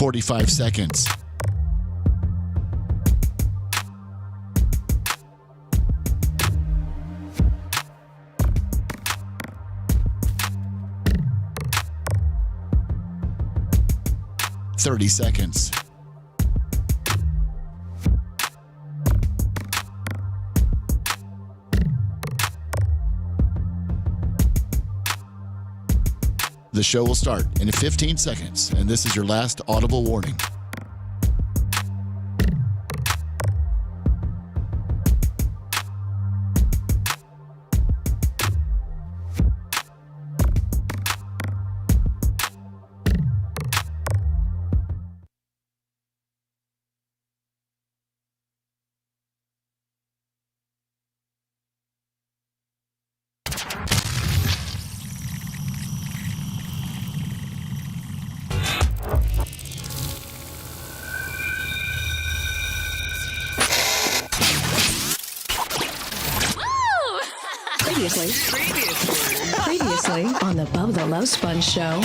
45 seconds. $30 seconds. The show will start in 15 seconds, and this is your last audible warning. Previously on the Bubba the Love Sponge show.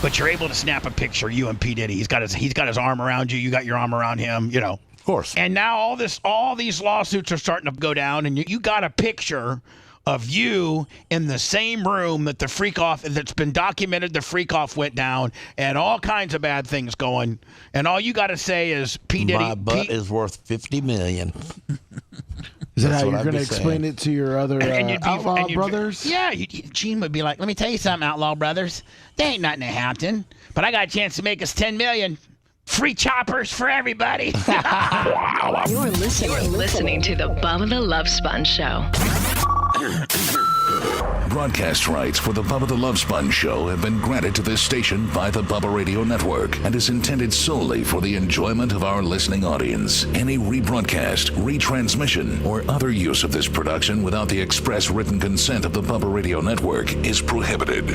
But you're able to snap a picture, you and P. Diddy. He's got his arm around you. You got your arm around him, you know. Of course. And now all these lawsuits are starting to go down, and you got a picture of you in the same room that the freak off that's been documented. The freak off went down, and all kinds of bad things going. And all you got to say is, P. Diddy, my butt is worth $50 million. Is that how you're going to explain it to your other outlaw brothers? Yeah, Gene would be like, "Let me tell you something, outlaw brothers. They ain't nothing to Hampton, but I got a chance to make us $10 million. Free choppers for everybody." You're listening to the Bubba the Love Sponge show. Broadcast rights for the Bubba the Love Sponge show have been granted to this station by the Bubba Radio Network and is intended solely for the enjoyment of our listening audience. Any rebroadcast, retransmission, or other use of this production without the express written consent of the Bubba Radio Network is prohibited.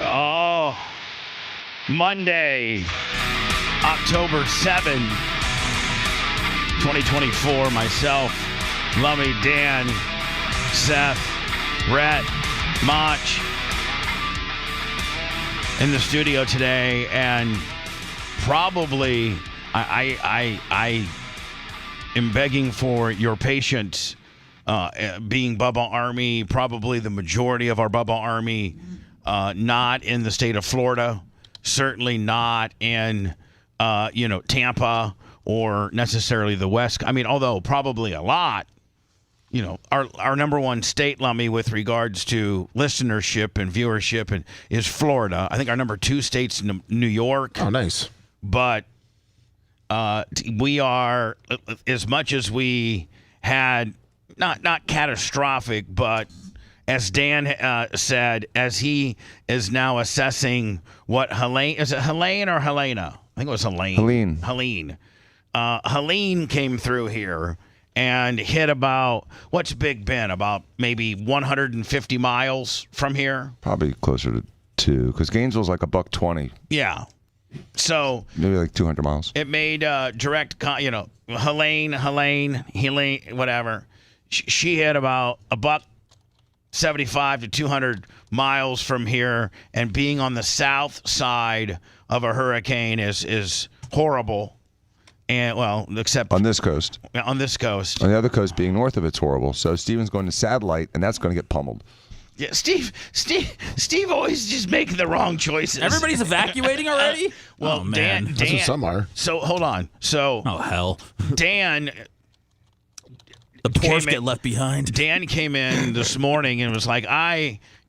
Oh, Monday, October 7, 2024. Myself, Lummy, Dan, Seth, Rhett, Mach in the studio today, and probably I am begging for your patience. Being Bubba Army, probably the majority of our Bubba Army. Not in the state of Florida, certainly not in, Tampa or necessarily the West. I mean, although probably a lot, our number one state, Lummy, with regards to listenership and viewership is Florida. I think our number two state's New York. Oh, nice. But we are, as much as we had, not catastrophic, but as Dan said, as he is now assessing what Helene, is it Helene or Helena? I think it was Helene. Helene. Helene came through here and hit about, what's Big Ben? About maybe 150 miles from here? Probably closer to 2, because Gainesville's like $120. Yeah. So maybe like 200 miles. It made direct, Helene, whatever. She hit about $175 to 200 miles from here, and being on the south side of a hurricane is horrible. And well, except on this coast. On this coast. On the other coast, being north of it's horrible. So Steven's going to satellite, and that's going to get pummeled. Yeah, Steve always just making the wrong choices. Everybody's evacuating already? Well, oh, man. Dan, that's what some are. So hold on. So oh hell, Dan. The poors get left behind. Dan came in this morning and was like,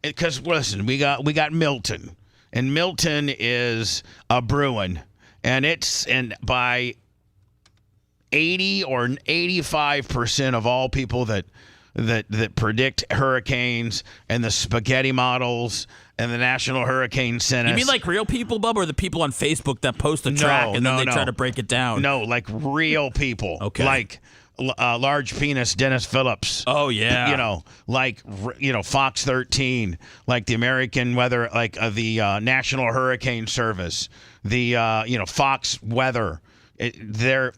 because listen, we got Milton, and Milton is a Bruin, and by 80 or 85% of all people that predict hurricanes and the spaghetti models and the National Hurricane Center. You mean like real people, Bubba, or the people on Facebook that post the track and then they try to break it down? No, like real people. Okay. Like large penis Dennis Phillips. Oh, yeah. Fox 13, like the American weather, like the National Hurricane Service, the, Fox Weather. They're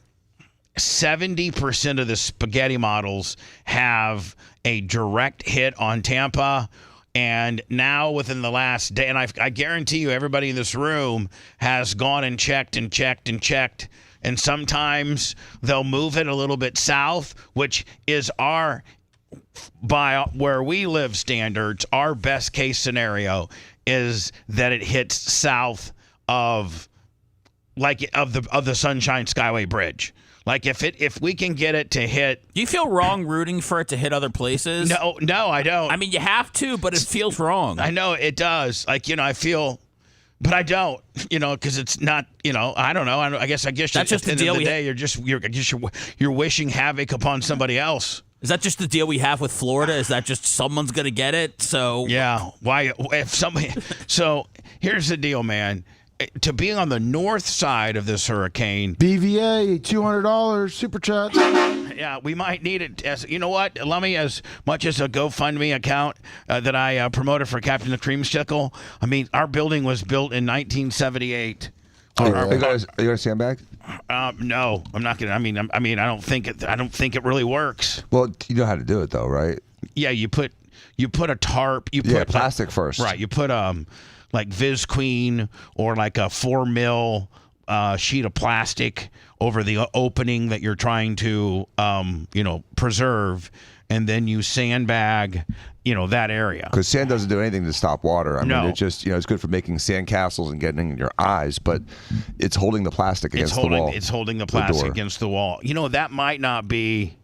70% of the spaghetti models have a direct hit on Tampa. And now within the last day, and I guarantee you everybody in this room has gone and checked and checked and checked. And sometimes they'll move it a little bit south, which is by where we live standards, our best case scenario is that it hits south of the Sunshine Skyway Bridge. Like if we can get it to hit. Do you feel wrong rooting for it to hit other places? No, I don't. I mean, you have to, but it feels wrong. I know it does. I feel. But I don't, because it's not, I don't know. I guess that's at just the end of the day, you're wishing havoc upon somebody else. Is that just the deal we have with Florida? Is that just someone's going to get it? So yeah, why if somebody? So here's the deal, man. To be on the north side of this hurricane, BVA $200 super chat. Yeah, we might need it. As you know what, Lummy, as much as a GoFundMe account that I promoted for Captain the Creamsicle. I mean, our building was built in 1978. Are you going to sandbag? No, I'm not gonna. I mean, I don't think it really works. Well, you know how to do it though, right? Yeah, you put a tarp. You put plastic first, right? You put like Viz Queen or like a 4 mil sheet of plastic over the opening that you're trying to preserve, and then you sandbag that area. Because sand doesn't do anything to stop water. I mean, it just it's good for making sand castles and getting in your eyes, but it's holding the plastic against the wall. It's holding the plastic against the wall. That might not be,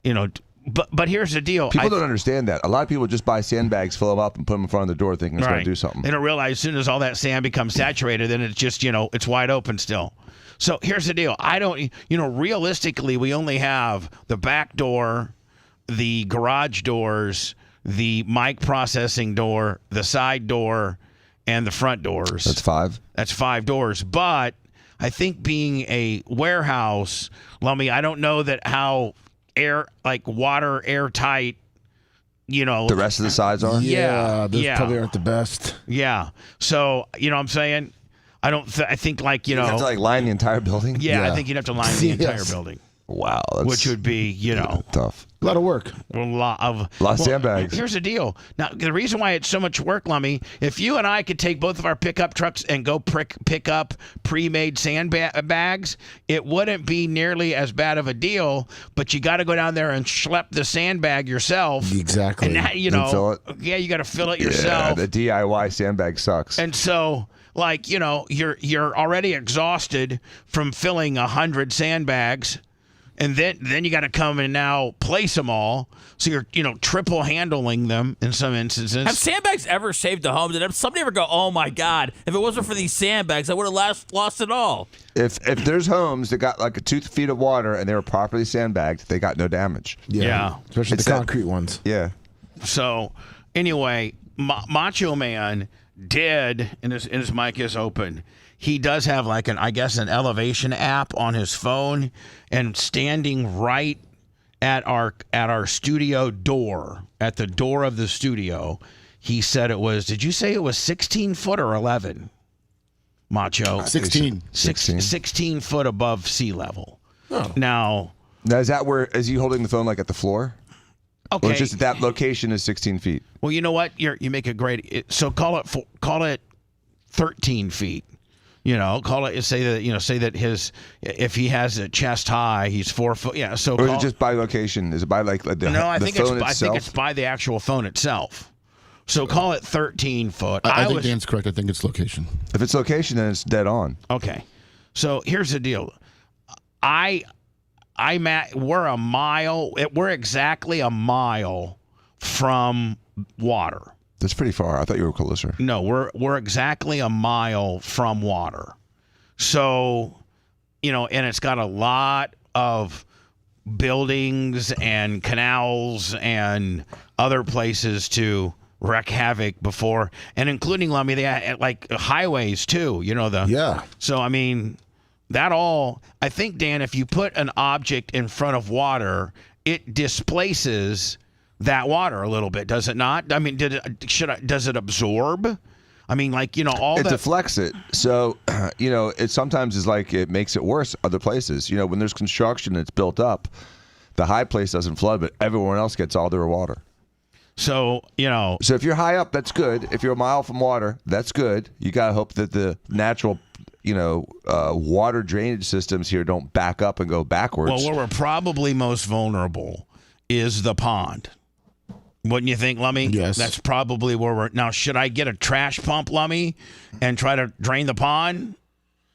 But here's the deal. People don't understand that. A lot of people just buy sandbags, fill them up, and put them in front of the door thinking it's going to do something. They don't realize as soon as all that sand becomes saturated, then it's just, it's wide open still. So here's the deal. Realistically, we only have the back door, the garage doors, the mic processing door, the side door, and the front doors. That's 5? That's 5 doors. But I think being a warehouse, Lummy, I don't know that how water airtight, the rest of the sides are. Yeah, those probably aren't the best. Yeah, so what I'm saying, I think you have to line the entire building. Yeah, I think you'd have to line the entire building. Wow, which would be tough. A lot of work. A lot of sandbags. Here's the deal. Now, the reason why it's so much work, Lummy, if you and I could take both of our pickup trucks and go pick up pre-made sandbags, it wouldn't be nearly as bad of a deal. But you got to go down there and schlep the sandbag yourself. Exactly. And that, and fill it. Yeah, you got to fill it yourself. The DIY sandbag sucks. And so, you're already exhausted from filling 100 sandbags. And then you got to come and now place them all. So you're, triple handling them in some instances. Have sandbags ever saved a home? Did somebody ever go, oh, my God, if it wasn't for these sandbags, I would have lost it all? If there's homes that got like 2 feet of water and they were properly sandbagged, they got no damage. Yeah. Especially the concrete ones. Yeah. So, anyway, Macho Man did, and his mic is open, he does have an elevation app on his phone, and standing right at our studio door, at the door of the studio, he said it was, did you say it was 16 foot or 11, Macho? 16. 16 foot above sea level. Oh. Now, is he holding the phone like at the floor? Okay. Or just that location is 16 feet? Well, you know what? You make a great, so call it 13 feet. Call it. Say that if he has a chest high, he's 4 foot. Yeah. So. Or is it just by location? Is it by the No, I think phone itself? I think it's by the actual phone itself. So call it 13 foot. I think Dan's correct. I think it's location. If it's location, then it's dead on. Okay. So here's the deal. We're exactly a mile from water. That's pretty far. I thought you were closer. No, we're exactly a mile from water. So, and it's got a lot of buildings and canals and other places to wreak havoc before, and including Lummy, they had, like highways too. So I mean, that all. I think, Dan, if you put an object in front of water, it displaces that water a little bit, does it not? I mean, does it absorb? I mean, like, all it deflects it. So, it sometimes is like it makes it worse other places. When there's construction, it's built up. The high place doesn't flood, but everyone else gets all their water. So, So if you're high up, that's good. If you're a mile from water, that's good. You got to hope that the natural, water drainage systems here don't back up and go backwards. Well, where we're probably most vulnerable is the pond. Wouldn't you think, Lummy? Yes. That's probably where we're... Now, should I get a trash pump, Lummy, and try to drain the pond?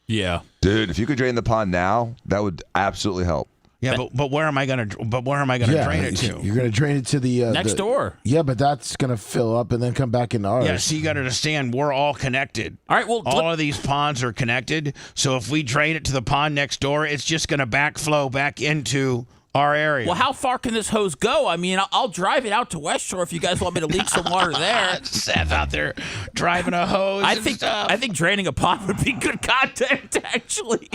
Yeah. Dude, if you could drain the pond now, that would absolutely help. Yeah, but where am I gonna drain it to? You're gonna drain it to the next door. Yeah, but that's gonna fill up and then come back into ours. Yeah, so you got to understand, we're all connected. All right, well, all of these ponds are connected. So if we drain it to the pond next door, it's just gonna backflow back into our area. Well, how far can this hose go? I mean, I'll drive it out to West Shore if you guys want me to leak some water there. Seth out there driving a hose. I think draining a pond would be good content, actually.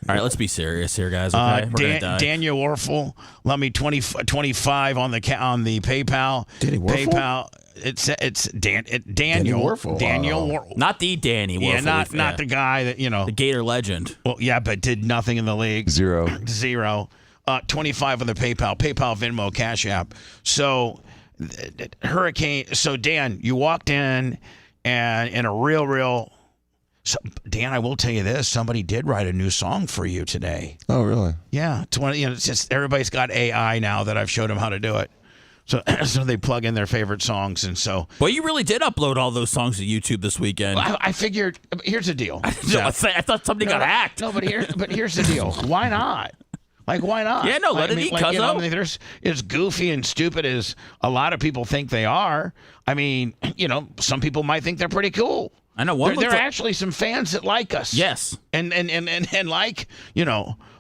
All right, let's be serious here, guys. Okay, we're gonna die. Daniel Orfel, let me 25 on the PayPal. Danny Warfel? PayPal. It's Daniel Warfel. Daniel Warfel. Not the Danny Warfel. Yeah, not the guy that the Gator legend. Well, yeah, but did nothing in the league. Zero. 25 on the PayPal, Venmo, Cash App. So hurricane. So Dan, you walked in, and in a real. So, Dan, I will tell you this: somebody did write a new song for you today. Oh, really? Yeah, it's just everybody's got AI now that I've showed them how to do it. So they plug in their favorite songs, and so. Well, you really did upload all those songs to YouTube this weekend. Well, I figured. Here's the deal. I thought somebody got hacked. No, but here's the deal. Why not? Like, why not? Yeah, no, let it eat, cuzzo. There's as goofy and stupid as a lot of people think they are. I mean, some people might think they're pretty cool. I know one. There are actually some fans that like us. Yes, and like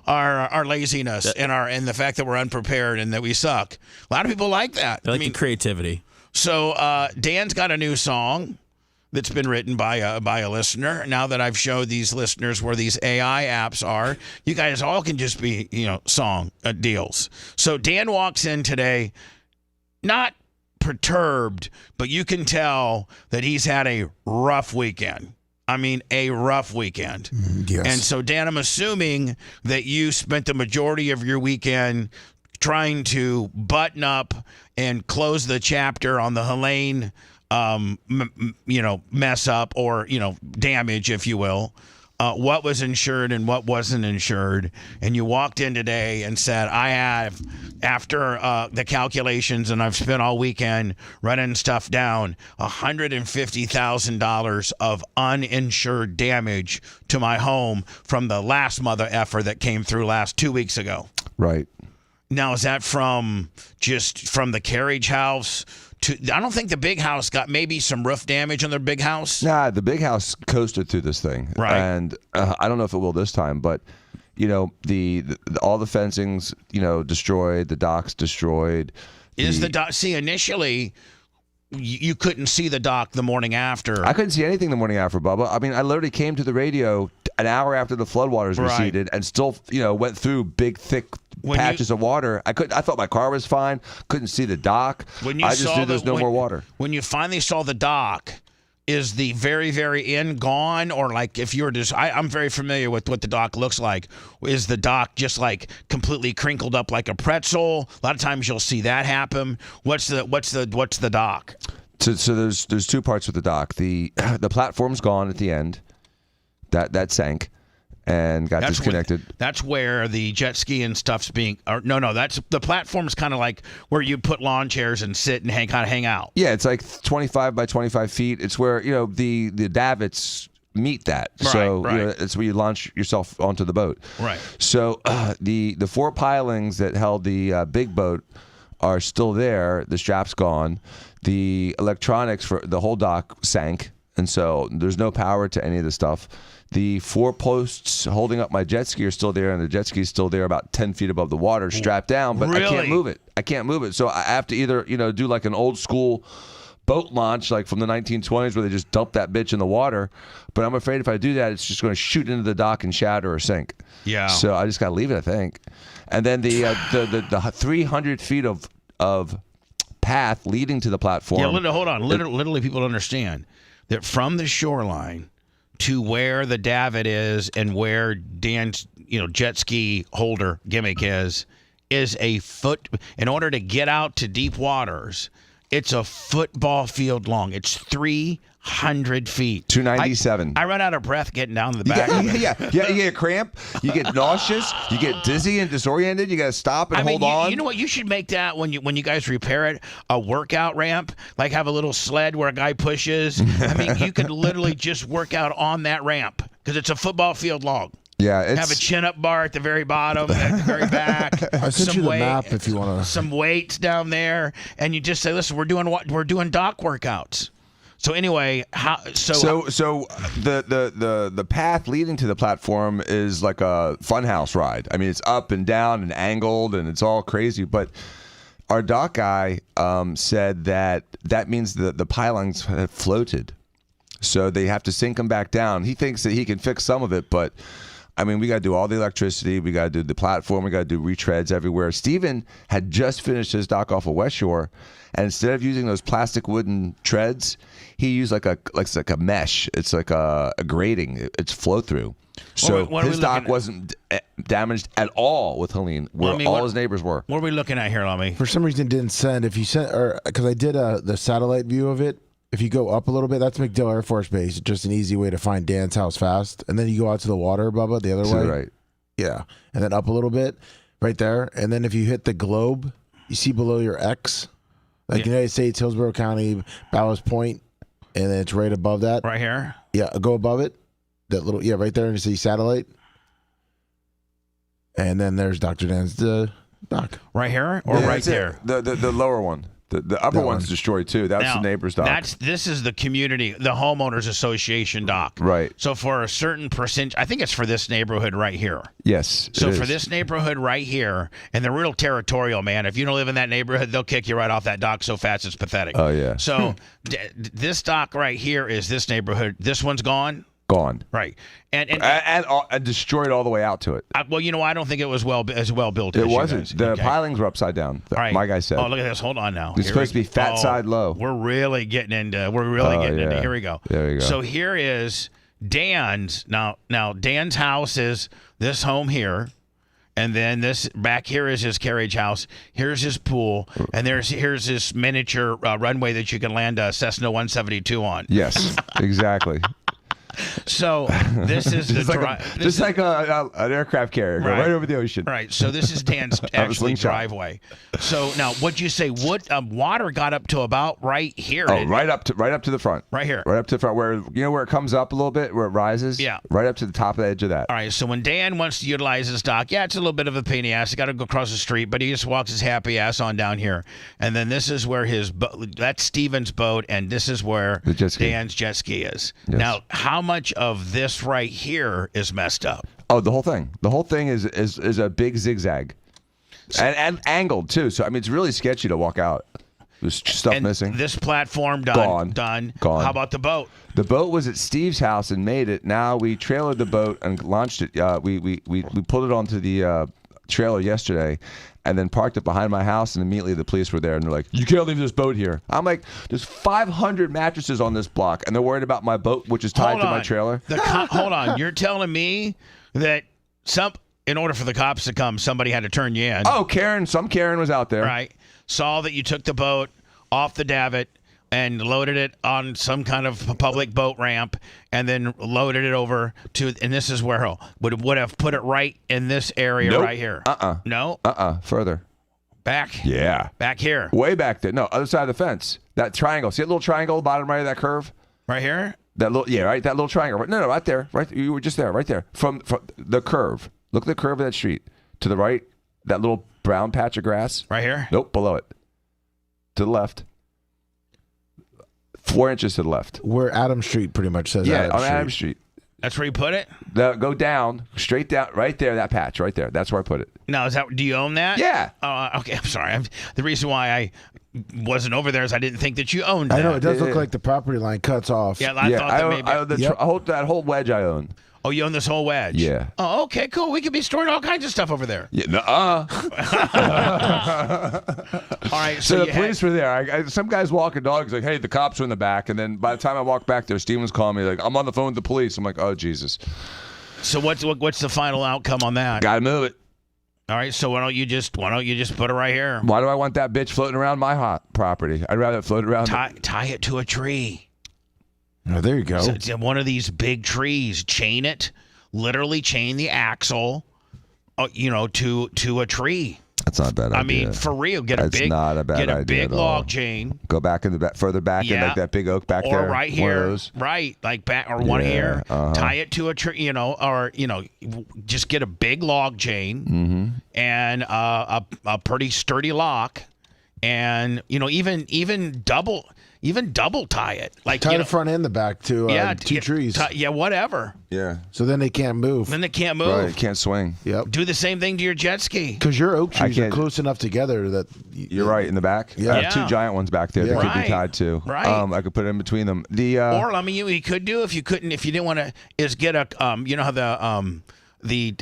our laziness and the fact that we're unprepared and that we suck. A lot of people like that. They like the creativity. So Dan's got a new song that's been written by a listener. Now that I've showed these listeners where these AI apps are, you guys all can just be song deals. So Dan walks in today, not perturbed, but you can tell that he's had a rough weekend. I mean, a rough weekend. Yes. And so, Dan, I'm assuming that you spent the majority of your weekend trying to button up and close the chapter on the Helene, mess up or, damage, if you will. What was insured and what wasn't insured. And you walked in today and said, I have, after the calculations, and I've spent all weekend running stuff down, $150,000 of uninsured damage to my home from the last mother effer that came through 2 weeks ago. Right. Now, is that from the carriage house? I don't think the big house got maybe some roof damage on their big house. Nah, the big house coasted through this thing, right? And I don't know if it will this time, but the all the fencing's destroyed, the dock's destroyed. Is the dock? See, initially, you couldn't see the dock the morning after. I couldn't see anything the morning after, Bubba. I mean, I literally came to the radio an hour after the floodwaters receded, and still went through big thick patches of water. I thought my car was fine. Couldn't see the dock. I just knew there's no more water. When you finally saw the dock, is the very, very end gone? Or like if you were just, I'm very familiar with what the dock looks like. Is the dock just like completely crinkled up like a pretzel? A lot of times you'll see that happen. What's the dock? So there's two parts with the dock. The platform's gone at the end. That sank and got disconnected. That's where the jet ski and stuff's being. That's the platform's kind of like where you put lawn chairs and sit and hang out. Yeah, it's like 25 by 25 feet. It's where the davits meet that. Right, so right. It's where you launch yourself onto the boat. Right. So the four pilings that held the big boat are still there. The strap's gone. The electronics for the whole dock sank. and so there's no power to any of the stuff. The 4 posts holding up my jet ski are still there, and the jet ski is still there about 10 feet above the water, strapped down, but Really? I can't move it. So I have to either, do like an old school boat launch, like from the 1920s, where they just dump that bitch in the water. But I'm afraid if I do that, it's just going to shoot into the dock and shatter or sink. Yeah. So I just got to leave it, I think. And then the 300 feet of path leading to the platform. Yeah, hold on. Literally, people don't understand that from the shoreline to where the davit is and where Dan's jet ski holder gimmick is a foot. In order to get out to deep waters, it's a football field long. It's 300 feet. 297. I run out of breath getting down the back. Yeah. You get a cramp. You get nauseous. You get dizzy and disoriented. You got to stop and hold on. You know what? You should make that when you guys repair it a workout ramp. Like have a little sled where a guy pushes. I mean, you could literally just work out on that ramp because it's a football field long. Yeah, have a chin-up bar at the very bottom, at the very back. I sent you the map if you want to. Some weights down there, and you just say, "Listen, we're doing dock workouts." So anyway, the path leading to the platform is like a funhouse ride. I mean, it's up and down and angled, and it's all crazy. But our dock guy said that means the pilings have floated, so they have to sink them back down. He thinks that he can fix some of it, but. I mean, we got to do all the electricity. We got to do the platform. We got to do retreads everywhere. Steven had just finished his dock off of West Shore, and instead of using those plastic wooden treads, he used like a mesh. It's like a grating. It's flow through. So his dock wasn't damaged at all with Helene, where all his neighbors were. What are we looking at here, Lummy? For some reason, it didn't send. If you sent, or because I did the satellite view of it. If you go up a little bit, that's MacDill Air Force Base. Just an easy way to find Dan's house fast. And then you go out to the water, Bubba, the other way. Right. Yeah. And then up a little bit, right there. And then if you hit the globe, you see below your X, like United States, Hillsborough County, Ballast Point, and then it's right above that. Right here? Yeah, go above it. That little, right there, and you see satellite. And then there's Dr. Dan's dock. Right here or right there? The lower one. The upper one's destroyed too. That's the neighbor's dock. This is the community, the homeowners association dock. Right. So for a certain percent, I think it's for this neighborhood right here. Yes. So for this neighborhood right here, and they're real territorial, man. If you don't live in that neighborhood, they'll kick you right off that dock so fast it's pathetic. Oh yeah. So this dock right here is this neighborhood. This one's gone. Gone. Right. And destroyed all the way out to it. I don't think it was as well built. It wasn't. The pilings were upside down. Right. My guy said. Oh, look at this. Hold on now. It's supposed to be fat side low. We're really getting into. Here we go. There you go. So here is Dan's. Now Dan's house is this home here. And then this back here is his carriage house. Here's his pool, and here's this miniature runway that you can land a Cessna 172 on. Yes, exactly. So this is just like an aircraft carrier, right over the ocean. Right. So this is Dan's actually driveway. So now, what'd you say? Water got up to about right here? Oh, right up to the front. Right here. Right up to the front, where it comes up a little bit, where it rises. Yeah. Right up to the top of the edge of that. All right. So when Dan wants to utilize his dock, it's a little bit of a pain in the ass. He got to go across the street, but he just walks his happy ass on down here, and then this is where that's Steven's boat, and this is where Dan's jet ski is. Yes. Now, how much of this right here is messed up? Oh, the whole thing. The whole thing is a big zigzag, and angled too. So I mean, it's really sketchy to walk out. There's stuff missing. This platform done. Gone. How about the boat? The boat was at Steve's house and made it. Now we trailered the boat and launched it. We pulled it onto the trailer yesterday, and then parked it behind my house, and immediately the police were there, and they're like, "You can't leave this boat here." I'm like, "There's 500 mattresses on this block, and they're worried about my boat, which is tied to my trailer." Hold on, you're telling me that in order for the cops to come, somebody had to turn you in? Oh, some Karen was out there, right? Saw that you took the boat off the davit and loaded it on some kind of public boat ramp, and then loaded it over to, and this is where would have put it right in this area right here. No. Further back. Yeah. Back here. Way back there. No, other side of the fence. That triangle. See that little triangle, bottom right of that curve? Right here. That little triangle. No, right there. Right, you were just there. Right there. From the curve. Look at the curve of that street. To the right, that little brown patch of grass. Right here. Nope, below it. To the left. 4 inches to the left. Where Adam Street pretty much says. Yeah, Adam on Street. Adam Street. That's where you put it? Go down, straight down, right there, that patch, right there. That's where I put it. Now, do you own that? Yeah. Okay, I'm sorry. The reason why I wasn't over there is I didn't think that you owned that. I know, it does look like the property line cuts off. Yeah, I thought that maybe. I own that whole wedge I own. Oh, you own this whole wedge? Yeah. Oh, okay, cool. We could be storing all kinds of stuff over there. Yeah, All right, so the police were there. Some guy's walking dogs like, hey, the cops are in the back. And then by the time I walked back there, Steven's calling me like, I'm on the phone with the police. I'm like, oh, Jesus. So what's the final outcome on that? Got to move it. All right, so why don't you just put it right here? Why do I want that bitch floating around my hot property? I'd rather it float around. Tie it to a tree. Oh, there you go. So it's one of these big trees. Chain it, literally chain the axle, to a tree. That's not a bad idea. I mean, for real, get a big log chain. Go back in the back, further back in like that big oak back there. Or right here, right, like back or one here. Tie it to a tree, just get a big log chain and a pretty sturdy lock, and even double tie it. Like tie the front and the back to two trees. Whatever. Yeah. So then they can't move. Then they can't move. Right, can't swing. Yep. Do the same thing to your jet ski. Because your oak trees are close enough together that you're right in the back. Yeah. I have two giant ones back there that could be tied to. Right. I could put it in between them. Or you could do if you didn't want to is get a how the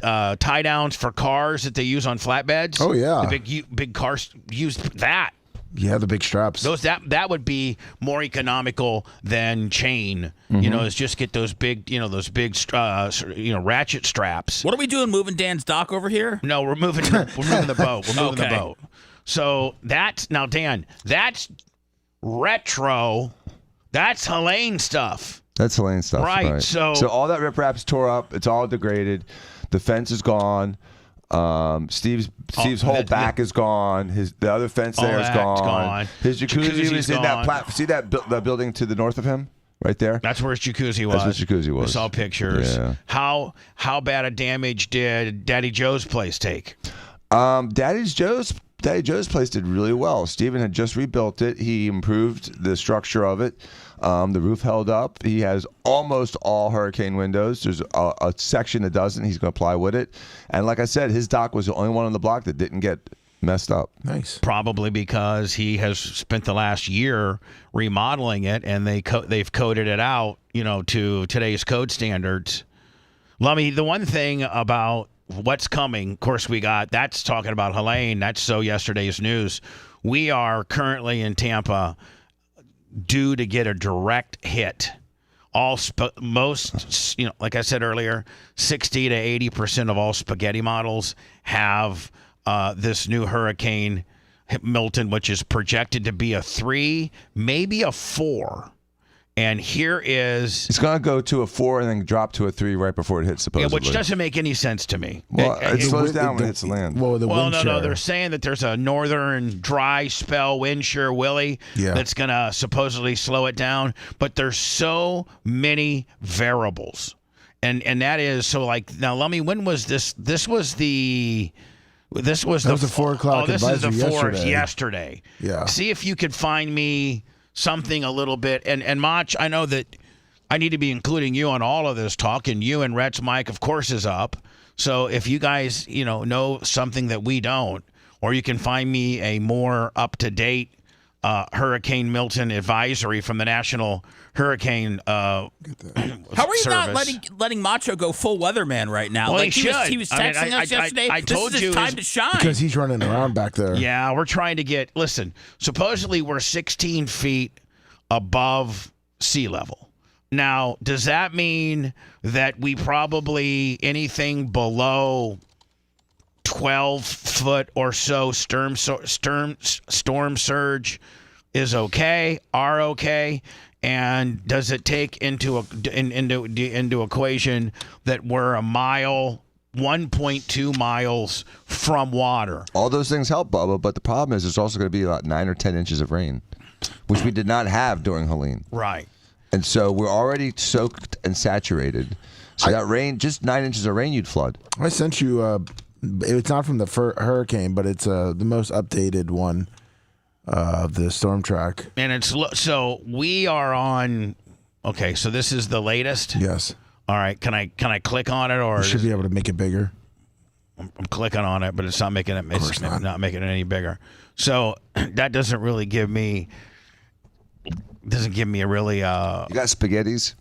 tie downs for cars that they use on flatbeds. Oh yeah. The big cars use that. Yeah, the big straps. That would be more economical than chain. Is just get those big ratchet straps. What are we doing? Moving Dan's dock over here? No, we're moving the boat. We're moving the boat. So now, Dan, that's retro. That's Helene stuff. That's Helene stuff. Right. So all that riprap's tore up. It's all degraded. The fence is gone. Steve's whole back is gone. The other fence there is gone. His jacuzzi was in that see that building to the north of him, right there. That's where his jacuzzi was. That's where his jacuzzi was. We saw pictures. Yeah. How bad a damage did Daddy Joe's place take? Daddy Joe's place did really well. Steven had just rebuilt it. He improved the structure of it. The roof held up. He has almost all hurricane windows. There's a section that doesn't. He's going to plywood it. And like I said, his dock was the only one on the block that didn't get messed up. Nice. Probably because he has spent the last year remodeling it, and they've coded it out, to today's code standards. Lummy, the one thing about what's coming, of course, that's talking about Helene. That's yesterday's news. We are currently in Tampa due to get a direct hit. Most, like I said earlier, 60 to 80% of all spaghetti models have this new hurricane, Milton, which is projected to be a 3, maybe a 4. And here is... It's going to go to a 4 and then drop to a 3 right before it hits, supposedly. Which doesn't make any sense to me. Well, it slows down when it hits the land. Well, no. They're saying that there's a northern dry spell, wind shear Willie, that's going to supposedly slow it down. But there's so many variables. And that is... So, now, Lummy, when was this? This was the 4 o'clock this is the advisory 4 yesterday. Yeah. See if you could find me something a little bit. And Mach, I know that I need to be including you on all of this talk, and you and Rhett's mic, of course, is up. So if you guys, know something that we don't, or you can find me a more up-to-date Hurricane Milton advisory from the National Hurricane How are you not letting Macho go full weatherman right now? Well, he was texting us yesterday. I told this is his time to shine. Because he's running around back there. Yeah, we're trying to get... Listen, supposedly we're 16 feet above sea level. Now, does that mean that we probably anything below 12 foot or so storm surge is okay, are okay? And does it take into equation that we're 1.2 miles from water? All those things help, Bubba, but the problem is there's also going to be about 9 or 10 inches of rain, which we did not have during Helene. Right. And so we're already soaked and saturated. So that rain, just 9 inches of rain, you'd flood. I sent you, it's not from the hurricane, but it's the most updated one the storm track. And it's so we are on. Okay, so this is the latest. Yes. All right. Can I click on it or You should be able to make it bigger. I'm clicking on it, but it's not making it. It's not making it any bigger. So that doesn't really give me. Doesn't give me a really. You got spaghettis?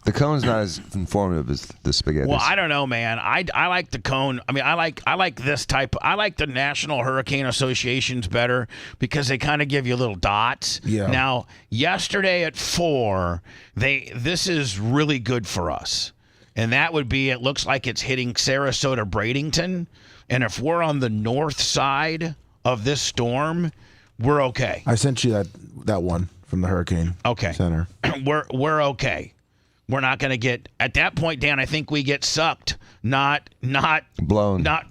The cone's not as informative as the spaghettis. Well, I don't know, man. I like the cone. I mean, I like this type. I like the National Hurricane Associations better because they kind of give you little dots. Yeah. Now, yesterday at 4, this is really good for us, and that would be. It looks like it's hitting Sarasota, Bradenton, and if we're on the north side of this storm, we're okay. I sent you that one from the Hurricane Center. We're okay. We're not going to get at that point, Dan. I think we get sucked, not blown, not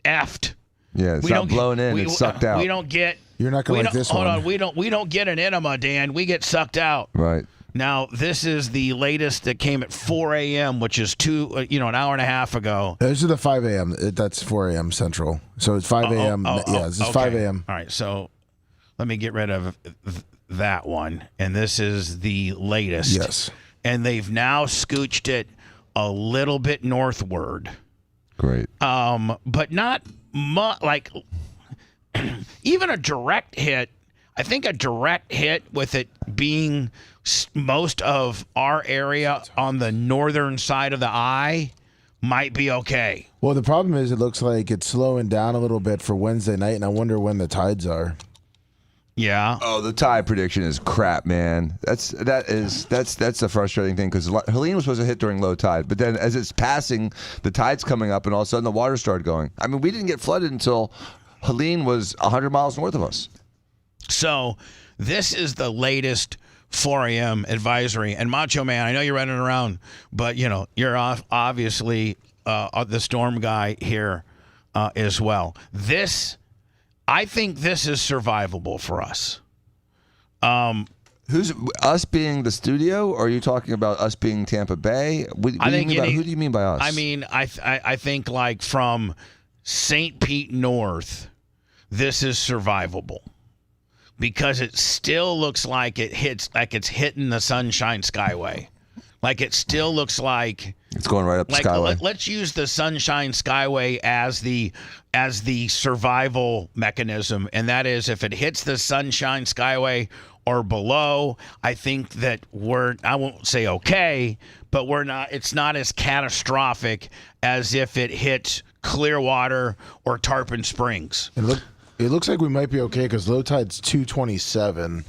effed. Yeah, it's not blown in; it's sucked out. We don't get. You're not going to like this one. Hold on, we don't get an enema, Dan. We get sucked out. Right. Now this is the latest that came at 4 a.m., which is an hour and a half ago. This is the 5 a.m. That's 4 a.m. Central. So it's 5 a.m. This is 5 a.m. All right, so let me get rid of that one, and this is the latest. Yes. And they've now scooched it a little bit northward. Great. But not like even a direct hit. I think a direct hit with it being most of our area on the northern side of the eye might be okay. Well, the problem is it looks like it's slowing down a little bit for Wednesday night, and I wonder when the tides are. Yeah. Oh, the tide prediction is crap, man. That's the frustrating thing because Helene was supposed to hit during low tide, but then as it's passing, the tide's coming up, and all of a sudden the water started going. I mean, we didn't get flooded until Helene was 100 miles north of us. So this is the latest 4 a.m. advisory. And Macho Man, I know you're running around, but you're obviously the storm guy here as well. I think this is survivable for us. Who's us being the studio, or are you talking about us being Tampa Bay? Who do you mean by us? I mean, I think like from St. Pete north, this is survivable because it still looks like it's hitting the Sunshine Skyway. Like it still looks like it's going right up the Skyway. Let's use the Sunshine Skyway as the survival mechanism, and that is if it hits the Sunshine Skyway or below, I think that I won't say okay, but it's not as catastrophic as if it hits Clearwater or Tarpon Springs. It looks like we might be okay because low tide's 2:27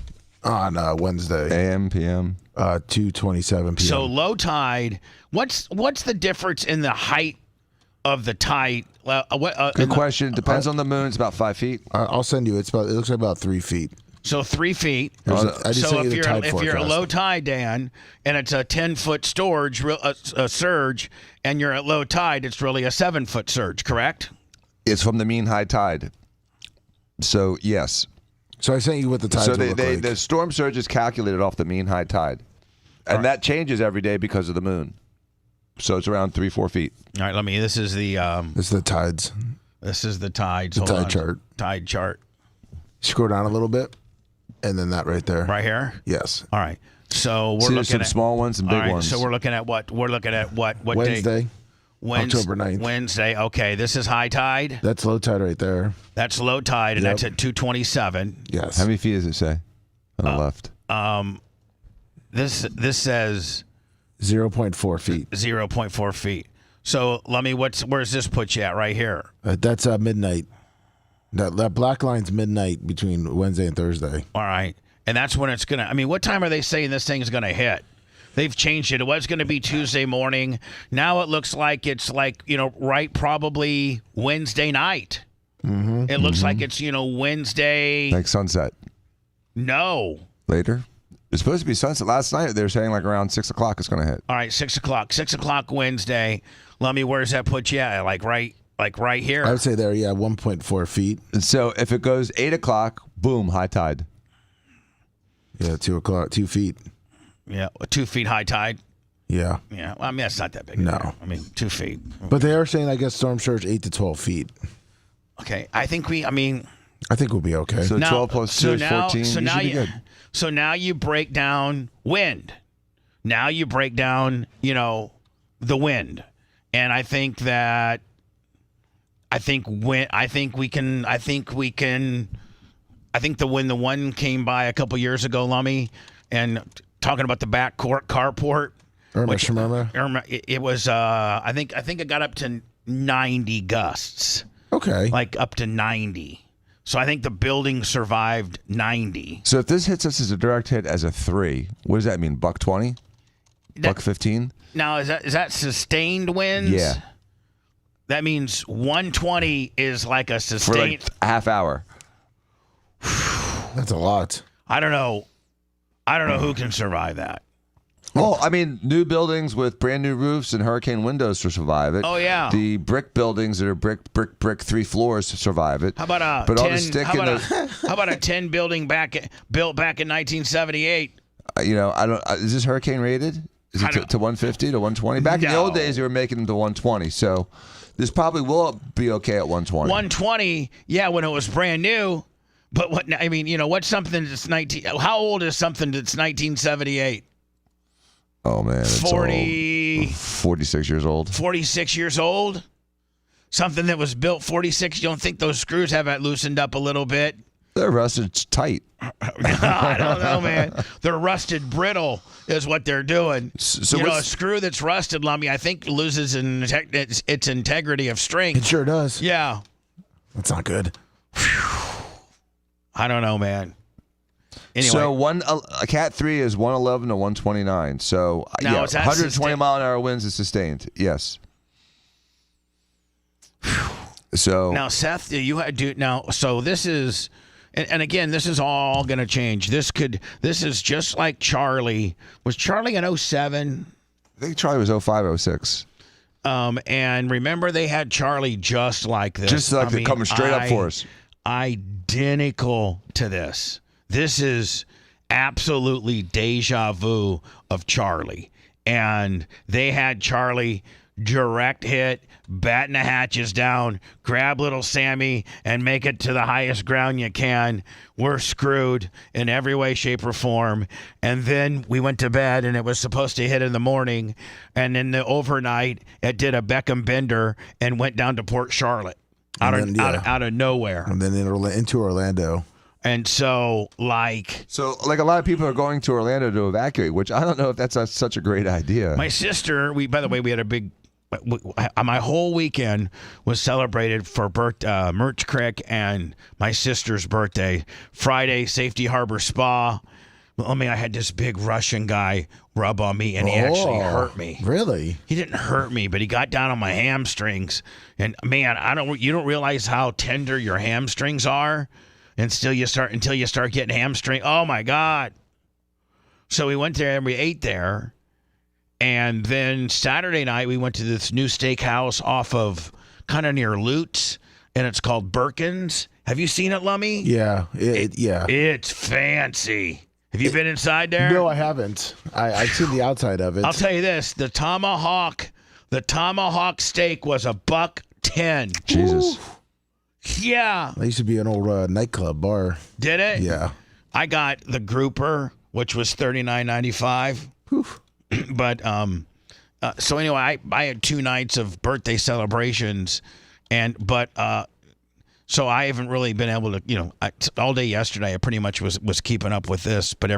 on Wednesday. AM, PM. 2:27 p.m. So low tide. What's the difference in the height of the tide? Good question. Depends on the moon. It's about 5 feet. I'll send you. It looks like about 3 feet. So 3 feet. So if you're at low tide, Dan, and it's a 10-foot surge, and you're at low tide, it's really a 7-foot surge, correct? It's from the mean high tide. So yes. So I sent you what the tides look like. The storm surge is calculated off the mean high tide, and that changes every day because of the moon. So it's around 3-4 feet. All right, this is the this is the tides. This is the tides. The tide chart. Tide chart. Scroll down a little bit, and then that right there. Right here. Yes. All right. So we're looking looking at some small ones and big ones. So we're looking at what? We're looking at what Wednesday. Day? October 9th. Wednesday. Okay, this is high tide. That's low tide right there. That's low tide, and that's at 2:27. Yes. How many feet does it say on the left? This says 0.4 feet. 0.4 feet. So where's this put you at right here? That's midnight. That black line's midnight between Wednesday and Thursday. All right, and that's when it's gonna. I mean, what time are they saying this thing's gonna hit? They've changed it. It was going to be Tuesday morning. Now it looks like it's right probably Wednesday night. Mm-hmm, it looks like it's, Wednesday. Like sunset. No. Later? It's supposed to be sunset. Last night they were saying like around 6 o'clock it's going to hit. All right, 6 o'clock. 6 o'clock Wednesday. Lummy, where's that put you at? Like right here? I would say there, 1.4 feet. And so if it goes 8 o'clock, boom, high tide. Yeah, 2 o'clock, 2 feet. Yeah, 2 feet high tide. Yeah. Yeah, well, I mean, that's not that big. No. I mean, 2 feet. But they are saying, I guess, storm surge 8 to 12 feet. Okay, I think I think we'll be okay. So 12 plus 2 is 14. So you now should be good. So now you break down wind. Now you break down, the wind. And I think that when the one came by a couple years ago, Lummy, and talking about the back carport. Irma. It was I think it got up to 90 gusts. Okay. Like up to 90. So I think the building survived 90. So if this hits us as a direct hit as a 3, what does that mean? $120? $115? Now is that sustained winds? Yeah. That means 120 is like a sustained for like a half hour. That's a lot. I don't know who can survive that. Well, I mean, new buildings with brand new roofs and hurricane windows to survive it. Oh yeah. The brick buildings that are brick 3 floors to survive it. How about a but 10, how about a 10 building built back in 1978? I don't. Is this hurricane rated? Is it to 150 to 120? Back in the old days, they were making them to 120. So this probably will be okay at 120. 120, yeah, when it was brand new. But what's something that's 19? How old is something that's 1978? Oh man, it's 40, 46 years old. 46 years old. Something that was built 46. You don't think those screws haven't loosened up a little bit? They're rusted tight. I don't know, man. They're rusted brittle is what they're doing. So a screw that's rusted, Lummy, I think loses its integrity of strength. It sure does. Yeah. That's not good. I don't know, man. Anyway. So a Cat 3 is 111 to 129. So now, 120 mile an hour winds is sustained. Yes. So now, Seth, so this is, and again, this is all going to change. This is just like Charlie. Was Charlie in 07? I think Charlie was 05, 06. And remember, they had Charlie just like this. Just like coming straight up for us. Identical to this. This is absolutely deja vu of Charlie. And they had Charlie direct hit, batten the hatches down, grab little Sammy, and make it to the highest ground you can. We're screwed in every way, shape, or form. And then we went to bed, and it was supposed to hit in the morning. And in the overnight, it did a Beckham bender and went down to Port Charlotte out of nowhere. And then into Orlando. And so a lot of people are going to Orlando to evacuate, which I don't know if that's such a great idea. My sister, we had a big, my whole weekend was celebrated for Merch Creek and my sister's birthday. Friday, Safety Harbor Spa. I had this big Russian guy rub on me, and he actually hurt me. Really? He didn't hurt me, but he got down on my hamstrings. And man, you don't realize how tender your hamstrings are. Until you start getting hamstring. Oh my God. So we went there and we ate there. And then Saturday night we went to this new steakhouse off of kind of near Lutz, and it's called Birkin's. Have you seen it, Lummy? Yeah. Yeah. It's fancy. Have you been inside there? No, I haven't. I've seen the outside of it. I'll tell you this, the tomahawk steak was $110. Jesus. Ooh. Yeah. That used to be an old nightclub bar. Did it? Yeah. I got the grouper, which was $39.95. But so anyway, I had 2 nights of birthday celebrations, so I haven't really been able to, all day yesterday I pretty much was keeping up with this. But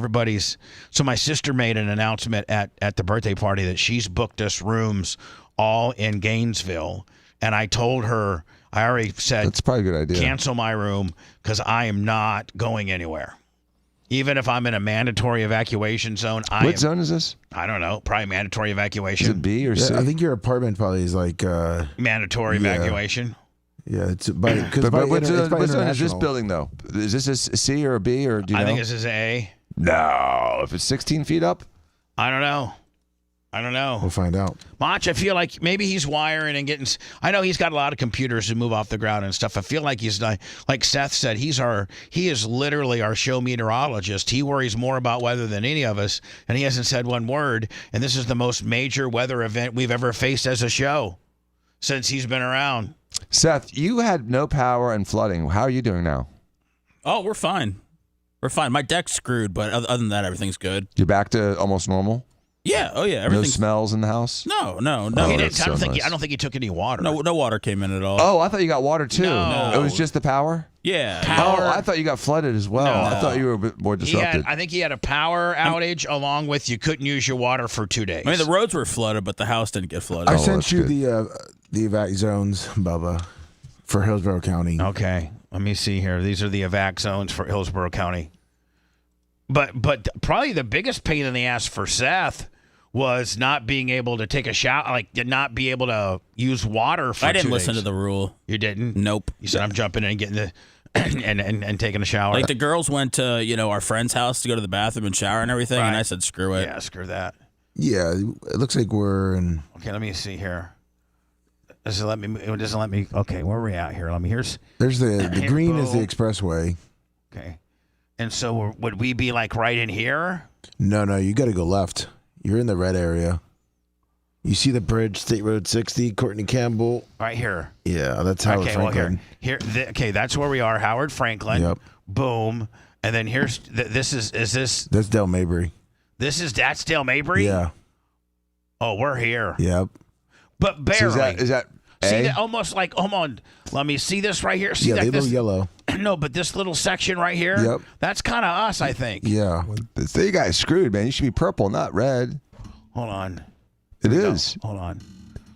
so my sister made an announcement at the birthday party that she's booked us rooms all in Gainesville, and I told her. I already said, that's probably a good idea. Cancel my room because I am not going anywhere. Even if I'm in a mandatory evacuation zone. What zone is this? I don't know. Probably mandatory evacuation. Is it B or C? I think your apartment probably is like... mandatory evacuation. Yeah, it's what zone is this building, though? Is this a C or a B? Or do you know? I think this is A. No. If it's 16 feet up? I don't know. We'll find out. Mach, I feel like maybe he's wiring and getting... I know he's got a lot of computers to move off the ground and stuff. I feel like he's like Seth said, he is literally our show meteorologist. He worries more about weather than any of us, and he hasn't said one word. And this is the most major weather event we've ever faced as a show since he's been around. Seth, you had no power and flooding. How are you doing now? Oh, we're fine. We're fine. My deck's screwed, but other than that, everything's good. You're back to almost normal? Yeah. Oh, yeah. No Everything's smells in the house? No. Oh, I that's so nice. don't think he took any water. No water came in at all. Oh, I thought you got water too. No. It was just the power? Yeah. Power. Oh, I thought you got flooded as well. No. I thought you were a bit more disrupted. I think he had a power outage along with you couldn't use your water for 2 days. I mean, the roads were flooded, but the house didn't get flooded. I Oh, sent that's you good. the evac zones, Bubba, for Hillsborough County. Okay, let me see here. These are the evac zones for Hillsborough County. But probably the biggest pain in the ass for Seth was not being able to take a shower, like not be able to use water for 2 days. I didn't listen to the rule. You didn't? Nope. You said I'm jumping in and getting the and taking a shower. Like the girls went to our friend's house to go to the bathroom and shower and everything, Right. and I said screw it. Yeah, screw that. Yeah, it looks like we're in. Okay, let me see here. Doesn't let me. Okay, where are we at here? There's the green is the expressway. Okay, and so would we be like right in here? No, you got to go left. You're in the red area. You see the bridge, State Road 60, Courtney Campbell. Right here. Yeah, that's Howard Okay, Franklin. well here, that's where we are, Howard Franklin. Yep. Boom, and then here's this is this That's Del Mabry. that's Dale Mabry. Yeah. Oh, we're here, Yep. but barely. So is that see A? that almost like hold on. Let me see this right here. See Yeah, that they this look yellow. no, but this little section right here. Yep. That's kind of us, I think. Yeah. So you guys screwed, man. You should be purple, not red. Hold on. It is. Hold on.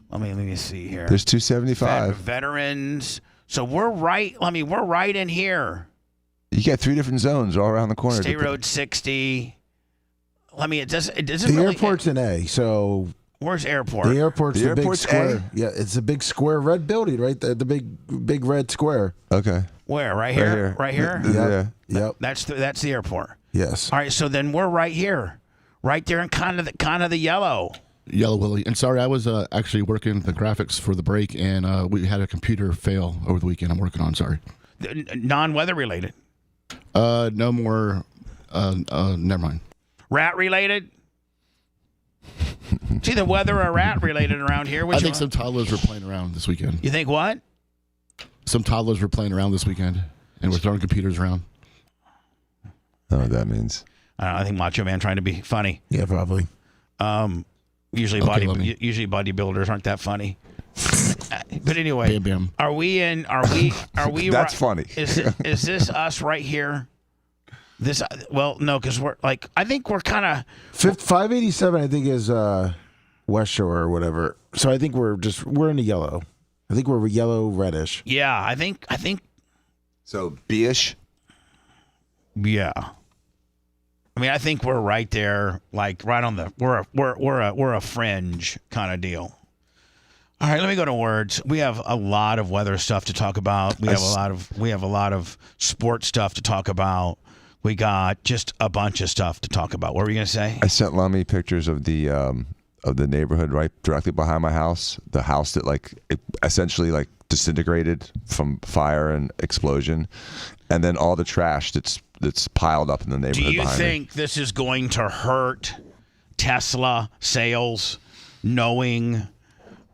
Let me see here. There's 275. Veterans. So we're right. We're right in here. You got 3 different zones all around the corner. State Road 60. It doesn't The really. airport's in A, so Where's airport? the airport's The the big airport's square. A? Yeah, it's a big square red building, right? The big red square. Okay. Where? Right here. Right here. Yeah. Yep. That's the airport. Yes. All right. So then we're right here, right there in kind of the yellow. Yellow Willie. And sorry, I was actually working the graphics for the break, and we had a computer fail over the weekend. I'm working on. Sorry. Non-weather related. No more. Never mind. Rat related. It's either weather or rat related around here. I think some toddlers were playing around this weekend. You think what? Some toddlers were playing around this weekend, and we're throwing computers around. I don't know what that means. I think Macho Man trying to be funny. Yeah, probably. Usually Okay, let me- bodybuilders aren't that funny. But anyway, Bam, bam. are we? That's funny. Is this us right here? This no, because we're like I think we're kind of 587, I think, is West Shore or whatever. So I think we're in the yellow. I think we're yellow reddish. yeah. I think So B-ish? yeah. I mean, I think we're right there, like right on the we're a fringe kind of deal. All right, let me go to words. We have a lot of weather stuff to talk about. We have a lot of sports stuff to talk about. We got just a bunch of stuff to talk about. What were you going to say? I sent Lummy pictures of the neighborhood right directly behind my house. The house that it essentially disintegrated from fire and explosion, and then all the trash that's piled up in the neighborhood. Do you behind think this is going to hurt Tesla sales, knowing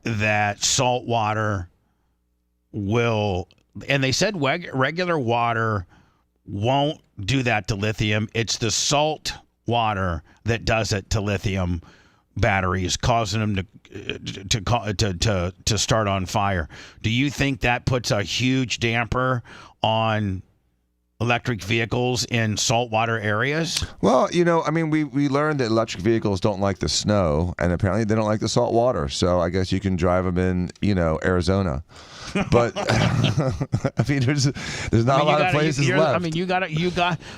that salt water will? And they said regular water won't do that to lithium. It's the salt water that does it to lithium batteries, causing them to start on fire. Do you think that puts a huge damper on electric vehicles in saltwater areas? Well, we learned that electric vehicles don't like the snow, and apparently they don't like the salt water. So I guess you can drive them in, Arizona. But I mean, there's not a lot of places left. I mean, you got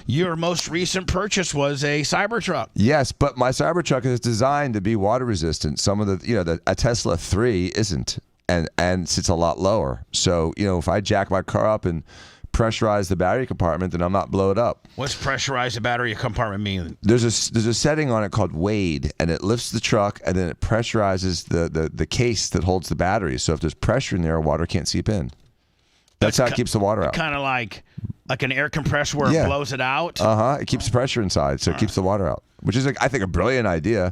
your most recent purchase was a Cybertruck. Yes, but my Cybertruck is designed to be water resistant. Some of a Tesla 3 isn't, and sits a lot lower. So if I jack my car up and pressurize the battery compartment, then I'm not blowed up. What's pressurize the battery compartment mean? There's a setting on it called Wade, and it lifts the truck and then it pressurizes the case that holds the battery. So if there's pressure in there, water can't seep in. That's how it keeps the water out. Kind of like an air compressor where it blows it out. It keeps the pressure inside, so it keeps the water out, which is I think a brilliant idea.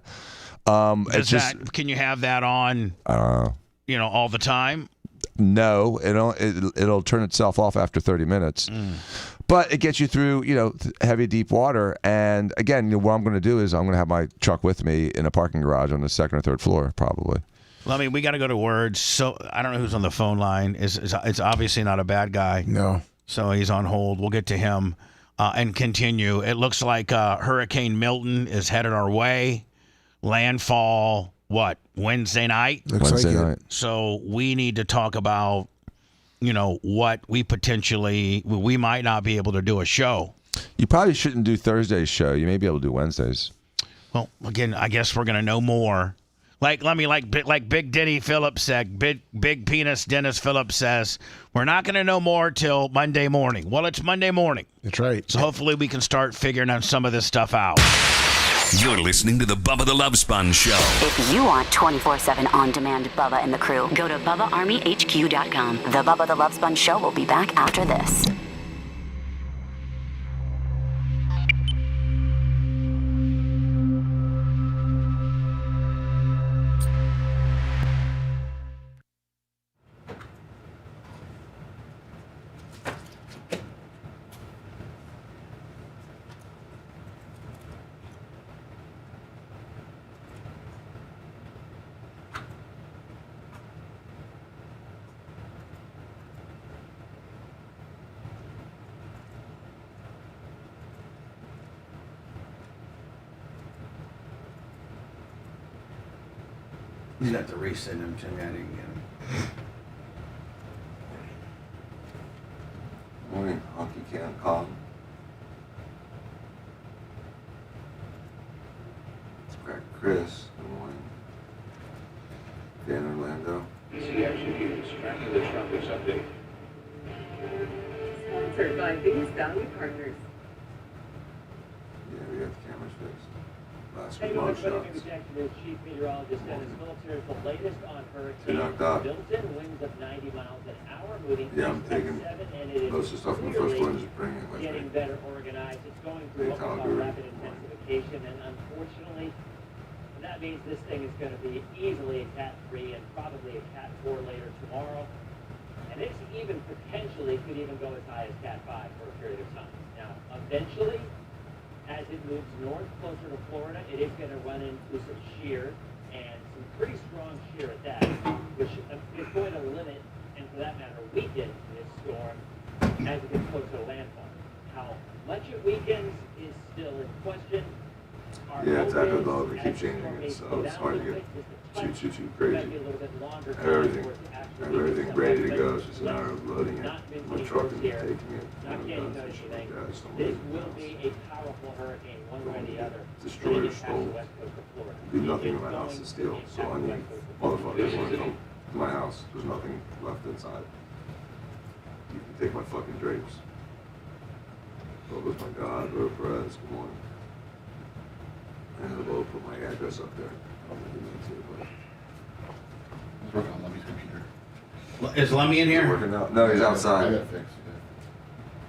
Can you have that on? I don't know. All the time. No, it'll turn itself off after 30 minutes. But it gets you through, heavy, deep water. And again, what I'm going to do is I'm going to have my truck with me in a parking garage on the second or third floor, probably. Well, I mean, we got to go to words. So I don't know who's on the phone line. It's obviously not a bad guy. No. So he's on hold. We'll get to him and continue. It looks like Hurricane Milton is headed our way. Landfall, Wednesday night? Wednesday night. So we need to talk about, what we might not be able to do a show. You probably shouldn't do Thursday's show. You may be able to do Wednesdays. Well, again, I guess we're going to know more. Like Big Denny Phillips said, Big Penis Dennis Phillips says, we're not going to know more till Monday morning. Well, it's Monday morning. That's right. So hopefully we can start figuring out some of this stuff out. You're listening to the Bubba the Love Sponge Show. If you want 24/7 on-demand Bubba and the crew, go to BubbaArmyHQ.com. The Bubba the Love Sponge Show will be back after this. You have to resend them to me. I didn't get them. Morning, Honky Can Kong. It's Crack Chris. Good morning. Dan Orlando. Sponsored by these value partners. Yeah, we got the cameras fixed. Last Hey, week, long Milton, shots. Executive Chief Meteorologist Dennis Milton. The latest on You're knocked out. Hurricane Milton, winds of 90 miles an hour, moving Yeah, I'm east taking at 7, and it is most of the stuff from the first clearly one, just bringing it with getting me. better organized. It's going through what we call Hey, rapid intensification, and unfortunately, that means this thing is going to be easily a Cat 3 and probably a Cat 4 later tomorrow. And it's even potentially could even go as high as Cat 5 for a period of time. Now, eventually, as it moves north closer to Florida, it is going to run into some shear, and some pretty strong shear at that, which is going to limit, and for that matter, weaken this storm as it gets closer to landfall. How much it weakens is still in question. Yeah, it's echo though. They keep changing it, so it's hard to get too crazy. I have everything ready to go. It's just a matter of loading it. My truck and taking it. This will be a powerful hurricane, one way or the other. Destroyer stole. Do nothing in my house to steal, so I need motherfuckers want to come to my house. There's nothing left inside. You can take my fucking drapes. Oh, with my God, Bro Perez, good morning. And I'll put my address up there. I'm gonna do that too, but He's working on Lemmy's computer. Is Lemmy in he's here? working out. No, he's I outside. got it fixed.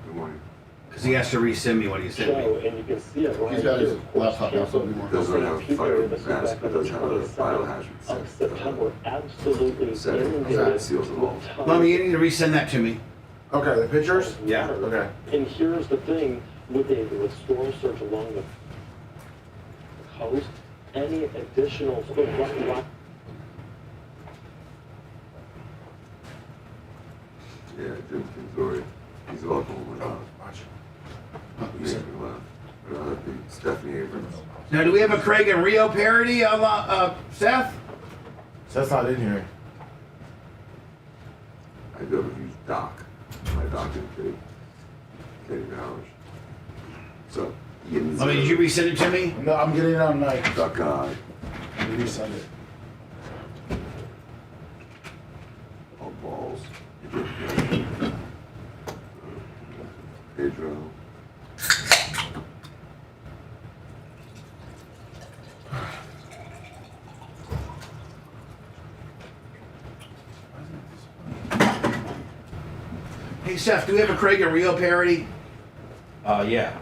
Good morning. Because he has to resend me what he sent me. And you can see it right He's got his here. laptop now, so it'll be more Doesn't comfortable. have fucking mask, but does have a biohazard Of September, absolutely setting that inundated. seals it all. Lemmy, you need to resend that to me. Okay, the pictures? Yeah. Okay. And here's the thing with storm surge along the coast, any additional sort of rock. Yeah, Jim Kinzori. He's welcome when Watch. he's left. That'd be Stephanie Abrams. Now, do we have a Craig and Rio parody, Seth? Seth's not in here. I go to use Doc. My Doc and Katie Bowers. So, Lemmy, did you resend it to me? No, I'm getting it on mic. Duck guy. Resend it. All balls. Pedro. Hey, Seth, do we have a Craig and Rio parody? Yeah.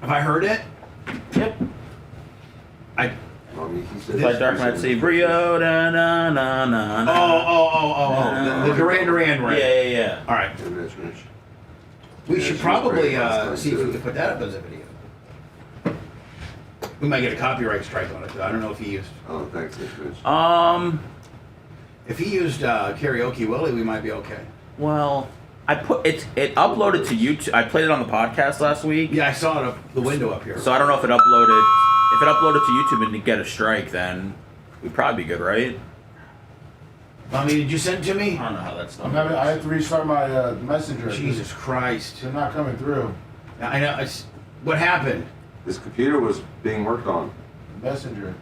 Have I heard it? Yep. I Long Like Dark Knight say Brio, da na na na. Oh. The Duran Duran rant. Yeah. All right. We should probably see if we can put that up as a video. We might get a copyright strike on it, though. I don't know if he used. Oh, thanks, Rich. If he used Karaoke Willie, we might be okay. Well, I put it uploaded to YouTube. I played it on the podcast last week. Yeah, I saw it up the window up here. So I don't know if it uploaded. If it uploaded to YouTube and didn't get a strike, then we'd probably be good, right? Mommy, did you send it to me? I don't know how that's done. I have to restart my messenger. Jesus Christ. They're not coming through. I know. What happened? This computer was being worked on. Messenger.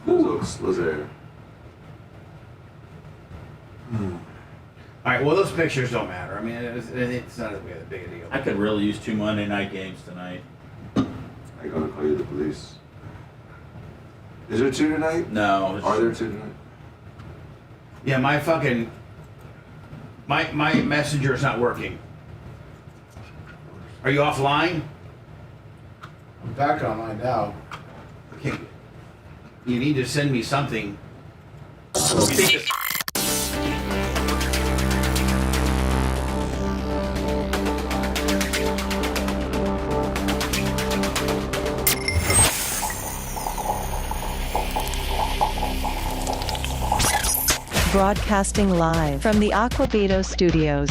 Slazer. All right. Well, those pictures don't matter. I mean, it's not as big a deal. I could really use 2 Monday night games tonight. I'm gonna call you the police. Is there 2 tonight? No. Are there 2 tonight? Yeah, my messenger is not working. Are you offline? I'm back online now. Okay. You need to send me something. Broadcasting live from the Aquabito studios.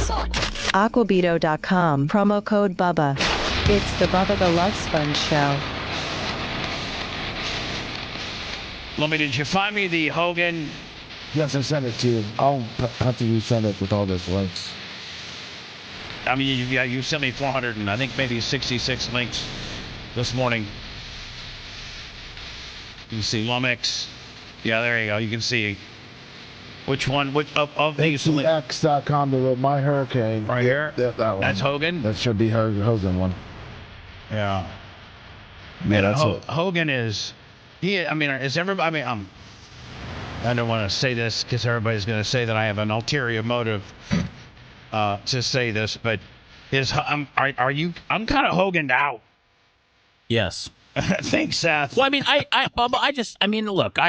Aquabito.com. Promo code Bubba. It's the Bubba the Love Sponge show. Lummy, did you find me the Hogan? Yes, I sent it to you. I'll have to resend it with all those links. I mean, you sent me 400 and I think maybe 66 links this morning. You can see Lumix. Yeah, there you go. You can see which one. Which of these? X.com to load My Hurricane. Right here. That one. That's Hogan. That should be Hogan one. Yeah. Man, that's Hogan is. Is everybody? I don't want to say this because everybody's going to say that I have an ulterior motive to say this, but are you? I'm kind of Hoganed out. Yes. Thanks, Seth. Well, Bubba, look,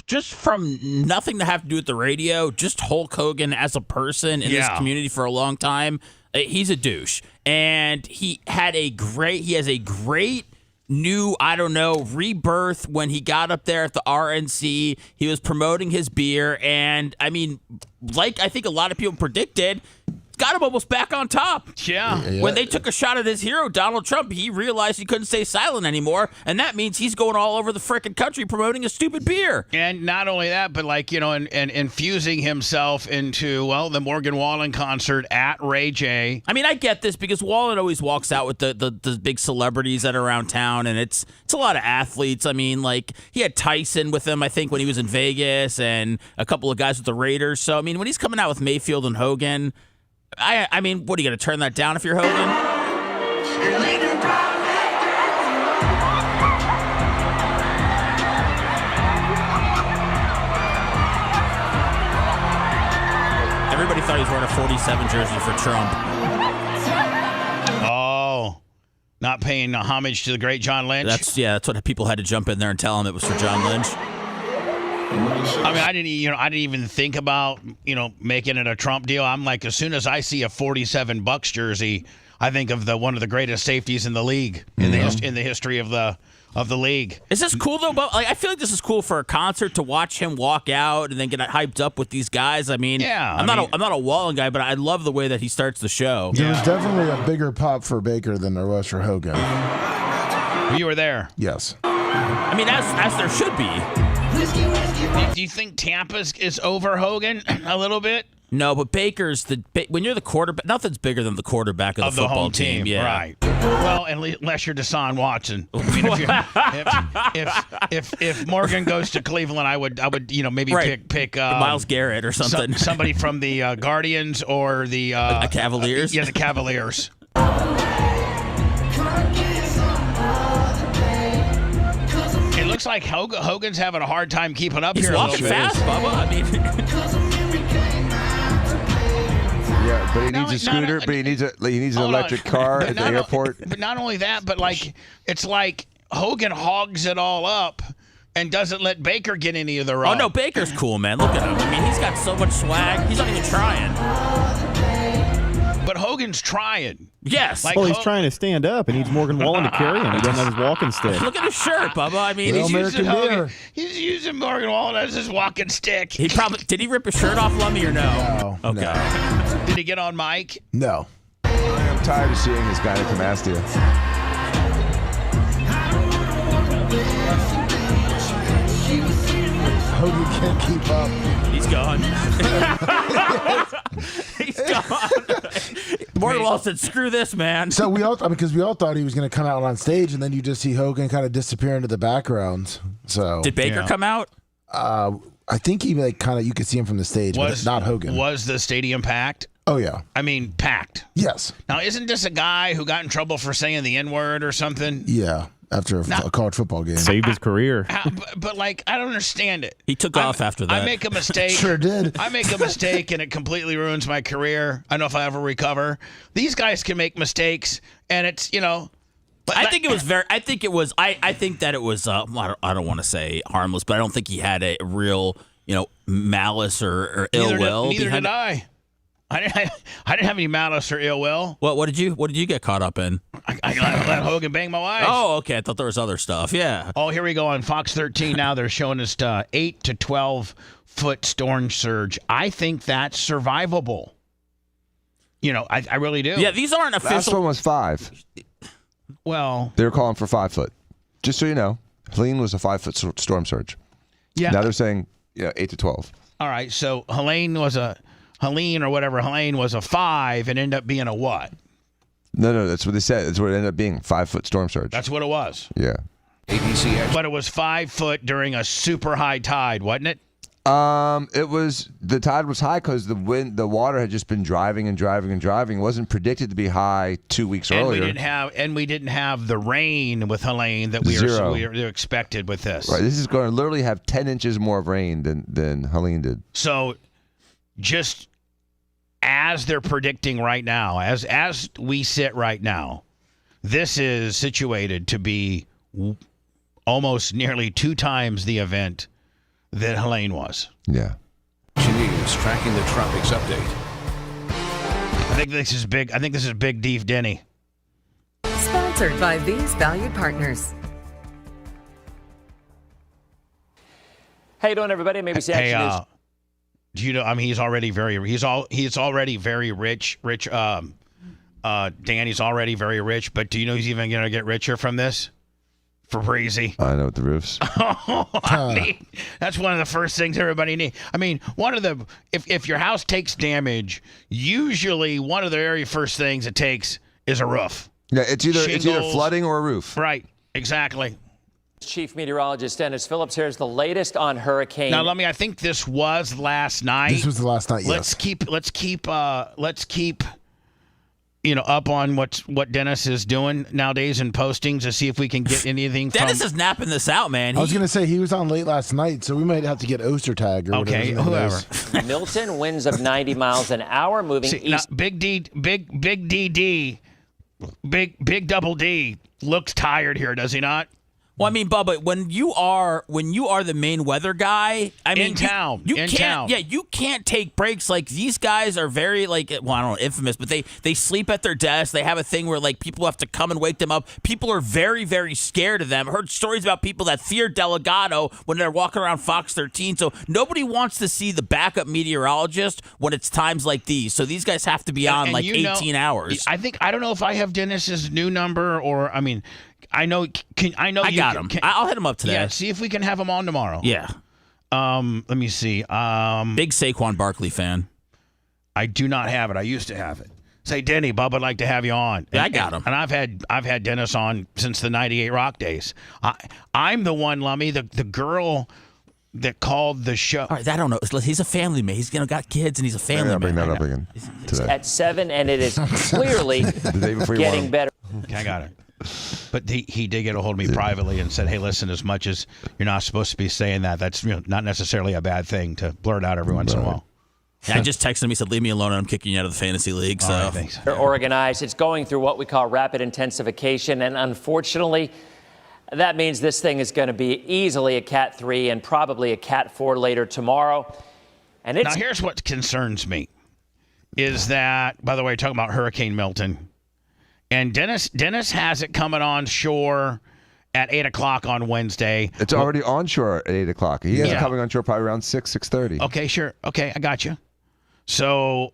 just from nothing to have to do with the radio, just Hulk Hogan as a person in this community for a long time, he's a douche. And he has a great new, rebirth when he got up there at the RNC. He was promoting his beer. And, I think a lot of people predicted, got him almost back on top. Yeah. When they took a shot at his hero, Donald Trump, he realized he couldn't stay silent anymore, and that means he's going all over the frickin' country promoting a stupid beer. And not only that, but and infusing himself into, the Morgan Wallen concert at Ray J. I get this because Wallen always walks out with the big celebrities that are around town, and it's a lot of athletes. He had Tyson with him, I think, when he was in Vegas, and a couple of guys with the Raiders. So, when he's coming out with Mayfield and Hogan, what are you going to turn that down if you're Hogan? Everybody thought he was wearing a 47 jersey for Trump. Oh, not paying homage to the great John Lynch? That's what people had to jump in there and tell him it was for John Lynch. I didn't even think about, making it a Trump deal. I'm like, as soon as I see a 47 Bucks jersey, I think of one of the greatest safeties in the league in the history of the league. Is this cool though? But I feel like this is cool for a concert to watch him walk out and then get hyped up with these guys. I'm not a Wallen guy, but I love the way that he starts the show. There was definitely a bigger pop for Baker than there was for Hogan. You were there. Yes. As there should be. Do you think Tampa is over Hogan a little bit? No, but Baker's when you're the quarterback, nothing's bigger than the quarterback of the football home team. Yeah. Right. Well, unless you're Deshaun Watson. If Morgan goes to Cleveland, I would maybe pick Myles Garrett or something. Somebody from the Guardians or the Cavaliers. The Cavaliers. It looks like Hogan's having a hard time keeping up here. He's walking fast, Bubba. Yeah, but he needs a scooter. But he needs an electric car at the airport. But not only that, but it's like Hogan hogs it all up. and doesn't let Baker get any of the row. Oh, no, Baker's cool, man. Look at him. I mean, he's got so much swag. He's not even trying. But Hogan's trying. Yes. Well, he's trying to stand up. He needs Morgan Wallen to carry him. He doesn't have his walking stick. Look at his shirt, Bubba. I mean, he's using Morgan Wallen as his walking stick. He probably did. He rip his shirt off, Lummy, or no? No. Okay. No. Did he get on mic? No. I'm tired of seeing this gynecomastia. Hogan can't keep up. He's gone. He's gone. Morgan Wallen said, "Screw this, man." So because we all thought he was going to come out on stage, and then you just see Hogan kind of disappear into the background. So did Baker come out? I think he you could see him from the stage, but not Hogan. Was the stadium packed? Oh yeah. I mean, packed. Yes. Now, isn't this a guy who got in trouble for saying the N-word or something? Yeah. After a college football game. Saved his career. But I don't understand it. He took off after that. I make a mistake. Sure did. I make a mistake and it completely ruins my career. I don't know if I ever recover. These guys can make mistakes, and it's, I think it was very. I think it was. I think that it was. I don't want to say harmless, but I don't think he had a real, malice or ill will. Neither did I. I didn't have any malice or ill will. What did you get caught up in? I let Hogan bang my wife. Oh, okay. I thought there was other stuff. Yeah. Oh, here we go on Fox 13 now. They're showing us 8 to 12 foot storm surge. I think that's survivable. I really do. Yeah, these aren't official. Last one was 5. Well, they were calling for 5 foot. Just so you know, Helene was a 5 foot storm surge. Yeah. Now they're saying 8 to 12. All right. So Helene was a 5 and ended up being a what? No, that's what they said. That's what it ended up being. 5 foot storm surge. That's what it was. Yeah. But it was 5 foot during a super high tide, wasn't it? It was, the tide was high because the water had just been driving and driving and driving. It wasn't predicted to be high 2 weeks earlier. We didn't have the rain with Helene that we expected with this. Right. This is going to literally have 10 inches more of rain than Helene did. So, just as they're predicting right now, as we sit right now, this is situated to be almost nearly 2 times the event that Helene was. Yeah. News tracking the tropics update. I think this is Big Deef Denny. Sponsored by these valued partners. How you doing, everybody? Maybe Action News. Do you know? I mean, he's already very rich. Dan, he's already very rich. But do you know he's even going to get richer from this? For breezy. I know what the roofs. That's one of the first things everybody needs. I mean, if your house takes damage, usually one of the very first things it takes is a roof. Yeah, it's either flooding or a roof. Right. Exactly. Chief Meteorologist Dennis Phillips. Here's the latest on hurricane. Now, I think this was last night. This was the last night. Yes. Let's keep up on what Dennis is doing nowadays in postings to see if we can get anything. Dennis is napping this out, man. I was going to say he was on late last night, so we might have to get Ostertag or whoever. Milton, winds of 90 miles an hour, moving east. Now, Big Double D looks tired here, does he not? Well, I mean, Bubba, when you are the main weather guy, in town, yeah, you can't take breaks. Like, these guys are very I don't know, infamous, but they sleep at their desk. They have a thing where people have to come and wake them up. People are very, very scared of them. I heard stories about people that fear Delgado when they're walking around Fox 13. So nobody wants to see the backup meteorologist when it's times like these. So these guys have to be on 18 hours. I don't know if I have Dennis's new number or I know. I got him. I'll hit him up today. Yeah, see if we can have him on tomorrow. Yeah. Let me see. Big Saquon Barkley fan. I do not have it. I used to have it. Say, Denny, Bubba would like to have you on. Yeah, I got him. And I've had Dennis on since the '98 Rock days. I'm the one, Lummy, the girl that called the show. All right, I don't know. He's a family man. He's got kids and he's a family man. I'll bring that up again today. At 7, and it is clearly getting better. Okay, I got it. But he did get a hold of me privately and said, hey, listen, as much as you're not supposed to be saying that, that's not necessarily a bad thing to blurt out every once in a while. Yeah, I just texted him. He said, leave me alone. I'm kicking you out of the fantasy league. So. Right, thanks. They're organized. It's going through what we call rapid intensification. And unfortunately, That means this thing is going to be easily a Cat 3 and probably a Cat 4 later tomorrow. And now here's what concerns me is that, by the way, talking about Hurricane Milton, and Dennis has it coming on shore at 8 o'clock on Wednesday. It's already on shore at 8 o'clock. He has it coming on shore probably around 6:30. Okay, sure. Okay, I got you. So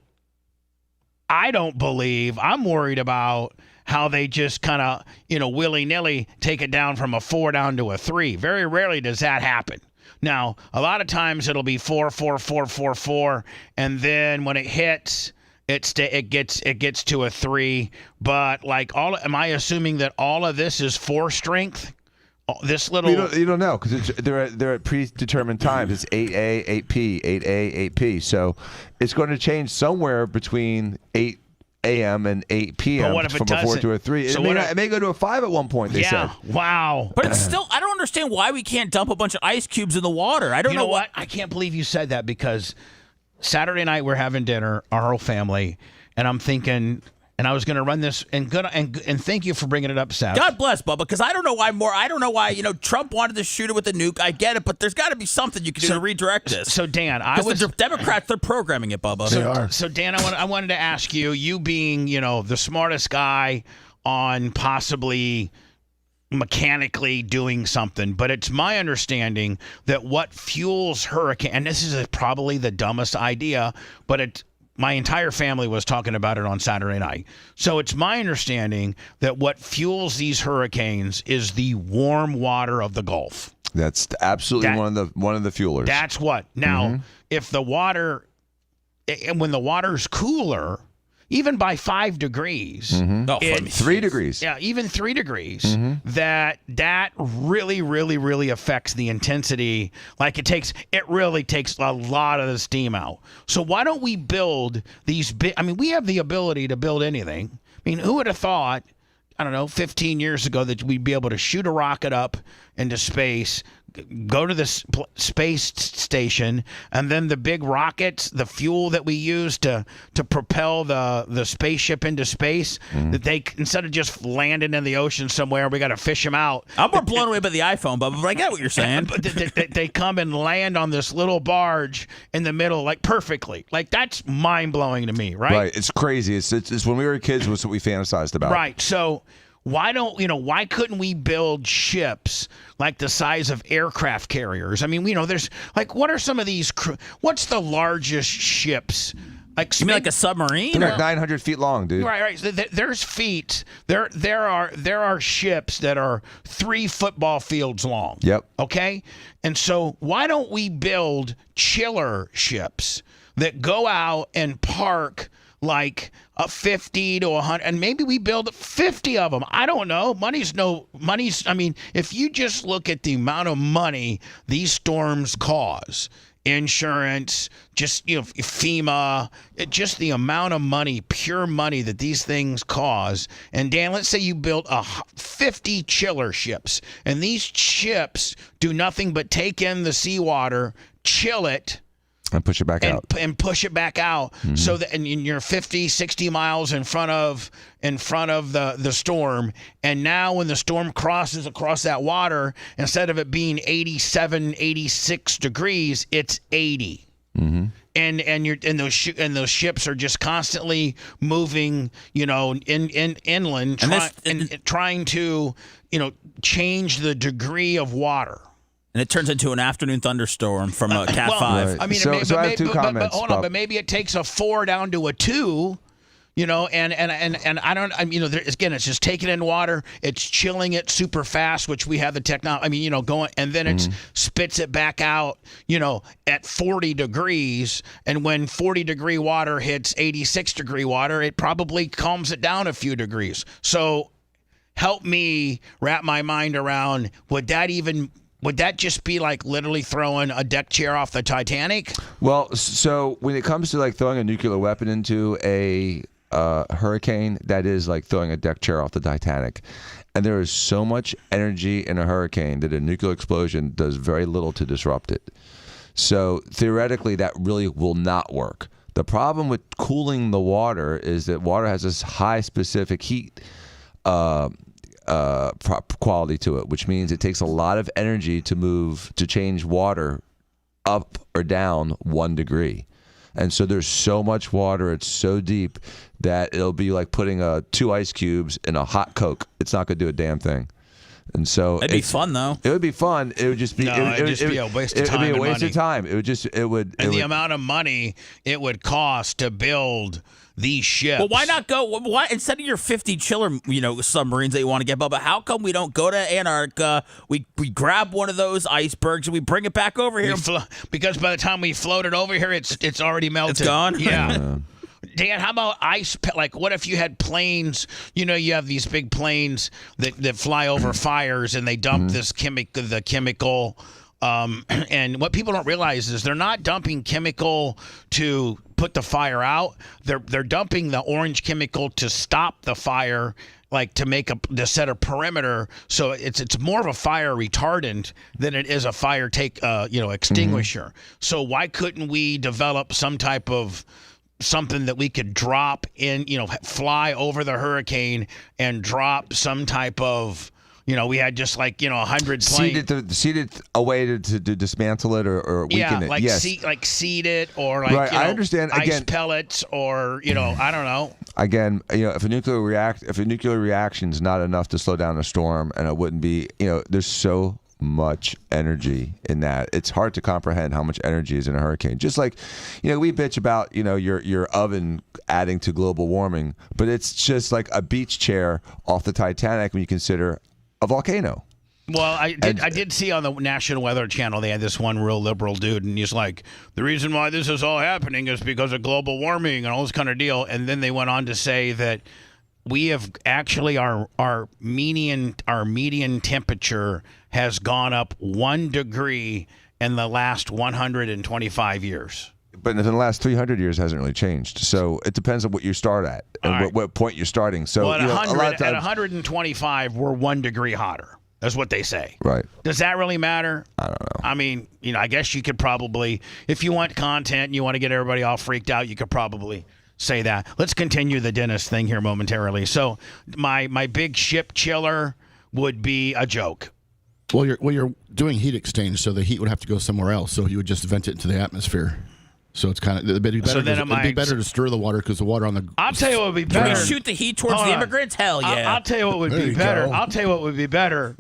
I'm worried about how they just kind of, willy-nilly take it down from a 4 down to a 3. Very rarely does that happen. Now, a lot of times it'll be 4, 4, 4, 4, 4, and then when it hits, it gets to a 3. But am I assuming that all of this is 4 strength? This little you don't know because they're at predetermined times. It's 8A, 8P, 8A, 8P. So it's going to change somewhere between 8 a.m. and 8 p.m. from a 4 to a 3. It may go to a 5 at one point, they said. Wow. But it's still, I don't understand why we can't dump a bunch of ice cubes in the water. I don't know what. I can't believe you said that because Saturday night we're having dinner, our whole family, and I'm thinking, and I was going to run this, and thank you for bringing it up, Seth. God bless, Bubba, because I don't know why Trump wanted to shoot it with a nuke. I get it, but there's got to be something you can do to redirect this. So, Dan, the Democrats, they're programming it, Bubba. They are. So, Dan, I wanted to ask you being, the smartest guy on possibly mechanically doing something, but it's my understanding that what fuels hurricane, and this is probably the dumbest idea, but my entire family was talking about it on Saturday night. So it's my understanding that what fuels these hurricanes is the warm water of the Gulf. That's absolutely one of the fuelers. That's what. Now, if the water, and when the water's cooler, even by 5 degrees, 3 degrees. Yeah, even 3 degrees, that really, really, really affects the intensity. It really takes a lot of the steam out. So why don't we build these big, we have the ability to build anything. Who would have thought, 15 years ago that we'd be able to shoot a rocket up into space, go to the space station, and then the big rockets, the fuel that we use to propel the spaceship into space, that they, instead of just landing in the ocean somewhere, we got to fish them out. I'm more blown away by the iPhone, but I get what you're saying. But they come and land on this little barge in the middle, perfectly. That's mind-blowing to me, right? Right. It's crazy. It's when we were kids was what we fantasized about. Right. So why couldn't we build ships like the size of aircraft carriers? There's what are some of these, what's the largest ships? You mean like a submarine? They're 900 feet long, dude. Right. There's feet. There are ships that are 3 football fields long. Yep. Okay? And so why don't we build chiller ships that go out and park a 50 to 100, and maybe we build 50 of them. I don't know. Money's. If you just look at the amount of money these storms cause, insurance, just FEMA, just the amount of money, pure money that these things cause. And Dan, let's say you built 50 chiller ships, and these ships do nothing but take in the seawater, chill it, and push it back out. And push it back out, so that and you're 50, 60 miles in front of the storm. And now when the storm crosses across that water, instead of it being 87, 86 degrees, it's 80. And those ships are just constantly moving, inland, trying to change the degree of water. And it turns into an afternoon thunderstorm from a Cat 5. Right. So I have two comments. Hold on, but maybe it takes a 4 down to a 2. And I don't. Again, it's just taking in water. It's chilling it super fast, which we have the technology. Going, and then it spits it back out. At 40 degrees, and when 40-degree water hits 86-degree water, it probably calms it down a few degrees. So, help me wrap my mind around. Would that just be literally throwing a deck chair off the Titanic? Well, so when it comes to throwing a nuclear weapon into a hurricane, that is like throwing a deck chair off the Titanic. And there is so much energy in a hurricane that a nuclear explosion does very little to disrupt it. So theoretically, that really will not work. The problem with cooling the water is that water has this high specific heat quality to it, which means it takes a lot of energy to change water up or down 1 degree. And so there's so much water, it's so deep that it'll be like putting 2 ice cubes in a hot Coke. It's not going to do a damn thing. And so it'd be fun though. It would be fun. It would just be. No, it would just be a waste of time. It would be a and waste money. of time. It would just. It would. And the amount of money it would cost to build these ships. Well, why not go? Why instead of your 50 chiller, submarines that you want to get, Bubba? How come we don't go to Antarctica? We grab one of those icebergs and we bring it back over here. Because by the time we float it over here, it's already melted. It's gone. Yeah. Dan, how about ice? Like, what if you had planes? You have these big planes that fly over fires and they dump this chemical. And what people don't realize is they're not dumping chemical to put the fire out. They're dumping the orange chemical to stop the fire, like to set a perimeter. So it's more of a fire retardant than it is a fire extinguisher. So why couldn't we develop some type of something that we could drop in, fly over the hurricane and drop some type of, we had just 100 planes. Seed it a way to dismantle it or weaken it. Yes. Seed it or right. I understand. Ice Again, pellets or, I don't know. Again, if a nuclear reaction is not enough to slow down a storm, and it wouldn't be, there's so much energy in that. It's hard to comprehend how much energy is in a hurricane. Just like, we bitch about, your oven adding to global warming, but it's just like a beach chair off the Titanic when you consider a volcano. Well, I did see on the National Weather Channel, they had this one real liberal dude, and he's like, the reason why this is all happening is because of global warming and all this kind of deal. And then they went on to say that we have actually our median temperature has gone up 1 degree in the last 125 years. But in the last 300 years, it hasn't really changed. So it depends on what you start at and what point you're starting. So at 125, we're 1 degree hotter. That's what they say. Right. Does that really matter? I don't know. I mean, I guess you could probably, if you want content and you want to get everybody all freaked out, you could probably say that. Let's continue the dentist thing here momentarily. So my big ship chiller would be a joke. Well, you're doing heat exchange, so the heat would have to go somewhere else. So you would just vent it into the atmosphere. So it's kind of it'd be better. It'd be better to stir the water because the water on the. I'll tell you what would be better. Can we shoot the heat towards the immigrants? Hell yeah! I'll tell you what would be better. I'll tell you what would be better.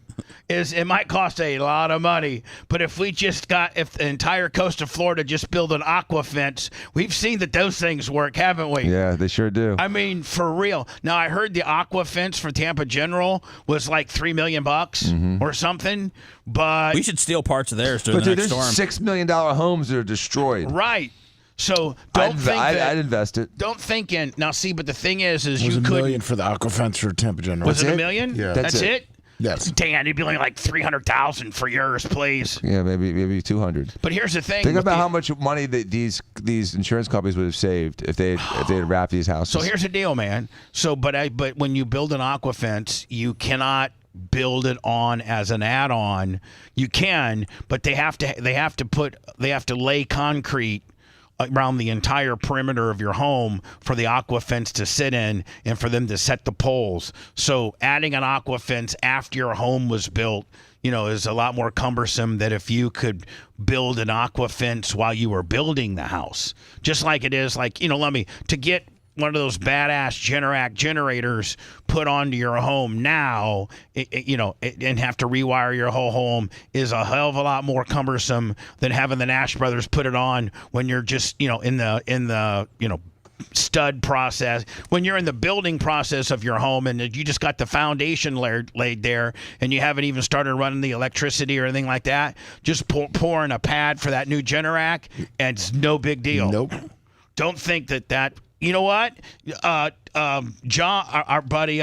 Is it might cost a lot of money, but if the entire coast of Florida just build an aqua fence, we've seen that those things work, haven't we? Yeah, they sure do. I mean, for real. Now I heard the aqua fence for Tampa General was like $3 million or something, but we should steal parts of theirs during the next storm. $6 million homes that are destroyed. Right. So I'd invest it. Don't think in now. See, but the thing is you could $1 million for the aqua fence for Tampa General. Was it $1 million? Yeah, that's it. Yes. Dan, it'd be only like $300,000 for yours, please. Yeah, maybe 200. But here's the thing. Think about how much money that these insurance companies would have saved if they had wrapped these houses. So here's the deal, man. So, but when you build an aqua fence, you cannot build it on as an add-on. You can, but they have to lay concrete around the entire perimeter of your home for the aqua fence to sit in and for them to set the poles. So adding an aqua fence after your home was built, is a lot more cumbersome than if you could build an aqua fence while you were building the house. Just like it is to get one of those badass Generac generators put onto your home now, and have to rewire your whole home is a hell of a lot more cumbersome than having the Nash brothers put it on when you're just, in the stud process. When you're in the building process of your home and you just got the foundation laid there and you haven't even started running the electricity or anything like that, just pour in a pad for that new Generac and it's no big deal. Nope. Don't think that. You know what? John, our buddy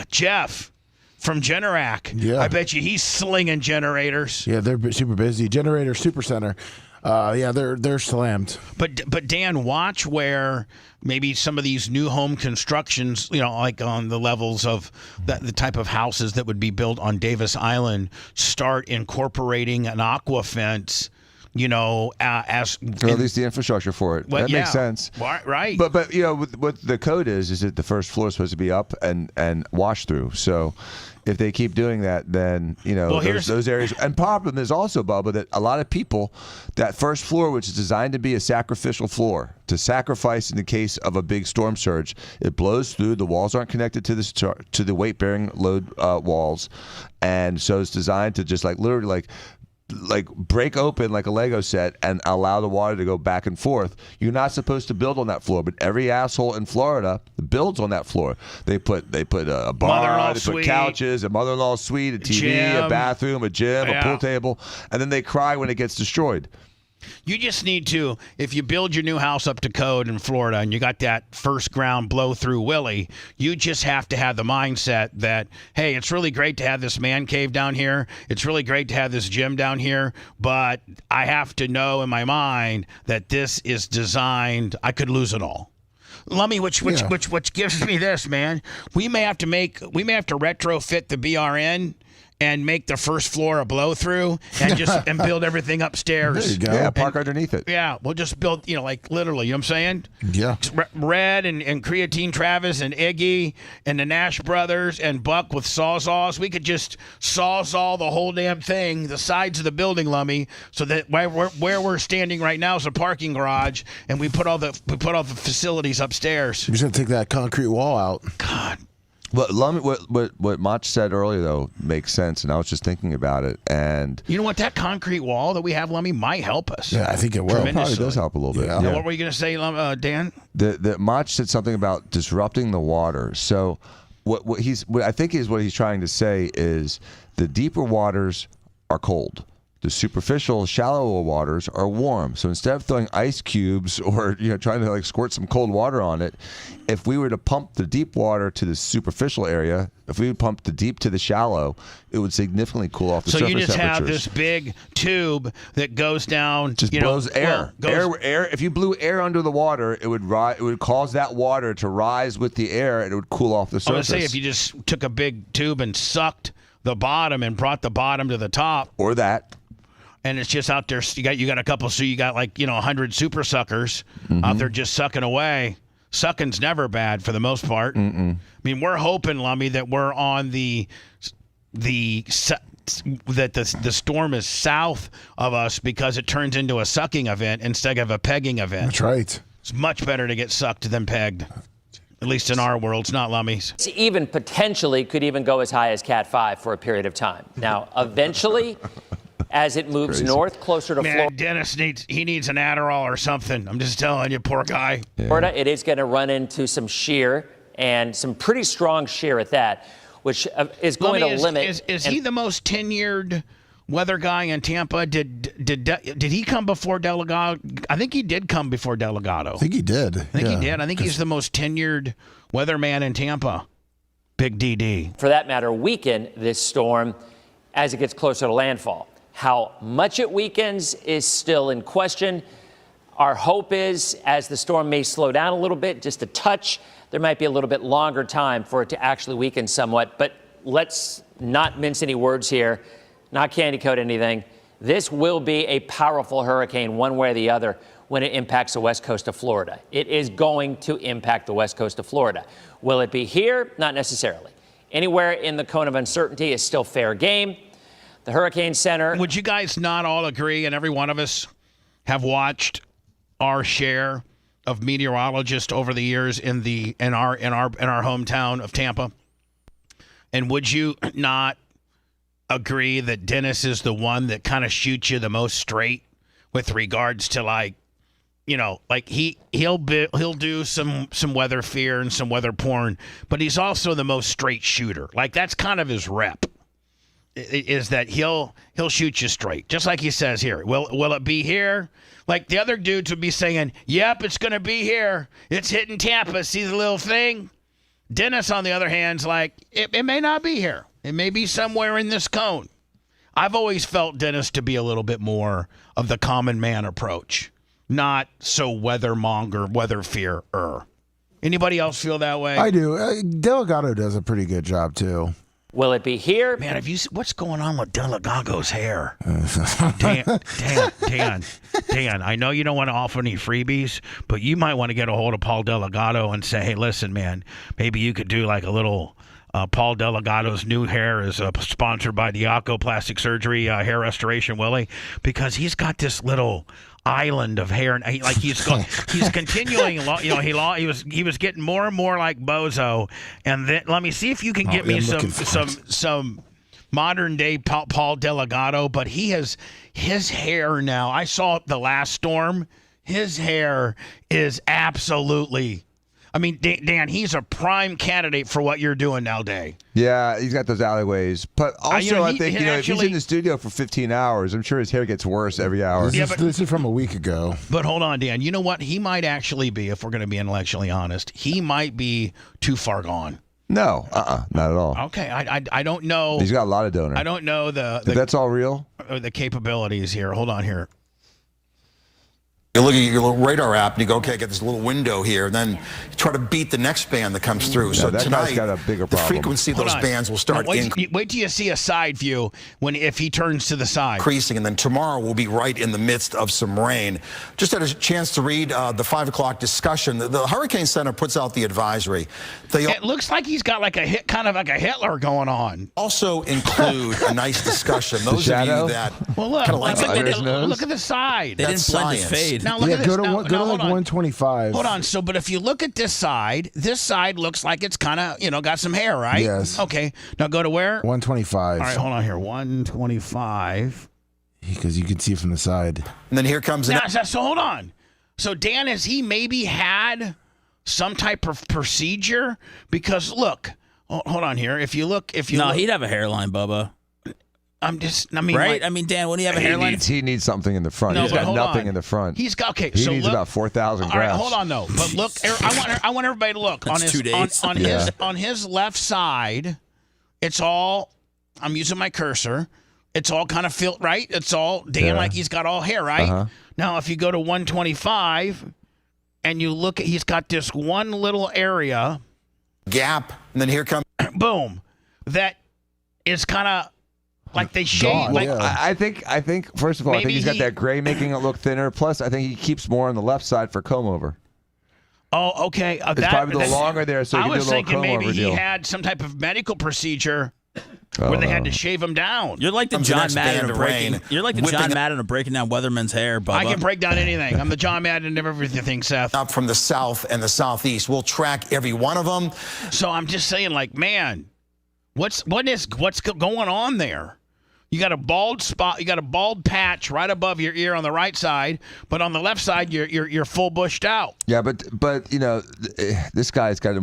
Jeff from Generac. Yeah. I bet you he's slinging generators. Yeah, they're super busy. Generator Super Center. They're slammed. But Dan, watch where maybe some of these new home constructions, like on the levels of the type of houses that would be built on Davis Island, start incorporating an aqua fence as or at least the infrastructure for it. That makes sense, right? But what the code is that the first floor is supposed to be up and wash through. So if they keep doing that, then those areas. And problem is also, Bubba, that a lot of people, that first floor, which is designed to be a sacrificial floor to sacrifice in the case of a big storm surge, it blows through. The walls aren't connected to the weight bearing load walls, and so it's designed to just literally break open like a Lego set and allow the water to go back and forth. You're not supposed to build on that floor, but every asshole in Florida builds on that floor. They put a bar, they put couches, a mother-in-law suite, a TV, gym. a bathroom, a gym, a pool table, and then they cry when it gets destroyed. You just need to, if you build your new house up to code in Florida and you got that first ground blow through Willie, you just have to have the mindset that, hey, it's really great to have this man cave down here. It's really great to have this gym down here, but I have to know in my mind that this is designed, I could lose it all. Lummy, which gives me this, man. We may have to retrofit the BRN and make the first floor a blow through and build everything upstairs. There you go. Yeah, park underneath it. Yeah, we'll just build, literally, you know what I'm saying? Yeah. Red and Creatine Travis and Iggy and the Nash brothers and Buck with Sawzaws. We could just Sawzaw the whole damn thing, the sides of the building, Lummy, so that where we're standing right now is a parking garage, and we put all the facilities upstairs. You're just going to take that concrete wall out. God. What Mach said earlier, though, makes sense, and I was just thinking about it. And you know what? That concrete wall that we have, Lummy, might help us. Yeah, I think it will. It probably does help a little bit. Yeah. What were you going to say, Dan? The Mach said something about disrupting the water. So what I think what he's trying to say is the deeper waters are cold. The superficial, shallower waters are warm. So instead of throwing ice cubes or trying to squirt some cold water on it, if we were to pump the deep water to the superficial area, if we would pump the deep to the shallow, it would significantly cool off the surface temperatures. So you just have this big tube that goes down. Just blows air. Air. If you blew air under the water, it would cause that water to rise with the air, and it would cool off the surface. I would say if you just took a big tube and sucked the bottom and brought the bottom to the top, or that. And it's just out there. You got a couple. So you got 100 super suckers out there just sucking away. Sucking's never bad for the most part. I mean, we're hoping, Lummy, that we're on the storm is south of us because it turns into a sucking event instead of a pegging event. That's right. It's much better to get sucked than pegged. At least in our world, it's not Lummy's. It's even potentially could even go as high as Cat 5 for a period of time. Now, eventually, as it moves north, closer to Florida. Dennis needs an Adderall or something. I'm just telling you, poor guy. Florida, it is going to run into some shear, and some pretty strong shear at that, which is going to limit. Is he the most tenured weather guy in Tampa? Did he come before Delgado? I think he did come before Delgado. I think he did. I think he's the most tenured weatherman in Tampa. Big DD. For that matter, weaken this storm as it gets closer to landfall. How much it weakens is still in question. Our hope is, as the storm may slow down a little bit, just a touch, there might be a little bit longer time for it to actually weaken somewhat. But let's not mince any words here, not candy coat anything. This will be a powerful hurricane one way or the other when it impacts the west coast of Florida. It is going to impact the west coast of Florida. Will it be here? Not necessarily. Anywhere in the cone of uncertainty is still fair game. The Hurricane Center. Would you guys not all agree, and every one of us have watched our share of meteorologists over the years in our hometown of Tampa? And would you not agree that Dennis is the one that kind of shoots you the most straight with regards to he'll do some weather fear and some weather porn, but he's also the most straight shooter. That's kind of his rep. Is that he'll shoot you straight, just like he says here. Will it be here? Like the other dudes would be saying, "Yep, it's going to be here. It's hitting Tampa. See the little thing?" Dennis, on the other hand, is like, it may not be here. It may be somewhere in this cone. I've always felt Dennis to be a little bit more of the common man approach, not so weathermonger, weather fear-er. Anybody else feel that way? I do. Delgado does a pretty good job too. Will it be here? Man, have you what's going on with Delgado's hair? Dan, I know you don't want to offer any freebies, but you might want to get a hold of Paul Delgado and say, hey, listen, man, maybe you could do like a little Paul Delgado's new hair is sponsored by Diaco Plastic Surgery Hair Restoration Willie, because he's got this little island of hair, and he's continuing. He was getting more and more like Bozo, and then let me see if you can get me some modern day Paul Delgado. But he has his hair now. I saw it the last storm. His hair is absolutely. I mean, Dan, he's a prime candidate for what you're doing now, Day. Yeah, he's got those alleyways. But also, I think if he's in the studio for 15 hours, I'm sure his hair gets worse every hour. This is from a week ago. But hold on, Dan. You know what? He might actually be, if we're going to be intellectually honest, he might be too far gone. No, not at all. Okay, I don't know. He's got a lot of donor. I don't know the if that's all real. The capabilities here. Hold on here. You look at your little radar app and you go, okay, I got this little window here, and then you try to beat the next band that comes through. So that tonight, guy's got a bigger problem. The frequency of those bands will start wait till you see a side view if he turns to the side. Increasing, and then tomorrow we'll be right in the midst of some rain. Just had a chance to read the 5 o'clock discussion. The Hurricane Center puts out the advisory. It looks like he's got like kind of like a Hitler going on. Also include a nice discussion. Those of you that look at the side. They didn't blend his fade. Now look at this. Go to like 125. Hold on. So, but if you look at this side looks like it's kind of, got some hair, right? Yes. Okay. Now go to where? 125. All right, hold on here. 125. Because you can see from the side. And then here comes so hold on. So Dan, has he maybe had some type of procedure? Because look, hold on here. If you look, he'd have a hairline, Bubba. Right? I mean, Dan, wouldn't he have a hairline? He needs something in the front. He's got nothing in the front. He's got He needs about 4,000 grafts. All right, hold on though. But look, I want everybody to look on his left side. It's all. I'm using my cursor. It's all kind of filled, right? It's all Dan like he's got all hair, right? Uh-huh. Now, if you go to 125, and you look at, he's got this one little area gap, and then here comes boom. That is kind of. Like they shave. I think. First of all, I think he's got that gray making it look thinner. Plus, I think he keeps more on the left side for comb over. Oh, okay. It's probably the longer there, so you can do a little comb over deal. I was thinking maybe he had some type of medical procedure where they had to shave him down. You're like the John Madden of breaking. You're like the John Madden of breaking down Weatherman's hair, Bubba. I can break down anything. I'm the John Madden of everything, Seth. Up from the south and the southeast, we'll track every one of them. So I'm just saying, like, man, what's going on there? You got a bald spot. You got a bald patch right above your ear on the right side, but on the left side, you're full bushed out. Yeah, but this guy's got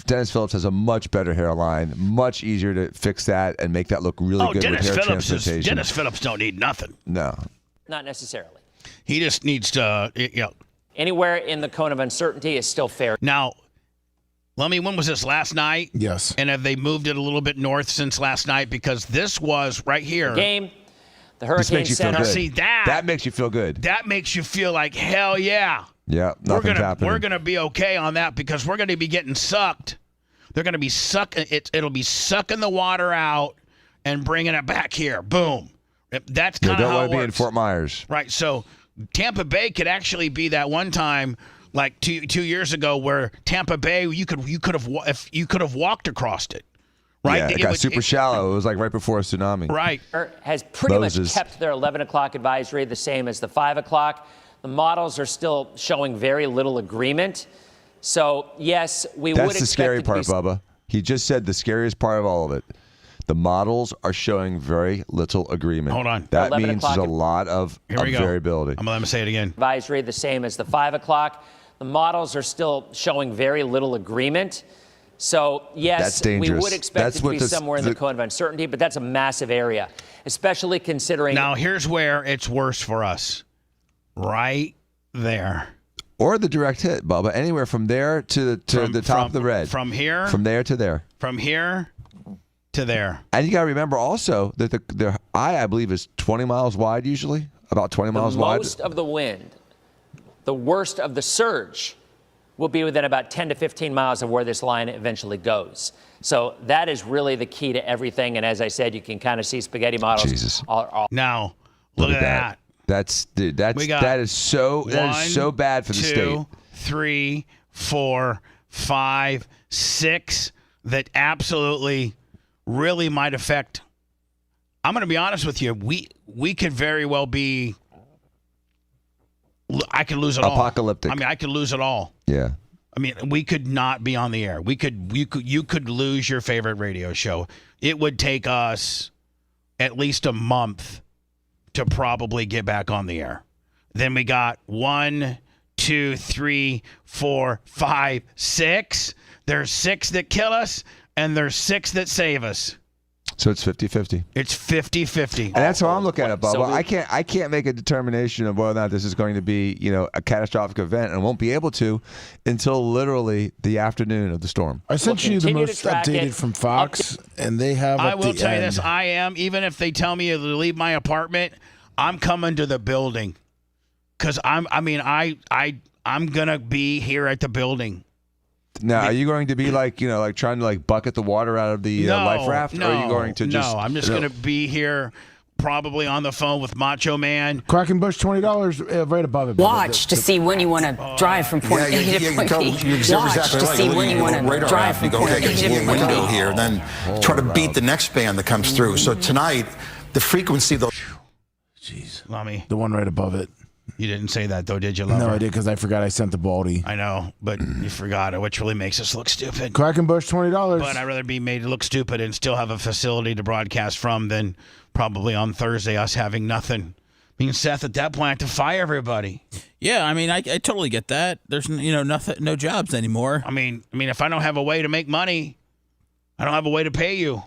Dennis Phillips has a much better hairline, much easier to fix that and make that look really good with hair transplantation. Dennis Phillips don't need nothing. No, not necessarily. He just needs to. Anywhere in the cone of uncertainty is still fair. Now. When was this, last night? Yes. And have they moved it a little bit north since last night? Because this was right here. Game, the Hurricane Center. See, that makes you feel good. That makes you feel like, hell yeah. Yeah, nothing's happening. We're going to be okay on that because we're going to be getting sucked. They're going to be sucking. It'll be sucking the water out and bringing it back here. Boom. That's kind of how it works. Don't want to be in Fort Myers. Right. So Tampa Bay could actually be that one time like 2 years ago, where Tampa Bay, you could have walked across it, right? Yeah, it got super shallow. It was like right before a tsunami. Right. Has pretty much kept their 11 o'clock advisory the same as the 5 o'clock. The models are still showing very little agreement. So yes, we would expect. That's the scary part, Bubba. He just said the scariest part of all of it. The models are showing very little agreement. Hold on. That means there's a lot of variability. I'm going to say it again. Advisory the same as the 5 o'clock. The models are still showing very little agreement. So, yes, we would expect it to be somewhere in the cone of uncertainty, but that's a massive area, especially considering. Now, here's where it's worse for us. Right there. Or the direct hit, Bubba. Anywhere from there to the top of the red. From here? From there to there. From here to there. And you got to remember also that the eye, I believe, is 20 miles wide usually, about 20 miles wide. Most of the wind, the worst of the surge, will be within about 10 to 15 miles of where this line eventually goes. So that is really the key to everything. And as I said, you can kind of see spaghetti models. Jesus. Now, look at that. That is so bad for the state. 2, 3, 4, 5, 6 that absolutely really might affect. I'm going to be honest with you. We could very well be. I could lose it all. Apocalyptic. I mean, I could lose it all. Yeah. I mean, we could not be on the air. You could lose your favorite radio show. It would take us at least a month to probably get back on the air. Then we got 1, 2, 3, 4, 5, 6. There's 6 that kill us, and there's 6 that save us. So it's 50-50. It's 50-50. And that's how I'm looking at it, Bubba. I can't make a determination of whether or not this is going to be, a catastrophic event, and won't be able to until literally the afternoon of the storm. I sent you the most updated from Fox, and they have. I will tell you this: I am, even if they tell me to leave my apartment, I'm coming to the building, because I'm gonna be here at the building. Now, are you going to be trying to bucket the water out of the life raft? No, or are you going to just... No, I'm just going to be here probably on the phone with Macho Man. Quackenbush, $20 right above it. Watch to see when you want to drive from point A to point B. Watch to see when you want to drive from point A to point B. Window here, then try to beat the next band that comes through. So tonight, the frequency of the... Jeez. Mommy. The one right above it. You didn't say that, though, did you, Lover? No, I did, because I forgot I sent the Baldy. I know, but you forgot it, which really makes us look stupid. Quackenbush, $20. But I'd rather be made to look stupid and still have a facility to broadcast from than probably on Thursday us having nothing. I mean, Seth, at that point, I have to fire everybody. Yeah, I mean, I totally get that. There's, nothing, no jobs anymore. I mean, if I don't have a way to make money, I don't have a way to pay you.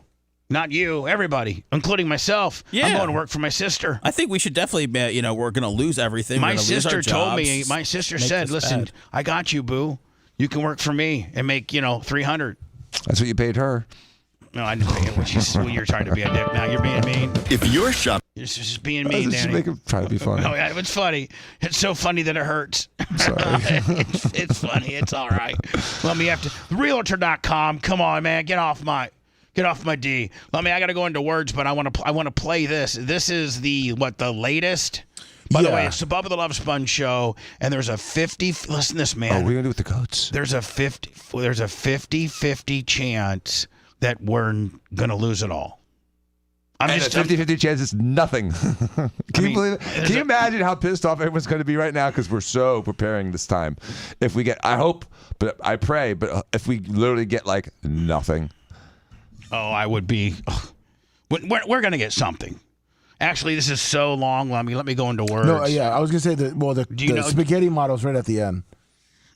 Not you, everybody, including myself. Yeah. I'm going to work for my sister. I think we should definitely, we're going to lose everything. My sister told me, my sister said, listen, I got you, boo. You can work for me and make, $300. That's what you paid her. No, I didn't pay her. You're trying to be a dick now. You're being mean. If you're shut. You're just being mean, Danny. Try to be funny. Oh, yeah, it's funny. It's so funny that it hurts. Sorry. it's funny. It's all right. Let me have to. Realtor.com. Come on, man. Get off my D. I got to go into words, but I want to play this. This is the latest? By the way, it's the Bubba the Love Sponge show, and there's a 50. Listen to this, man. Oh, we're gonna do with the goats. There's a 50-50 chance that we're gonna lose it all. A 50-50 chance is nothing. Can you believe it? Can you imagine how pissed off everyone's going to be right now because we're so preparing this time? If we get, I hope, but I pray, but if we literally get nothing. Oh, I would be. We're going to get something. Actually, this is so long. Let me go into words. No, yeah, I was going to say the spaghetti model's right at the end.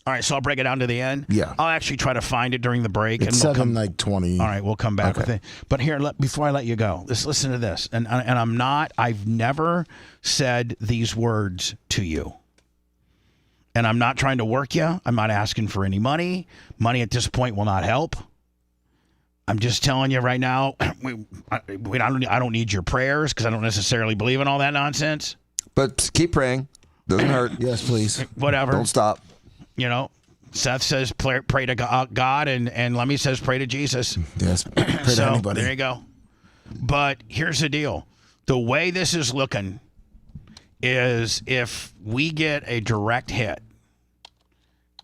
All right, so I'll break it down to the end. Yeah, I'll actually try to find it during the break. It's and 7:20. All right, we'll come back with it. But here, before I let you go, listen to this. And I've never said these words to you. And I'm not trying to work you. I'm not asking for any money. Money at this point will not help. I'm just telling you right now, I don't need your prayers because I don't necessarily believe in all that nonsense. But keep praying. Doesn't hurt. Yes, please. Whatever. Don't stop. Seth says pray to God, and Lemmy says pray to Jesus. Yes, pray to anybody. There you go. But here's the deal. The way this is looking is if we get a direct hit,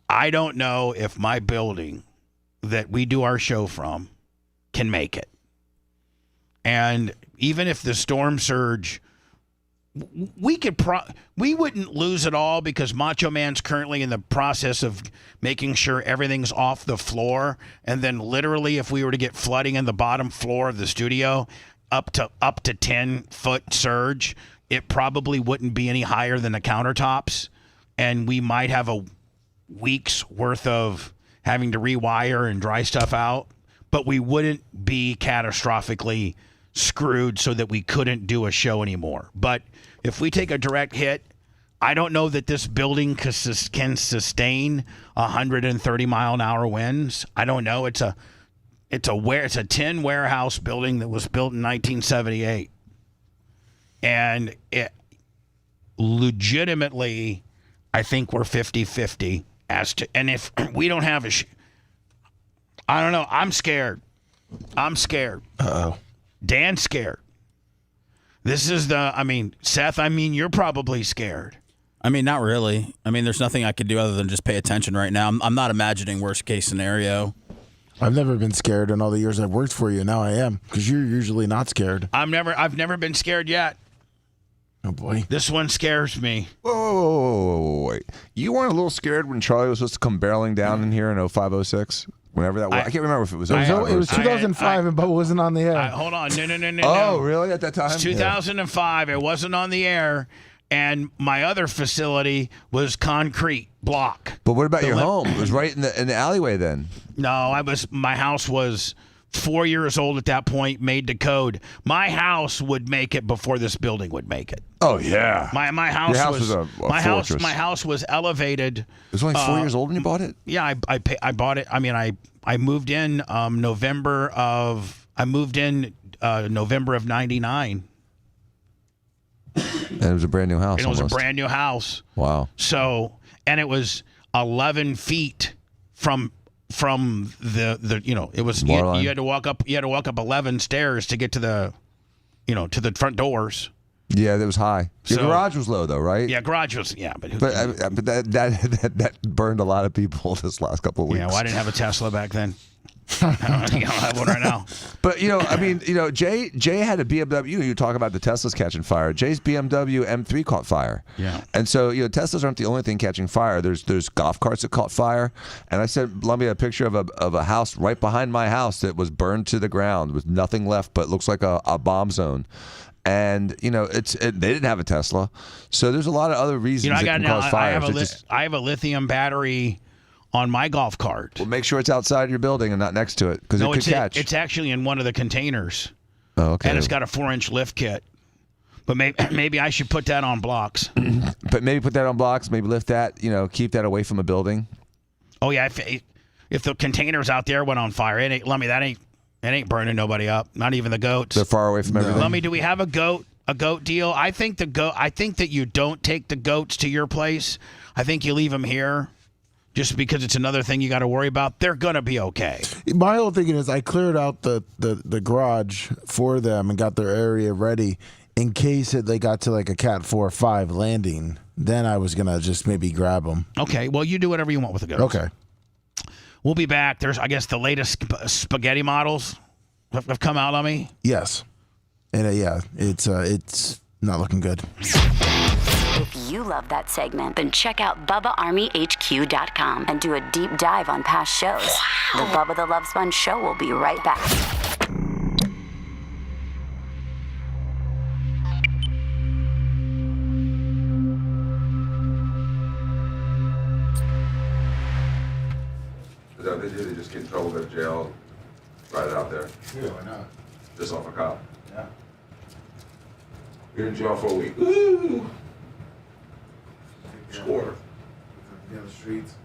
I don't know if my building that we do our show from can make it. And even if the storm surge, we wouldn't lose it all because Macho Man's currently in the process of making sure everything's off the floor. And then literally if we were to get flooding in the bottom floor of the studio up to 10-foot surge, it probably wouldn't be any higher than the countertops. And we might have a week's worth of having to rewire and dry stuff out, but we wouldn't be catastrophically screwed so that we couldn't do a show anymore. But if we take a direct hit, I don't know that this building can sustain 130-mile-an-hour winds. I don't know. It's a tin warehouse building that was built in 1978, and it legitimately, I think we're 50-50 and if we don't have I don't know. I'm scared. Uh-oh. Dan's scared. This is Seth, you're probably scared. Not really. There's nothing I could do other than just pay attention right now. I'm not imagining worst case scenario. I've never been scared in all the years I've worked for you. Now I am, because you're usually not scared. I've never been scared yet. Oh, boy. This one scares me. Whoa, wait. You weren't a little scared when Charlie was supposed to come barreling down in here in 0506? Whenever that was. I can't remember if it was. It was 2005 and Bubba wasn't on the air. Hold on. No. Oh, really? At that time? It's 2005. It wasn't on the air. And my other facility was concrete block. But what about your home? It was right in the alleyway then. No, my house was 4 years old at that point, made to code. My house would make it before this building would make it. Oh yeah. My house, your house was a fortress. My house was elevated. It was only 4 years old when you bought it? Yeah, I bought it. I moved in November of 99. And it was a brand new house. And it was a brand new house. Wow. So, and it was 11 feet from the it was you had to walk up 11 stairs to get to the to the front doors. Yeah, that was high. Your garage was low though, right? Yeah, garage was but that burned a lot of people this last couple of weeks. Yeah, well, I didn't have a Tesla back then. I don't have one right now. But Jay had a BMW. You talk about the Teslas catching fire. Jay's BMW M3 caught fire. Yeah. And so Teslas aren't the only thing catching fire. There's golf carts that caught fire. And I sent Lumbee a picture of a house right behind my house that was burned to the ground with nothing left but looks like a bomb zone. And they didn't have a Tesla, so there's a lot of other reasons that can cause fire. I have a lithium battery on my golf cart. Well, make sure it's outside your building and not next to it, because it could catch. It's actually in one of the containers. Oh, okay. And it's got a 4-inch lift kit. But maybe I should put that on blocks. But maybe put that on blocks. Maybe lift that. Keep that away from a building. Oh yeah, if the containers out there went on fire, it ain't burning nobody up. Not even the goats. They're far away from everything. Lummy, do we have a goat deal? I think that you don't take the goats to your place. I think you leave them here. Just because it's another thing you got to worry about, they're going to be okay. My whole thinking is I cleared out the garage for them and got their area ready in case they got to like a Cat 4 or 5 landing. Then I was going to just maybe grab them. Okay, well, you do whatever you want with the goats. Okay. We'll be back. There's, I guess, the latest spaghetti models have come out on me. Yes. And it's not looking good. If you love that segment, then check out BubbaArmyHQ.com and do a deep dive on past shows. The Bubba the Love Sponge Show will be right back. Is that what they do? They just get in trouble, go to jail, write it out there? Yeah, why not? Just off a cop? Yeah. You're in jail for a week. Woo! Score. Down the streets.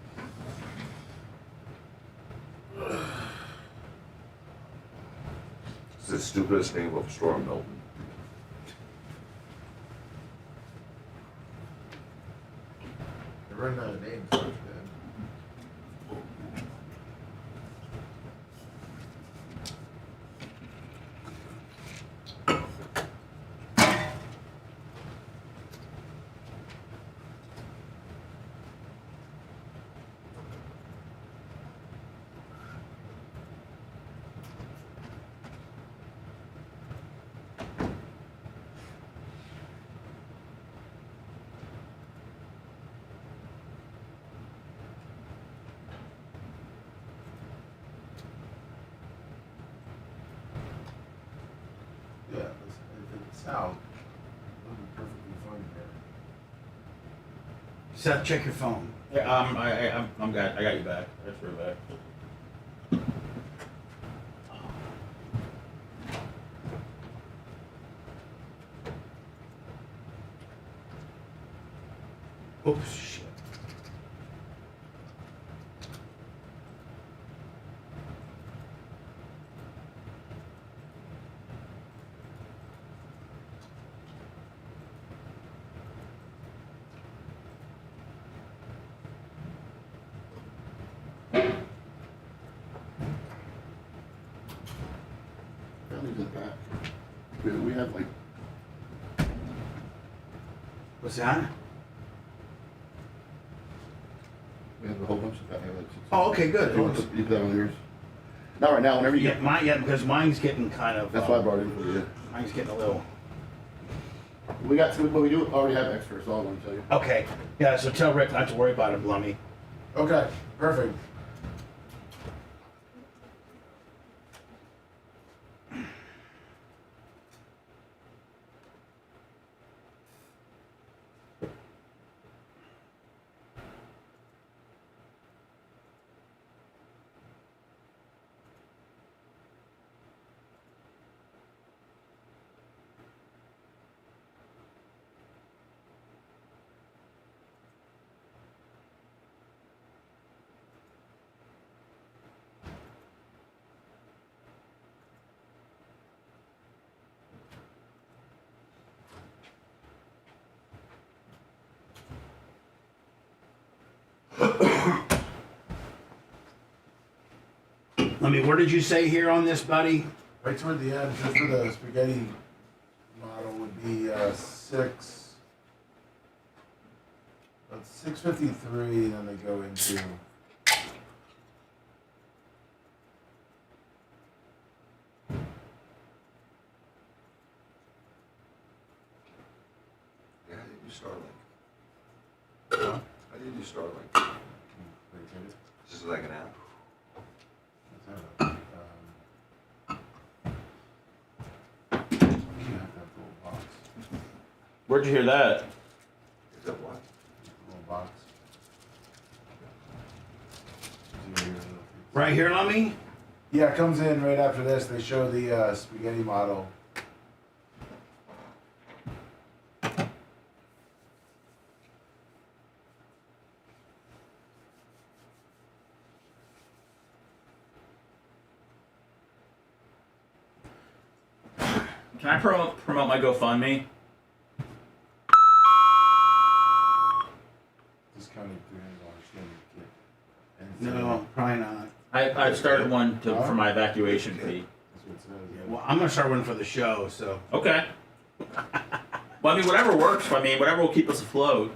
It's the stupidest name of a store in Milton. They're running out of names, man. Yeah, if it's south, it'll be perfectly fine there. Seth, check your phone. Yeah, I got you back. That's for back. Oops, shit. Something's in the back. We have like. What's that? We have a whole bunch of that. Oh, okay, good. You put that on yours? Not right now. Whenever you get mine, because mine's getting kind of. That's why I brought it in for you. Mine's getting a little. We got some, but we do already have extras. So I want to tell you. Okay. Yeah. So tell Rick not to worry about it, Blummy. Okay. Perfect. I mean, where did you say here on this, buddy? Right toward the end, just for the spaghetti model would be that's 653, then they go into. Yeah, I did do Starlink. Huh? I did do Starlink. This is like an app. Where'd you hear that? Is that what? Little box. Right here, Lummy? Yeah, it comes in right after this. They show the spaghetti model. Can I promote my GoFundMe? Discounted $300 No, probably not. I started one for my evacuation fee. Well, I'm gonna start one for the show. So. Okay. Well, I mean, whatever works. I mean, whatever will keep us afloat.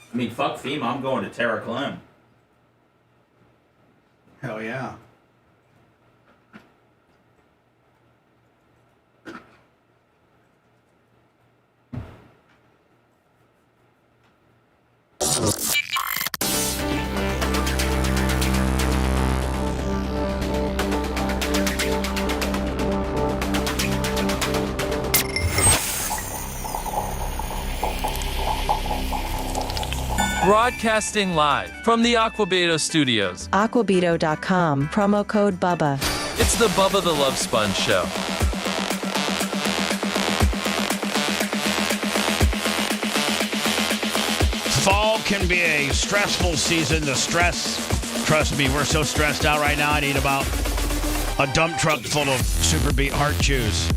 I mean, fuck FEMA. I'm going to Terra Clem. Hell yeah. Broadcasting live from the Aquabeto Studios. Aquabeto.com, promo code BUBBA. It's the Bubba the Love Sponge Show. Fall can be a stressful season. The stress, trust me, we're so stressed out right now. I need about a dump truck full of Super Beat Heart Chews.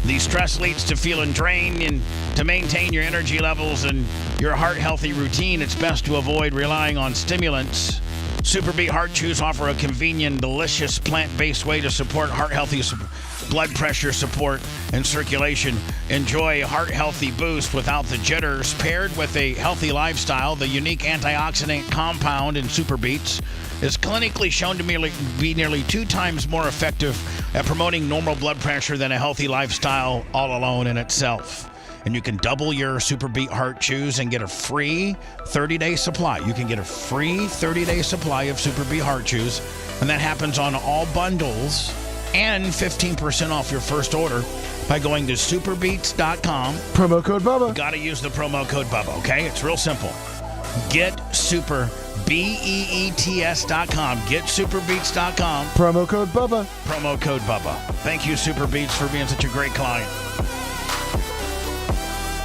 The stress leads to feeling drained, and to maintain your energy levels and your heart-healthy routine, it's best to avoid relying on stimulants. Super Beat Heart Chews offer a convenient, delicious, plant-based way to support heart-healthy blood pressure support and circulation. Enjoy a heart-healthy boost without the jitters. Paired with a healthy lifestyle, the unique antioxidant compound in Super Beats is clinically shown to be nearly 2 times more effective at promoting normal blood pressure than a healthy lifestyle all alone in itself. And you can double your Super Beat Heart Chews and get a free 30-day supply. You can get a free 30-day supply of Super Beat Heart Chews, and that happens on all bundles, and 15% off your first order by going to superbeats.com. Promo code BUBBA. Got to use the promo code BUBBA, okay? It's real simple. Get Super BEETS.com. Get superbeats.com. Promo code BUBBA. Promo code BUBBA. Thank you, Super Beats, for being such a great client.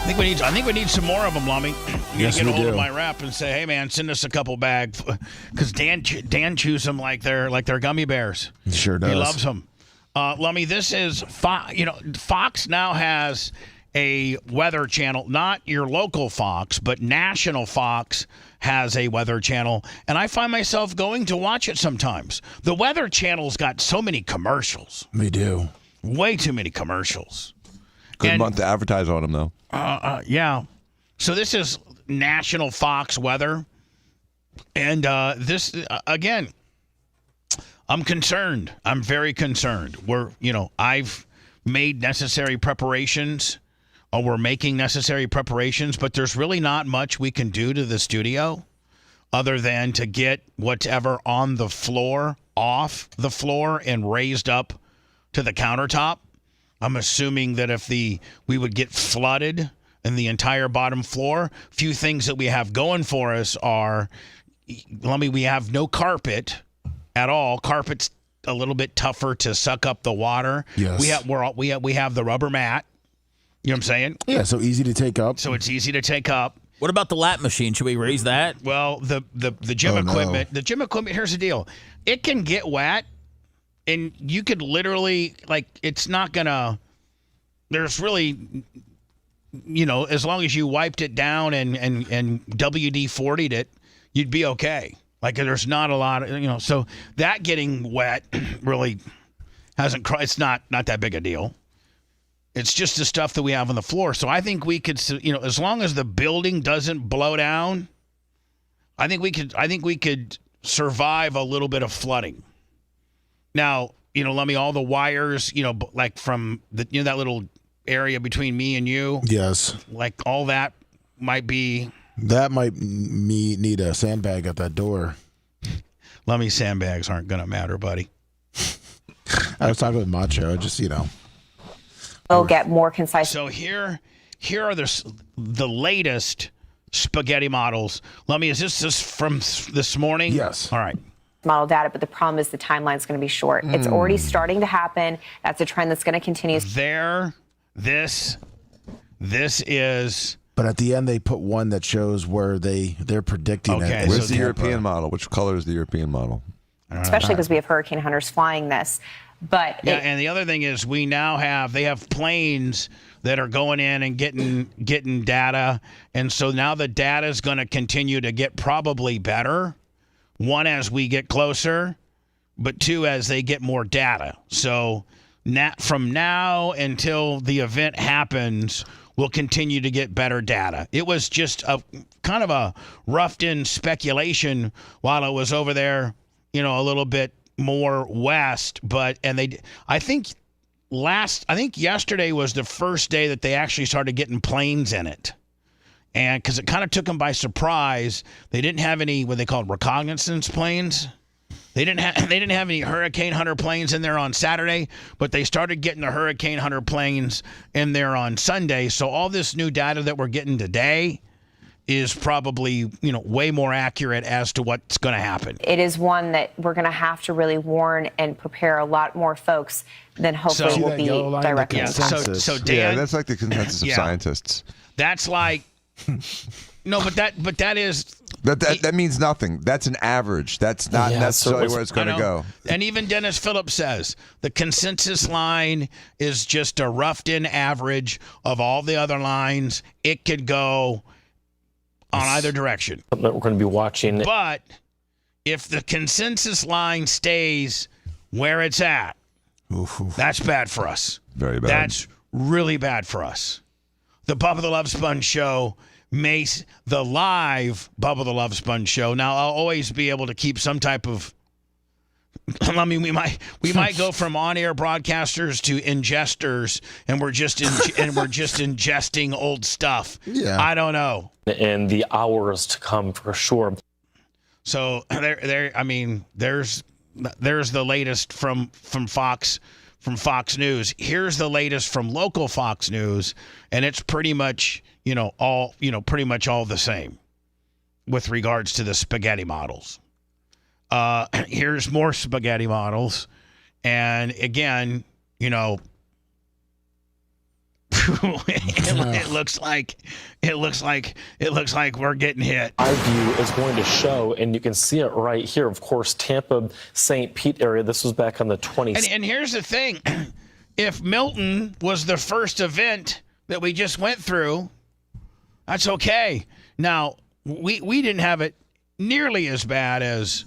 I think we need some more of them, Lummy. You get a hold of my rep and say, "Hey, man, send us a couple bags," because Dan chews them like they're gummy bears. He sure does. He loves them. Lummy, this is Fox now has a weather channel, not your local Fox, but national Fox has a weather channel, and I find myself going to watch it sometimes. The weather channel's got so many commercials. We do. Way too many commercials. Good month to advertise on them, though. Yeah. So this is National Fox Weather. And this, again, I'm concerned. I'm very concerned. I've made necessary preparations. We're making necessary preparations, but there's really not much we can do to the studio other than to get whatever on the floor off the floor and raised up to the countertop. I'm assuming that if we would get flooded in the entire bottom floor, few things that we have going for us are, we have no carpet at all. Carpet's a little bit tougher to suck up the water. Yes. We have the rubber mat. You know what I'm saying? Yeah, so easy to take up. So it's easy to take up. What about the lap machine? Should we raise that? Well, the gym equipment. No. The gym equipment. Here's the deal: it can get wet, and you could literally it's not gonna. There's really, as long as you wiped it down and WD-40'd it, you'd be okay. There's not a lot of So that getting wet really hasn't. It's not that big a deal. It's just the stuff that we have on the floor. So I think we could, as long as the building doesn't blow down, I think we could survive a little bit of flooding. Now, all the wires, from that little area between me and you. Yes. All that might be. That might need a sandbag at that door. Sandbags aren't going to matter, buddy. I was talking with Macho, just, We'll get more concise. So here are the latest spaghetti models. Is this from this morning? Yes. All right. Model data, but the problem is the timeline's going to be short. It's already starting to happen. That's a trend that's going to continue. This is. But at the end, they put one that shows where they're predicting Okay, it. Where's the European model? Which color is the European model? Especially because we have hurricane hunters flying this. But and the other thing is they have planes that are going in and getting data, and so now the data is going to continue to get probably better. One, as we get closer, but two, as they get more data. So from now until the event happens, we'll continue to get better data. It was just a kind of a roughed-in speculation while I was over there, a little bit more west, I think yesterday was the first day that they actually started getting planes in it. And because it kind of took them by surprise, they didn't have any what they called reconnaissance planes. They didn't have any Hurricane Hunter planes in there on Saturday, but they started getting the Hurricane Hunter planes in there on Sunday. So all this new data that we're getting today is probably, way more accurate as to what's going to happen. it is one that we're going to have to really warn and prepare a lot more folks than hopefully will be directly. So Dan, that's like the consensus of scientists. That's no, but that is. That means nothing. That's an average. That's not necessarily where it's going to go. And even Dennis Phillips says the consensus line is just a roughed-in average of all the other lines. It could go on either direction. Something that we're going to be watching. But if the consensus line stays where it's at, that's bad for us. Very bad. That's really bad for us. The Bubba the Love Sponge show the live Bubba the Love Sponge show. Now I'll always be able to keep some type of. We might go from on-air broadcasters to ingesters, and we're just ingesting old stuff. Yeah, I don't know. In the hours to come, for sure. So there. I mean, there's the latest from Fox. From Fox News. Here's the latest from local Fox News, and it's pretty much, all the same with regards to the spaghetti models. Here's more spaghetti models, and again, it looks like we're getting hit. My view is going to show, and you can see it right here. Of course, Tampa, St. Pete area. This was back on the 20th. And here's the thing: if Milton was the first event that we just went through, that's okay. Now we didn't have it nearly as bad as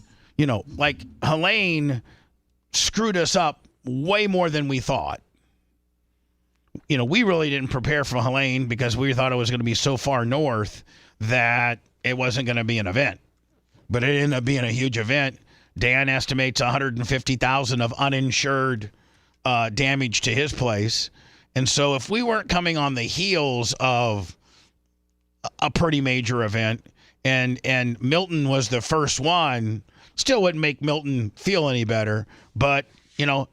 like Helene screwed us up way more than we thought. We really didn't prepare for Helene because we thought it was going to be so far north that it wasn't going to be an event. But it ended up being a huge event. Dan estimates 150,000 of uninsured damage to his place. And so if we weren't coming on the heels of a pretty major event and Milton was the first one, still wouldn't make Milton feel any better. But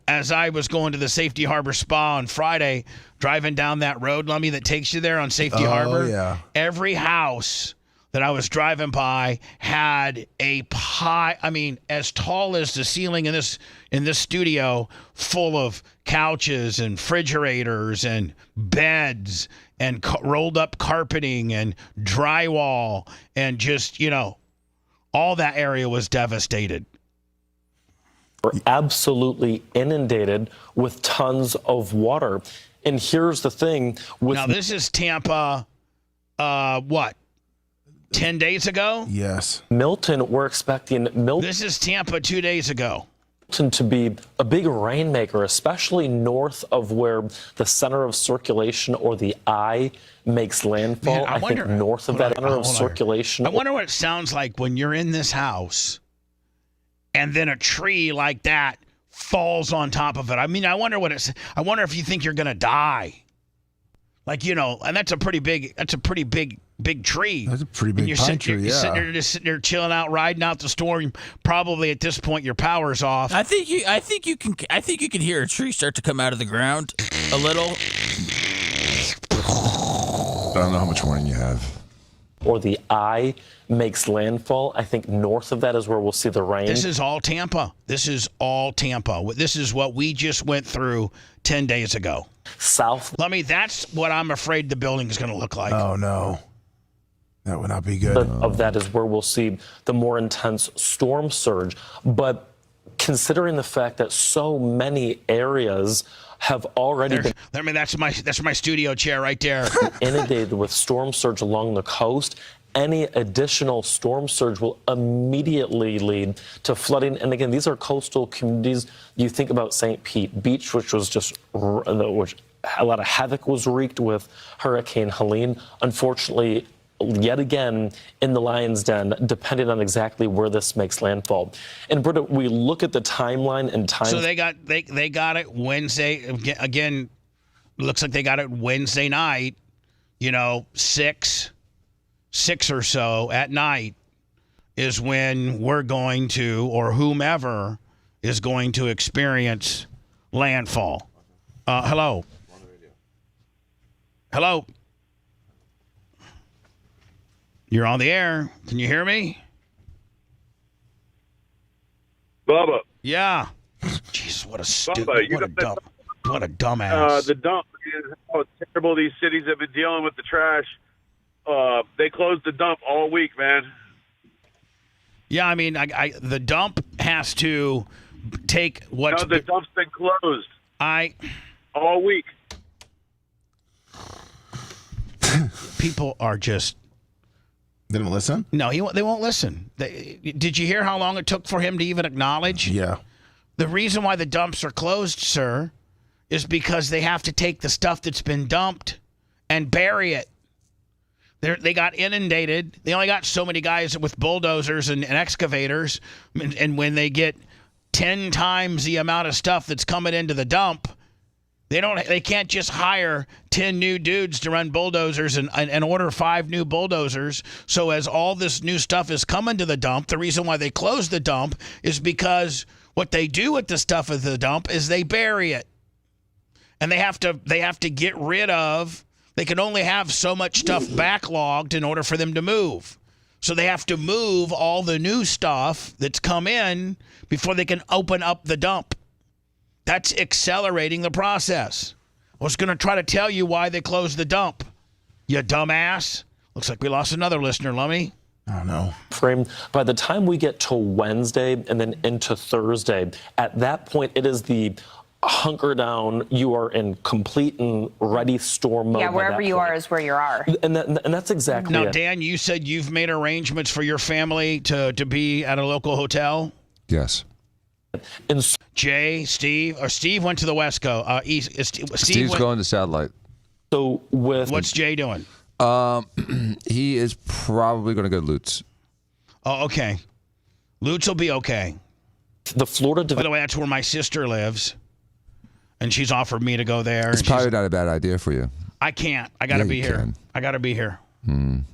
as I was going to the Safety Harbor Spa on Friday, driving down that road, Lummy, that takes you there on Safety Harbor, yeah. Every house that I was driving by had a pie, as tall as the ceiling in this studio, full of couches and refrigerators and beds and rolled up carpeting and drywall, and just, all that area was devastated. We're absolutely inundated with tons of water. And here's the thing. Now, this is Tampa, 10 days ago? Yes. Milton, we're expecting Milton. This is Tampa 2 days ago. To be a big rainmaker, especially north of where the center of circulation or the eye makes landfall. Man, I think north of that center of circulation. I wonder what it sounds like when you're in this house and then a tree like that falls on top of it. I wonder if you think you're going to die. And that's a pretty big tree. That's a pretty big pine tree, You're sitting there chilling out, riding out the storm. Probably at this point your power's off. I think you can hear a tree start to come out of the ground a little. I don't know how much warning you have. Or the eye makes landfall. I think north of that is where we'll see the rain. This is all Tampa. This is what we just went through 10 days ago. South. That's what I'm afraid the building is going to look like. Oh, no. That would not be good. Of that is where we'll see the more intense storm surge. But considering the fact that so many areas have already been... that's my studio chair right there. ...inundated with storm surge along the coast, any additional storm surge will immediately lead to flooding. And again, these are coastal communities. You think about St. Pete Beach, which a lot of havoc was wreaked with Hurricane Helene. Unfortunately, yet again in the lion's den, depending on exactly where this makes landfall. And Britta, we look at the timeline and time. So they got it Wednesday. Again, looks like they got it Wednesday night. 6 or so at night is when we're going to, or whomever is going to experience landfall. Hello. Hello. You're on the air. Can you hear me? Bubba. Yeah. Jeez, what a dumbass. The dump is how terrible these cities have been dealing with the trash. They closed the dump all week, man. Yeah, the dump has to take what's... No, the dump's been closed. All week. People are just... They don't listen? No, they won't listen. Did you hear how long it took for him to even acknowledge? Yeah. The reason why the dumps are closed, sir, is because they have to take the stuff that's been dumped and bury it. They got inundated. They only got so many guys with bulldozers and excavators. And when they get 10 times the amount of stuff that's coming into the dump, they can't just hire 10 new dudes to run bulldozers and order 5 new bulldozers. So as all this new stuff is coming to the dump, the reason why they close the dump is because what they do with the stuff at the dump is they bury it. And they have to get rid of... They can only have so much stuff backlogged in order for them to move. So they have to move all the new stuff that's come in before they can open up the dump. That's accelerating the process. I was going to try to tell you why they closed the dump. You dumbass. Looks like we lost another listener, Lummy. Oh, no. Frame. By the time we get to Wednesday and then into Thursday, at that point, it is the hunker down. You are in complete and ready storm mode. Yeah, wherever you are is where you are. And that's exactly now, it. Dan, you said you've made arrangements for your family to be at a local hotel? Yes. And Jay, Steve went to the West Coast. Steve's going to Satellite. So what's Jay doing? He is probably going to go to Lutz. Oh, okay. Lutz will be okay. The Florida. By the way, that's where my sister lives, and she's offered me to go there. It's probably not a bad idea for you. I can't. I got to be here. I got to be here.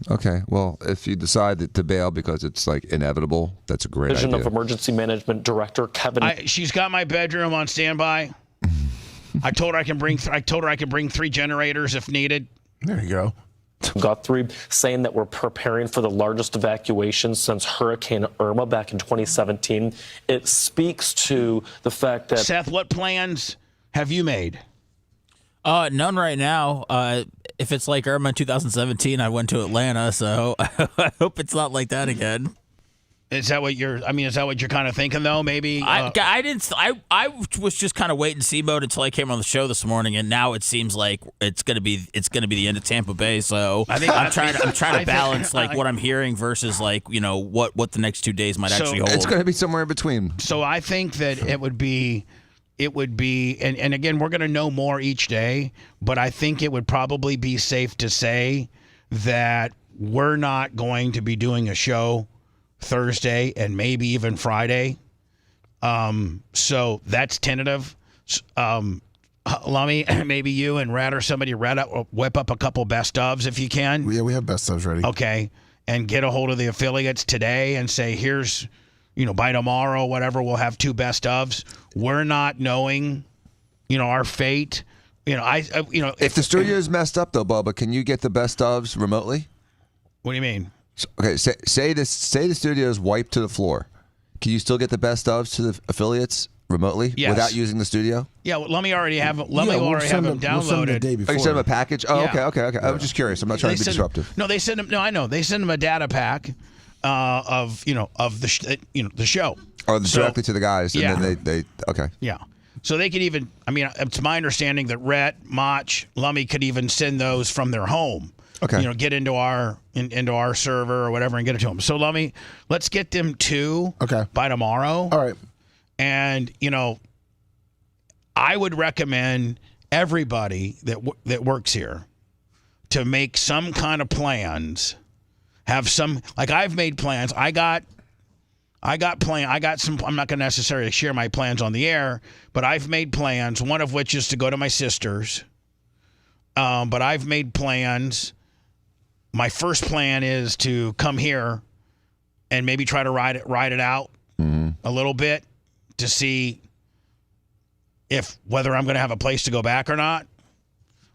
Okay. Well, if you decide to bail because it's like inevitable, that's a great idea. Division of Emergency Management Director Kevin. She's got my bedroom on standby. I told her I can bring 3 generators if needed. There you go. Guthrie saying that we're preparing for the largest evacuation since Hurricane Irma back in 2017. It speaks to the fact that Seth, what plans have you made? None right now. If it's like Irma in 2017, I went to Atlanta, so I hope it's not like that again. Is that what you're kind of thinking though? Maybe I was just kind of wait and see mode until I came on the show this morning, and now it seems like it's gonna be the end of Tampa Bay. So I'm trying to balance what I'm hearing versus what the next 2 days might actually hold. It's gonna be somewhere in between. So I think that it would be, and again, we're gonna know more each day, but I think it would probably be safe to say that we're not going to be doing a show Thursday and maybe even Friday. So that's tentative. Lummy, maybe you and Rat or somebody whip up a couple best ofs if you can. Yeah, we have best ofs ready. Okay. And get a hold of the affiliates today and say, here's, by tomorrow, whatever, we'll have 2 best ofs. We're not knowing, our fate. If the studio is messed up though, Bubba, can you get the best ofs remotely? What do you mean? Okay, say the studio is wiped to the floor. Can you still get the best ofs to the affiliates remotely without using the studio? Yeah, well, let me already have them downloaded. We'll send them the day before. Oh, you send them a package? Oh, Yeah. okay. I was just curious. I'm not trying to be disruptive. No, they send them. No, I know they send them a data pack of the show. Or directly to the guys, and then they okay. Yeah. So they could even. I mean, it's my understanding that Rhett, Mach, Lummy could even send those from their home. Okay. Get into our server or whatever and get it to them. So Lummy, let's get them 2 by tomorrow. All right. And I would recommend everybody that works here to make some kind of plans. Have some, like I've made plans. I got some. I'm not going to necessarily share my plans on the air, but I've made plans. One of which is to go to my sister's. But I've made plans. My first plan is to come here and maybe try to ride it out a little bit to see whether I'm going to have a place to go back or not.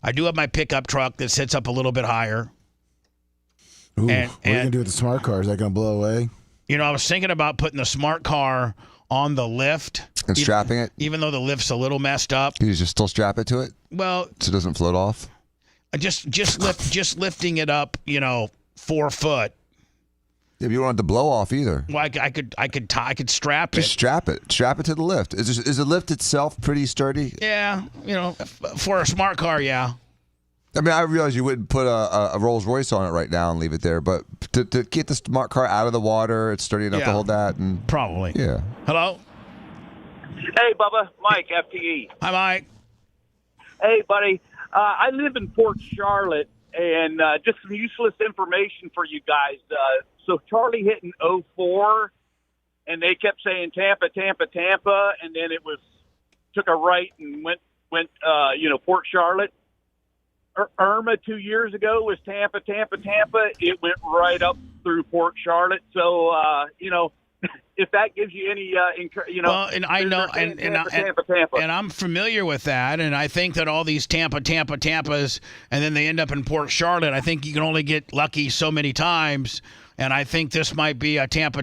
I do have my pickup truck that sits up a little bit higher. Ooh, what are you going to do with the smart car? Is that going to blow away? I was thinking about putting the smart car on the lift. And strapping it? Even though the lift's a little messed up. Can you just still strap it to it? Well, so it doesn't float off? Just lifting it up, 4 foot. Yeah, but you don't want it to blow off either. Well, I could strap it. Just strap it. Strap it to the lift. Is the lift itself pretty sturdy? Yeah, for a smart car, yeah. I mean, I realize you wouldn't put a Rolls Royce on it right now and leave it there, but to get the smart car out of the water, it's sturdy enough to hold that. And probably. Yeah. Hello? Hey, Bubba. Mike, FTE. Hi, Mike. Hey, buddy. I live in Port Charlotte, and just some useless information for you guys. So Charlie hit in 04, and they kept saying Tampa, Tampa, Tampa, and then took a right and went Port Charlotte. Irma 2 years ago was Tampa, Tampa, Tampa. It went right up through Port Charlotte. So, if that gives you any, well, and I know, and I'm familiar with that, and I think that all these Tampas, and then they end up in Port Charlotte. I think you can only get lucky so many times, And I think this might be a Tampa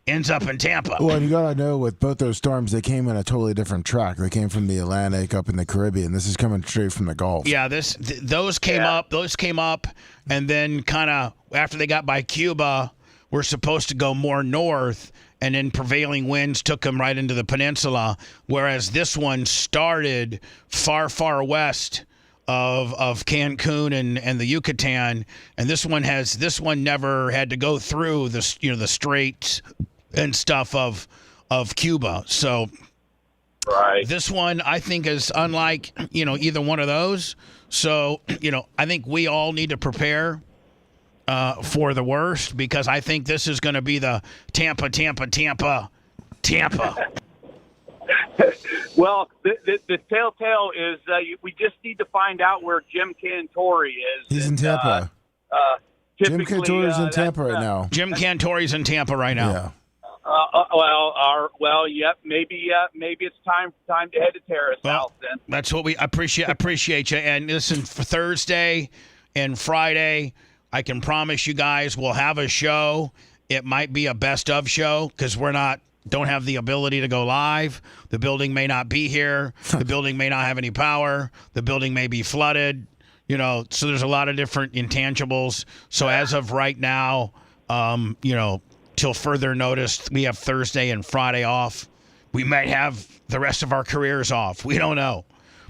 ends up in Tampa. Well, you got to know with both those storms, they came in a totally different track. They came from the Atlantic up in the Caribbean. This is coming straight from the Gulf. Yeah, those came up, and then kind of after they got by Cuba, were supposed to go more north, and then prevailing winds took them right into the peninsula, whereas this one started far, far west of Cancun and the Yucatan, and this one never had to go through the straits and stuff of Cuba. So this one I think is unlike either one of those. So I think we all need to prepare for the worst, because I think this is going to be the Tampa. Well, the telltale is we just need to find out where Jim Cantori is. He's in Tampa. Jim Cantori's in Tampa right now. Jim Cantori's in Tampa right now. Yeah. Yep. Maybe it's time to head to Terrace House then. That's what we appreciate you. And listen, for Thursday and Friday, I can promise you guys we'll have a show. It might be a best of show because don't have the ability to go live. The building may not be here. The building may not have any power. The building may be flooded. So there's a lot of different intangibles. So as of right now, till further notice, we have Thursday and Friday off. We might have the rest of our careers off. We don't know,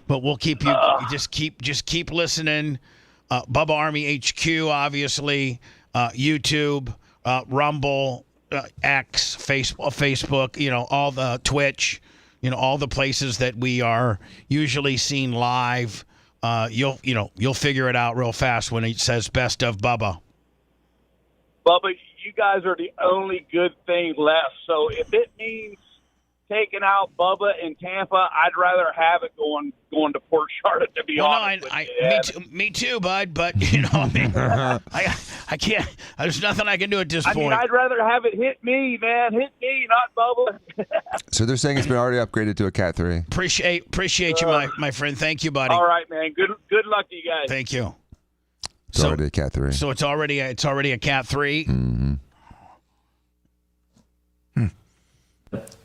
but we'll keep you. Just keep listening. Bubba Army HQ, obviously, YouTube, Rumble. X, Facebook, all the Twitch, all the places that we are usually seen live. You'll figure it out real fast when it says best of Bubba. Bubba, you guys are the only good thing left. So if it means taking out Bubba in Tampa, I'd rather have it going to Port Charlotte, to be honest. Me too, bud. But I can't. There's nothing I can do at this point. I'd rather have it hit me, man. Hit me, not Bubba. So they're saying it's been already upgraded to a Cat 3. Appreciate you, my friend. Thank you, buddy. All right, man. Good luck to you guys. Thank you. It's already a Cat 3. So it's already a Cat 3. Mm-hmm.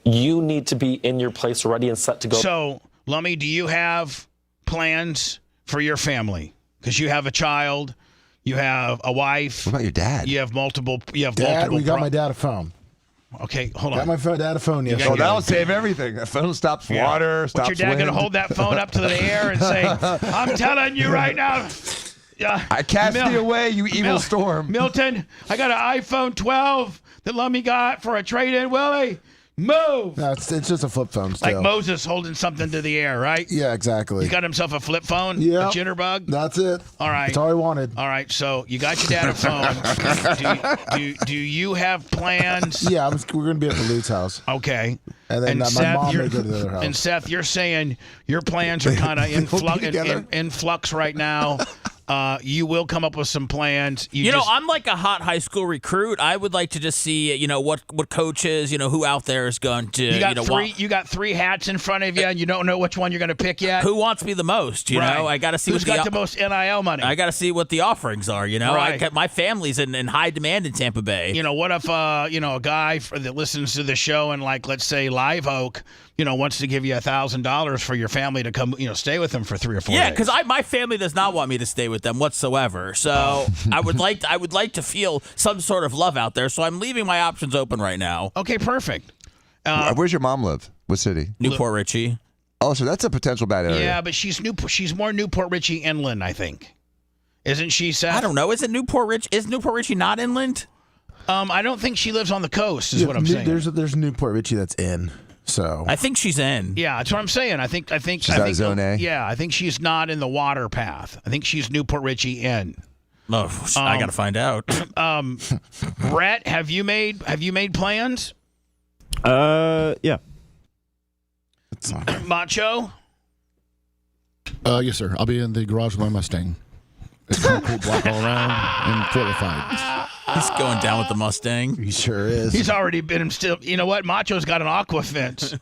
You need to be in your place ready and set to go. So, Lummy, do you have plans for your family? Because you have a child, you have a wife. What about your dad? You have multiple. Dad, we got my dad a phone. Okay, hold on. Got my dad a phone yesterday. Oh, that'll save everything. A phone stops water, stops What's your dad going to hold that phone up to the air and say, I'm telling you right now. I cast thee away, you evil storm. Milton, I got an iPhone 12 that Lummy got for a trade-in, Willie. Move! No, it's just a flip phone still. Like Moses holding something to the air, right? Yeah, exactly. He got himself a flip phone? Yeah. A jitterbug? That's it. All right. That's all I wanted. All right, so you got your dad a phone. Do you have plans? Yeah, we're going to be at the Lute's house. Okay. And then my mom may go to the other house. And Seth, you're saying your plans are kind of in flux right now. You will come up with some plans. I'm like a hot high school recruit. I would like to just see, what coaches, who out there is going to. You got three hats in front of you, and you don't know which one you're going to pick yet. Who wants me the most? You know, I got to see who's got the most NIL money. I got to see what the offerings are. Right. My family's in high demand in Tampa Bay. What if a guy that listens to the show and let's say Live Oak, wants to give you $1,000 for your family to come, stay with them for 3 or 4 days. Yeah, because my family does not want me to stay with them whatsoever. So I would like to feel some sort of love out there. So I'm leaving my options open right now. Okay, perfect. Where's your mom live? What city? Newport Richie. Oh, so that's a potential bad area. Yeah, but she's more Newport Richie inland, I think. Isn't she, Seth? I don't know. Is Newport Richie not inland? I don't think she lives on the coast. Is what I'm saying. There's Newport Richie that's in. So I think she's in. Yeah, that's what I'm saying. I think she's out of Zone A. Yeah, I think she's not in the water path. I think she's Newport Richie in. Oh, I got to find out. Rhett, have you made plans? Yeah. Macho? Yes, sir. I'll be in the garage with my Mustang. It's concrete block all around and fortified. He's going down with the Mustang. He sure is. He's already been still. You know what? Macho's got an aqua fence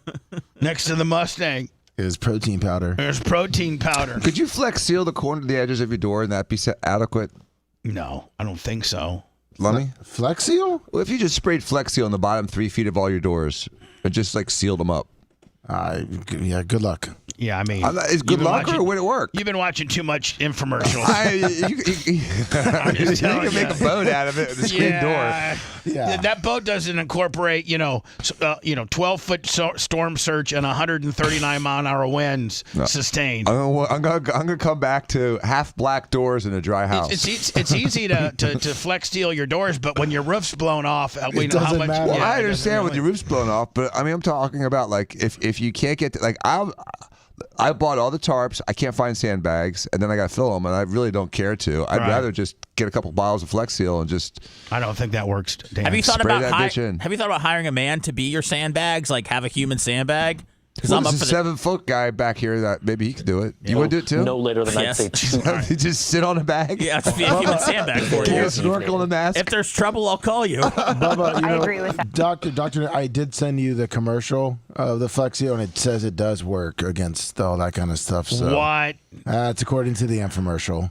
next to the Mustang. There's protein powder. There's protein powder. Could you flex seal the corner to the edges of your door and that be adequate? No, I don't think so. Lummy? Flex Seal? Well, if you just sprayed Flex Seal on the bottom 3 feet of all your doors and just like sealed them up. Yeah, good luck. Yeah, I mean, is good luck or would it work? You've been watching too much infomercials. You can make a boat out of it with the screen door. Yeah. That boat doesn't incorporate, 12-foot storm surge and 139-mile-an-hour winds sustained. I'm gonna come back to half black doors in a dry house. It's easy to Flex Seal your doors, but when your roof's blown off, we know how much. matter. Well, I understand when your roof's blown off, but I mean, I'm talking about like if you can't get I bought all the tarps. I can't find sandbags, and then I got to fill them, and I really don't care to. I'd rather just get a couple bottles of Flex Seal and just. I don't think that works. Dan. Have you thought Spray about that bitch in. Have you thought about hiring a man to be your sandbags? Like have a human sandbag? Because Well, there's a 7-foot guy back here that maybe he could do it. You want to do it too? No later than I'd say 2. You just sit on a bag? Yeah, it's a human sandbag for you. Get a snorkel and a mask. If there's trouble, I'll call you. Bubba, I agree with that. Doctor, I did send you the commercial of the Flex Seal, and it says it does work against all that kind of stuff. So What? It's according to the infomercial.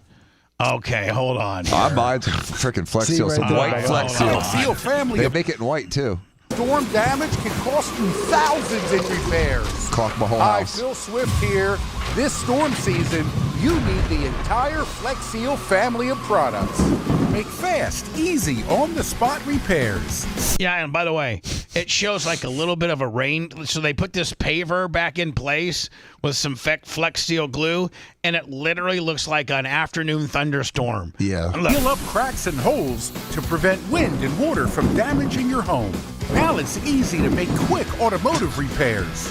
Okay, hold on. I mine's freaking Flex See Seal. right Some there. white Flex Seal. Flex Seal family They of make it in white too. storm damage can cost you thousands in repairs. Caulk my whole Hi, house. Phil Swift here. This storm season, you need the entire Flex Seal family of products. Make fast, easy, on-the-spot repairs. Yeah, and by the way, it shows like a little bit of a rain. So they put this paver back in place with some Flex Seal glue, and it literally looks like an afternoon thunderstorm. Yeah. Seal up cracks and holes to prevent wind and water from damaging your home. Now it's easy to make quick automotive repairs.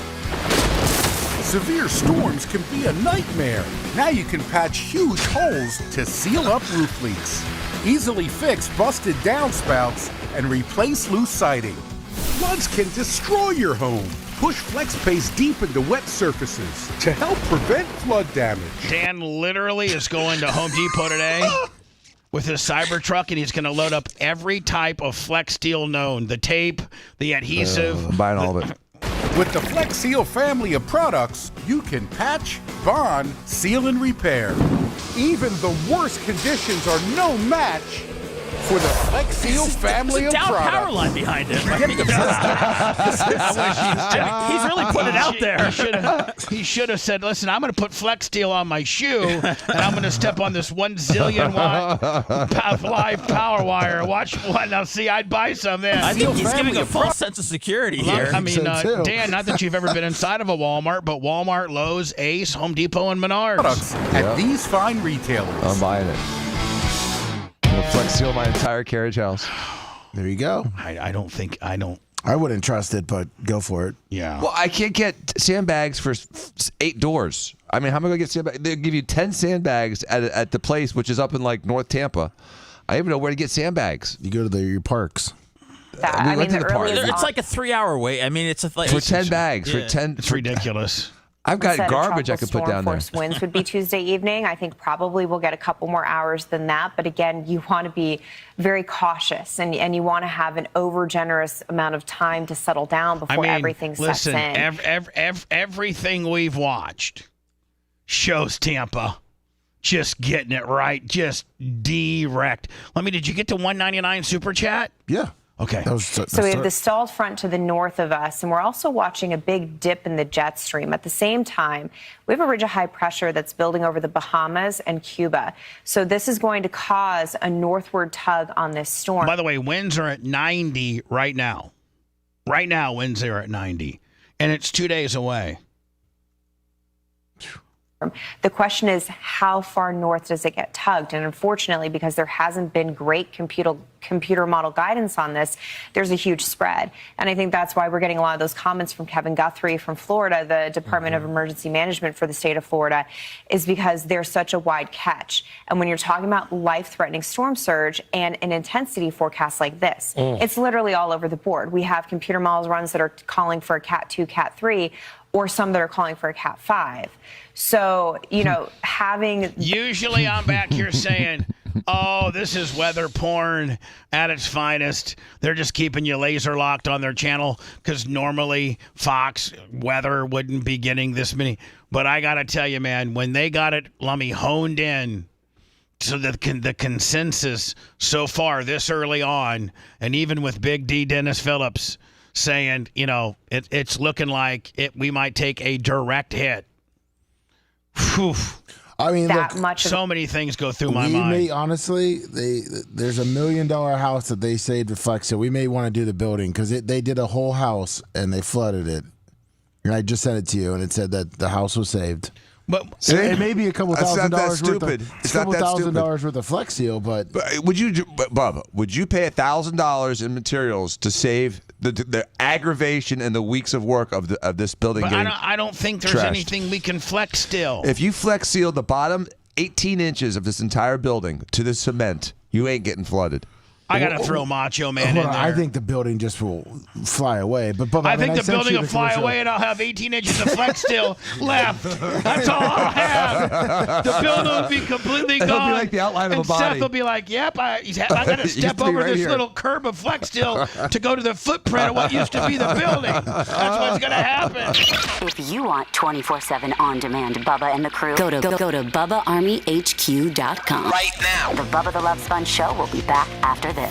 Severe storms can be a nightmare. Now you can patch huge holes to seal up roof leaks. Easily fix busted downspouts and replace loose siding. Floods can destroy your home. Push Flex Paste deep into wet surfaces to help prevent flood damage. Dan literally is going to Home Depot today with his Cybertruck, and he's going to load up every type of Flex Steel known. The tape, the adhesive. I'm buying all of it. With the Flex Seal family of products, you can patch, bond, seal, and repair. Even the worst conditions are no match for the Flex Seal family of down products. power line behind it. He's really put it out there. He should have said, listen, I'm going to put Flex Steel on my shoe, and I'm going to step on this 1 zillion watt live power wire. Watch one. Now, see, I'd buy some then. I think he's giving a false sense of security here. I mean, Dan, not that you've ever been inside of a Walmart, but Walmart, Lowe's, Ace, Home Depot, and Menards. Products at these fine retailers. I'm buying it. I'm gonna Flex Seal my entire carriage house. There you go. I don't. I wouldn't trust it, but go for it. Yeah. Well, I can't get sandbags for 8 doors. I mean, how am I going to get sandbags? They'll give you 10 sandbags at the place, which is up in like North Tampa. I don't even know where to get sandbags. You go to your parks. I mean, it's like a 3-hour wait. I mean, it's like for 10 bags. Yeah. For 10, it's ridiculous. I've got Instead of garbage I could put down there. Force winds would be Tuesday evening. I think probably we'll get a couple more hours than that. But again, you want to be very cautious and you want to have an over-generous amount of time to settle down before everything sets in. Everything we've watched shows Tampa just getting it right, just direct. Did you get to 199 Super Chat? Yeah. Okay. So we have the stalled front to the north of us, and we're also watching a big dip in the jet stream. At the same time, we have a ridge of high pressure that's building over the Bahamas and Cuba. So this is going to cause a northward tug on this storm. By the way, winds are at 90 right now. Right now, winds are at 90, and it's 2 days away. The question is, how far north does it get tugged? And unfortunately, because there hasn't been great computer model guidance on this, there's a huge spread. And I think that's why we're getting a lot of those comments from Kevin Guthrie from Florida, the Department of Emergency Management for the state of Florida, is because there's such a wide catch. And when you're talking about life-threatening storm surge and an intensity forecast like this, it's literally all over the board. We have computer models runs that are calling for a Cat 2, Cat 3, or some that are calling for a Cat 5. So, having... Usually I'm back here saying, oh, this is weather porn at its finest. They're just keeping you laser locked on their channel because normally Fox weather wouldn't be getting this many. But I got to tell you, man, when they got it, honed in so the consensus so far this early on, and even with Big D Dennis Phillips saying, it's looking like we might take a direct hit. Whew. I mean, so many things go through my mind. Honestly, there's $1 million house that they saved with Flex Seal. We may want to do the building because they did a whole house and they flooded it. And I just sent it to you, and it said that the house was saved. But it may be a couple $1,000 worth of Flex Seal, but Bubba, would you pay $1,000 in materials to save the aggravation and the weeks of work of this building? But I don't think there's anything we can Flex Seal. If you Flex Seal the bottom 18 inches of this entire building to the cement, you ain't getting flooded. I got to throw Macho Man in there. I think the building just will fly away. But I think the building will fly away, and I'll have 18 inches of Flex Steel left. That's all I'll have. The building will be completely gone. It'll be like the outline of a body. Seth will be like, "Yep, I got to step over this little curb of Flex Steel to go to the footprint of what used to be the building." That's what's going to happen. If you want 24/7 on-demand Bubba and the crew, go to BubbaArmyHQ.com right now. The Bubba the Love Sponge Show will be back after this.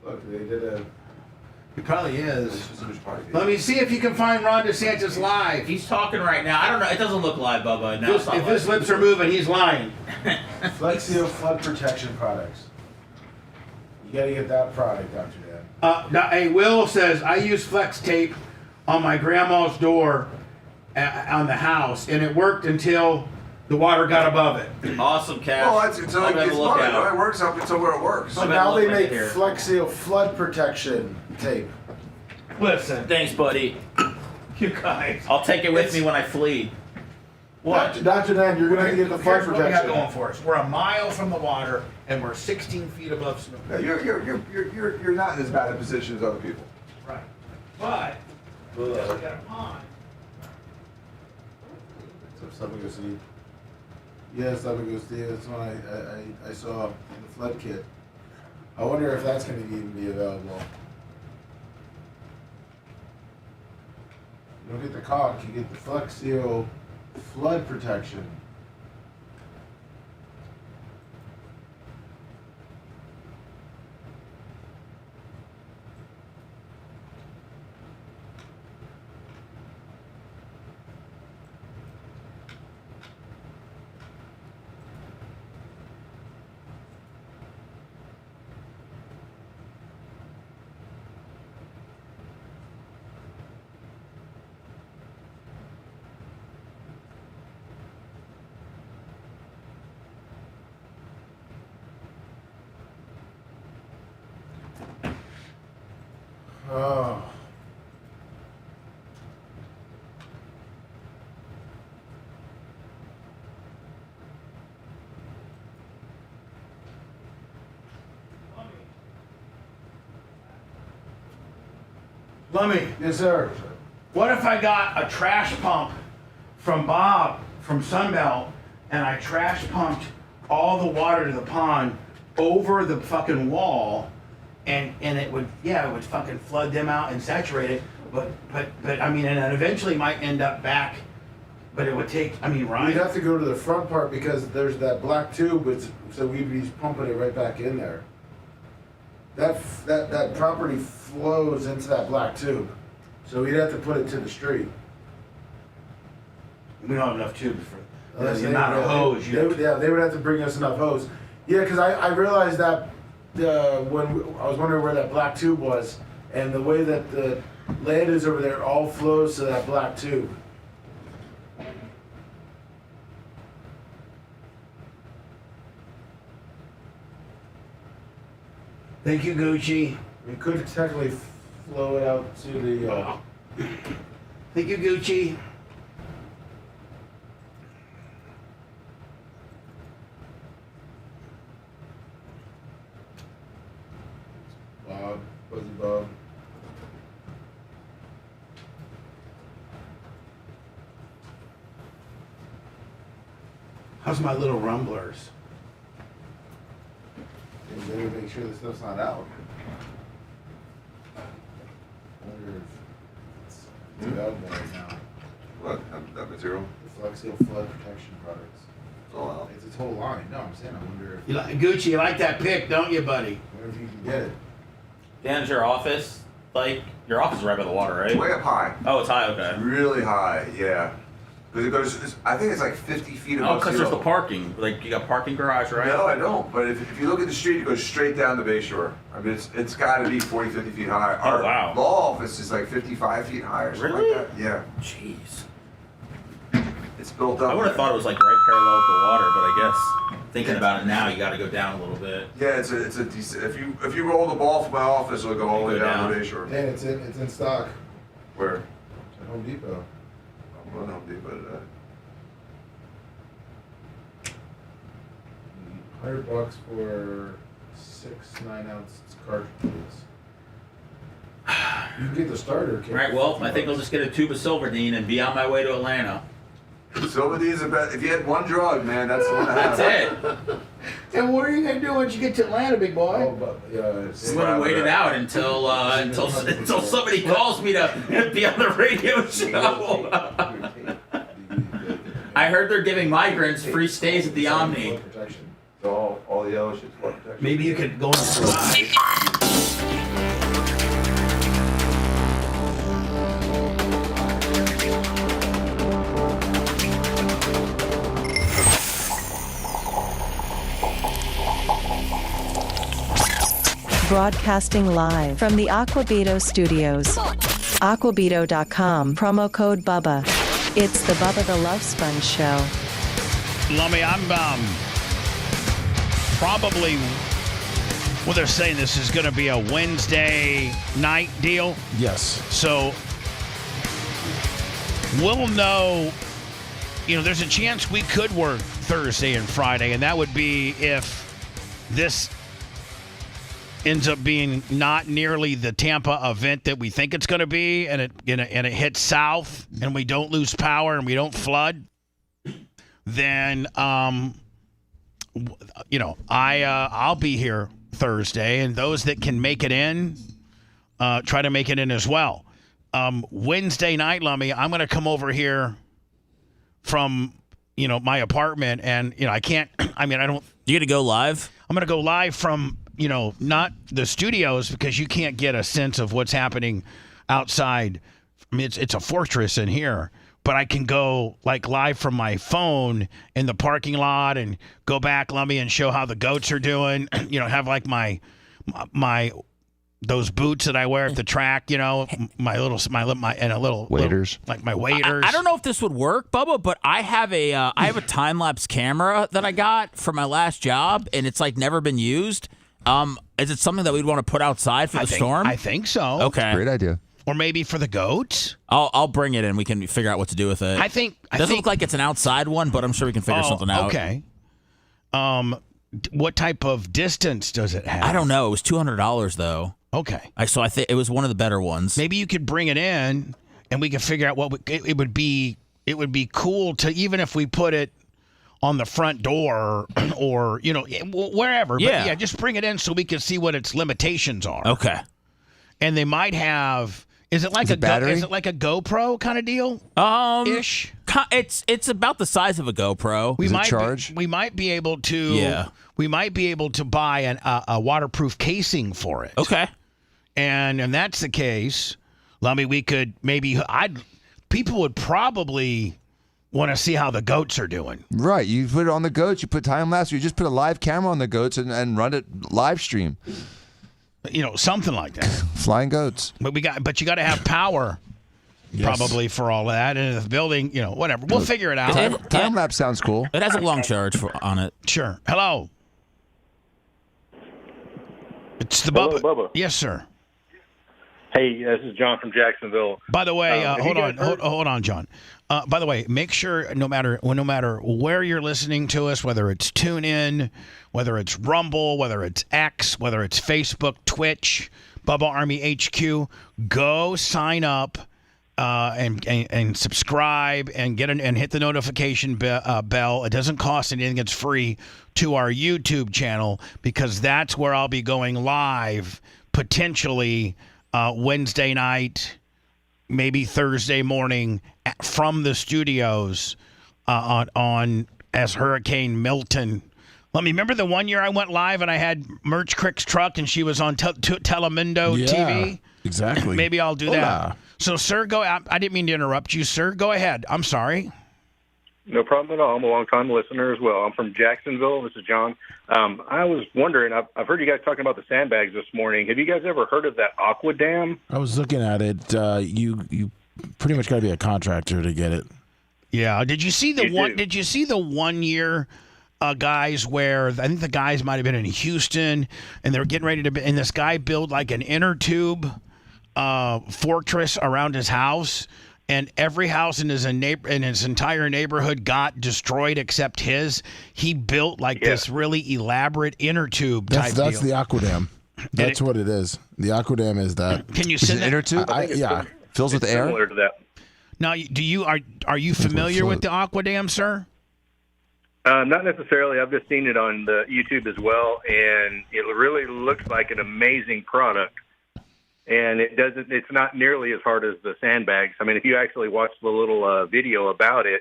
Look, they did a. He probably is. Let me see if you can find Ron DeSantis live. He's talking right now. I don't know. It doesn't look live, Bubba. No, if his lips are moving, he's lying. Flex Seal flood protection products. You got to get that product out there. Hey, Will says, I use flex tape on my grandma's door on the house, and it worked until the water got above it. Awesome, Cash. Well, it's until it gets flooded. It works up until where it works. So now they make Flex Seal flood protection tape. Listen. Thanks, buddy. You guys. I'll take it with me when I flee. What? Dr. Dan, you're going to get the flood Here's what we got protection. going for us. We're a mile from the water, and we're 16 feet above snow. Yeah, you're not in as bad a position as other people. Right. But we got a pond. Something to see. Yeah, something to see. That's one I saw in the flood kit. I wonder if that's going to even be available. You don't get the caulk, you get the Flex Seal flood protection. Oh. Lummy. Yes, sir. What if I got a trash pump from Bob from Sunbelt, and I trash pumped all the water to the pond over the fucking wall, and it would fucking flood them out and saturate it, but I mean, and it eventually might end up back, but it would take, right? We'd have to go to the front part because there's that black tube, so we'd be pumping it right back in there. That property flows into that black tube, so we'd have to put it to the street. We don't have enough tubes for the amount of hose. They would have to bring us enough hose. Yeah, because I realized that when I was wondering where that black tube was, and the way that the land is over there all flows to that black tube. Thank you, Gucci. We could technically flow it out to the. Thank you, Gucci. Bob, Fuzzy Bob. How's my little rumblers? You better make sure the stuff's not out. It's available right now. What? That material? The Flex Seal flood protection products. Oh, wow. It's its whole line. No, I'm saying I wonder if You like Gucci, you like that pick, don't you, buddy? I wonder if you can get it. Dan's your office? Like, your office is right by the water, right? It's way up high. Oh, it's high, okay. Really high, yeah. Because it goes, I think it's like 50 feet above Oh, because sea there's the level. parking. Like, you got parking garage, right? No, I don't. But if you look at the street, it goes straight down the bay shore. I mean, it's got to be 40, 50 feet high. Oh, Our wow. law office is like 55 feet high or something Really? like that. Yeah. Jeez. It's built up. I would have thought it was like right parallel with the water, but I guess thinking about it now, you got to go down a little bit. Yeah, it's a decent. If you roll the ball from my office, it'll go all the way down the bay shore. Dan, it's in stock. Where? At Home Depot. I'm going to Home Depot today. $100 for 6 9-ounce cartridges. You can get the starter kit. All right, well, I think I'll just get a tube of Silverdine and be on my way to Atlanta. Silverdine's the best. If you had one drug, man, that's the one to have. That's it. And what are you going to do once you get to Atlanta, big boy? Oh, but, I'm going to wait it out until somebody calls me to be on the radio show. I heard they're giving migrants free stays at the Omni. So all the yellow shit's flood protection. Maybe you could go on Survive. Broadcasting live from the Aquabito studios. Aquabito.com, promo code Bubba. It's the Bubba the Love Sponge show. Lummy, I'm probably, well, they're saying this is going to be a Wednesday night deal. Yes. So we'll know, there's a chance we could work Thursday and Friday, and that would be if this ends up being not nearly the Tampa event that we think it's going to be, and it hits south, and we don't lose power and we don't flood. Then, I'll be here Thursday, and those that can make it in, try to make it in as well. Wednesday night, Lummy, I'm going to come over here from, my apartment, and, I can't, I don't. You going to go live? I'm going to go live from, not the studios, because you can't get a sense of what's happening outside. I mean, it's a fortress in here. But I can go live from my phone in the parking lot and go back, Lummy, and show how the goats are doing. Have my those boots that I wear at the track. My waders, my waders. I don't know if this would work, Bubba, but I have a time lapse camera that I got for my last job, and it's never been used. Is it something that we'd want to put outside for the storm? I think so. Okay, great idea. Or maybe for the goats. I'll bring it in. We can figure out what to do with it. It doesn't look like it's an outside one, but I'm sure we can figure something out. Okay. What type of distance does it have? I don't know. It was $200 though. Okay. So I think it was one of the better ones. Maybe you could bring it in, and we can figure out what it would be. It would be cool to, even if we put it on the front door or wherever. Yeah. But yeah, just bring it in so we can see what its limitations are. Okay. And they might have. Is it like battery? Is it like a GoPro kind of deal? Ish. It's about the size of a GoPro. We might be able to. Yeah. We might be able to buy a waterproof casing for it. Okay. And that's the case, Lummy, we could maybe. People would probably want to see how the goats are doing. Right. You put it on the goats. You put time lapse. You just put a live camera on the goats and run it live stream. Something like that. Flying goats. But you got to have power, probably, for all that. And the building, whatever. We'll figure it out. Time lapse sounds cool. It has a long charge on it. Sure. Hello. It's the Hello, Bubba. Bubba. Yes, sir. Hey, this is John from Jacksonville. By the way, hold on, John. By the way, make sure no matter where you're listening to us, whether it's TuneIn, whether it's Rumble, whether it's X, whether it's Facebook, Twitch, Bubba Army HQ, go sign up and subscribe and and hit the notification bell. It doesn't cost anything; it's free to our YouTube channel, because that's where I'll be going live potentially Wednesday night maybe Thursday morning from the studios on as Hurricane Milton. Let me remember the one year I went live and I had Merch Crick's truck and she was on Telemundo TV. Exactly. Maybe I'll do that. So, sir, go out. I didn't mean to interrupt you, sir. Go ahead. I'm sorry. No problem at all. I'm a long-time listener as well. I'm from Jacksonville. This is John. I was wondering, I've heard you guys talking about the sandbags this morning. Have you guys ever heard of that Aqua Dam? I was looking at it. You pretty much got to be a contractor to get it. Yeah. Did you see the one? Did you see the 1 year? Guys, where I think the guys might have been in Houston, and they're getting ready to. And this guy built like an inner tube fortress around his house, and every house in his entire neighborhood got destroyed except his. He built like this really elaborate inner tube type That's deal. the Aqua Dam. That's what it is. The Aqua Dam is that. Can you send an inner tube? Yeah, fills with air. Similar to that. Now, are you familiar with the Aqua Dam, sir? Not necessarily. I've just seen it on the YouTube as well, and it really looks like an amazing product. And it's not nearly as hard as the sandbags. I mean, if you actually watch the little video about it,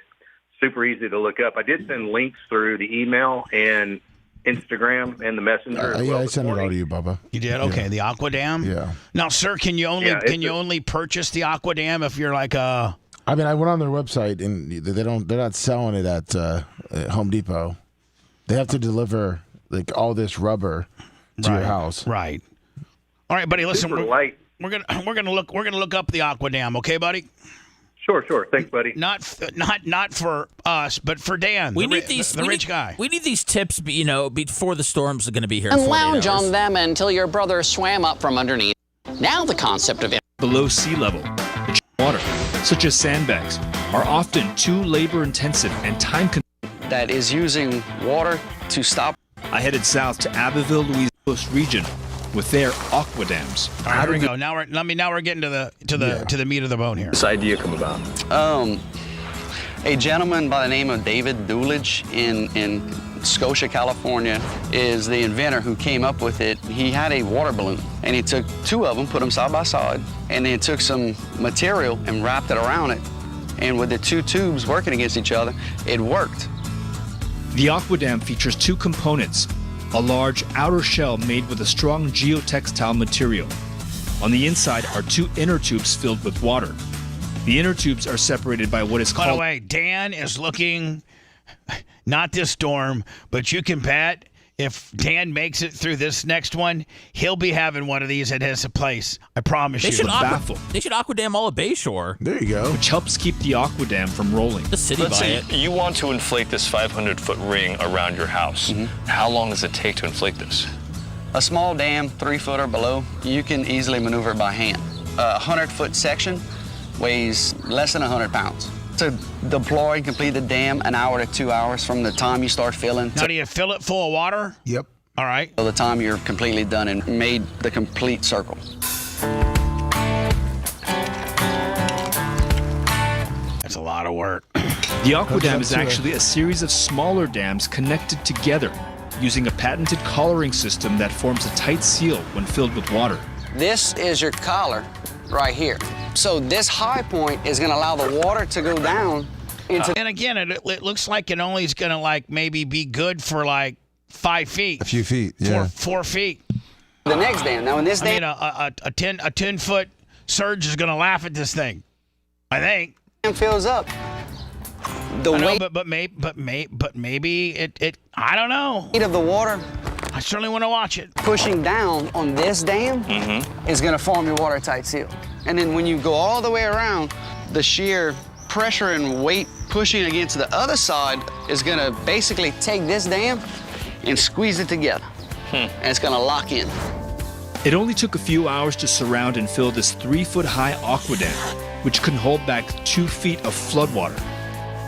super easy to look up. I did send links through the email and Instagram and the messenger. I sent it all to you, Bubba. You did? Okay, the Aqua Dam? Yeah. Now, sir, can you only purchase the Aqua Dam if you're like a... I mean, I went on their website and they're not selling it at Home Depot. They have to deliver like all this rubber to your house. Right. All right, buddy. Listen, Super light. we're gonna look up the Aqua Dam. Okay, buddy. Sure. Thanks, buddy. Not for us, but for Dan. We need these. The rich guy. We need these tips. Before the storms are going to be here. And lounge on them until your brother swam up from underneath. Now the concept of below sea level, the water, such as sandbags, are often too labor-intensive and time-consuming. That is using water to stop. I headed south to Abbeville, Louisiana region, with their Aqua Dams. All right, here we go. Now we're getting to the meat of the bone here. This idea come about? A gentleman by the name of David Doolitch in Scotia, California, is the inventor who came up with it. He had a water balloon, and he took two of them, put them side by side, and then took some material and wrapped it around it. And with the two tubes working against each other, it worked. The Aqua Dam features two components: a large outer shell made with a strong geotextile material. On the inside are two inner tubes filled with water. The inner tubes are separated by what is called... By the way, Dan is looking, not this storm, but you can bet if Dan makes it through this next one, he'll be having one of these at his place. I promise you. They should Aqua Dam all of Bayshore. There you go. Which helps keep the Aqua Dam from rolling. The city Let's buy say it. you want to inflate this 500-foot ring around your house. Mm-hmm. How long does it take to inflate this? A small dam, 3 foot or below, you can easily maneuver it by hand. A 100-foot section weighs less than 100 pounds. To deploy and complete the dam, 1 hour to 2 hours from the time you start filling. Now, do you fill it full of water? Yep. All right. Till the time you're completely done and made the complete circle. That's a lot of work. The Aqua Dam is actually a series of smaller dams connected together using a patented collaring system that forms a tight seal when filled with water. This is your collar right here. So this high point is going to allow the water to go down into... And again, it looks like it only is going to like maybe be good for like 5 feet. A few feet, yeah. 4 feet. The next dam. Now in this dam... I mean, a 10-foot surge is going to laugh at this thing, I think. It fills up. But maybe it I don't know. Weight of the water. I certainly want to watch it. Pushing down on this dam is going to form your watertight seal. And then when you go all the way around, the sheer pressure and weight pushing against the other side is going to basically take this dam and squeeze it together. And it's going to lock in. It only took a few hours to surround and fill this 3-foot-high Aqua Dam, which can hold back 2 feet of floodwater.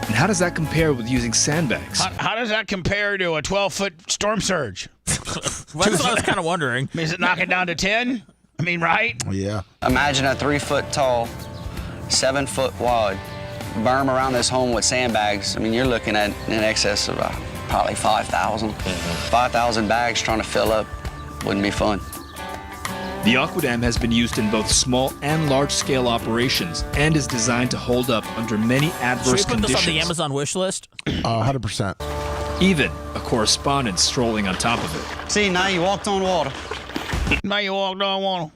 And how does that compare with using sandbags? How does that compare to a 12-foot storm surge? That's what I was kind of wondering. Is it knocking down to 10? I mean, right? Yeah. Imagine a 3-foot tall, 7-foot wide berm around this home with sandbags. I mean, you're looking at in excess of probably 5,000. 5,000 bags trying to fill up wouldn't be fun. The AquaDam has been used in both small and large-scale operations and is designed to hold up under many adverse Should we put conditions. this on the Amazon wish list? 100%. Even a correspondent strolling on top of it. See, now you walked on water. Now you walked on water.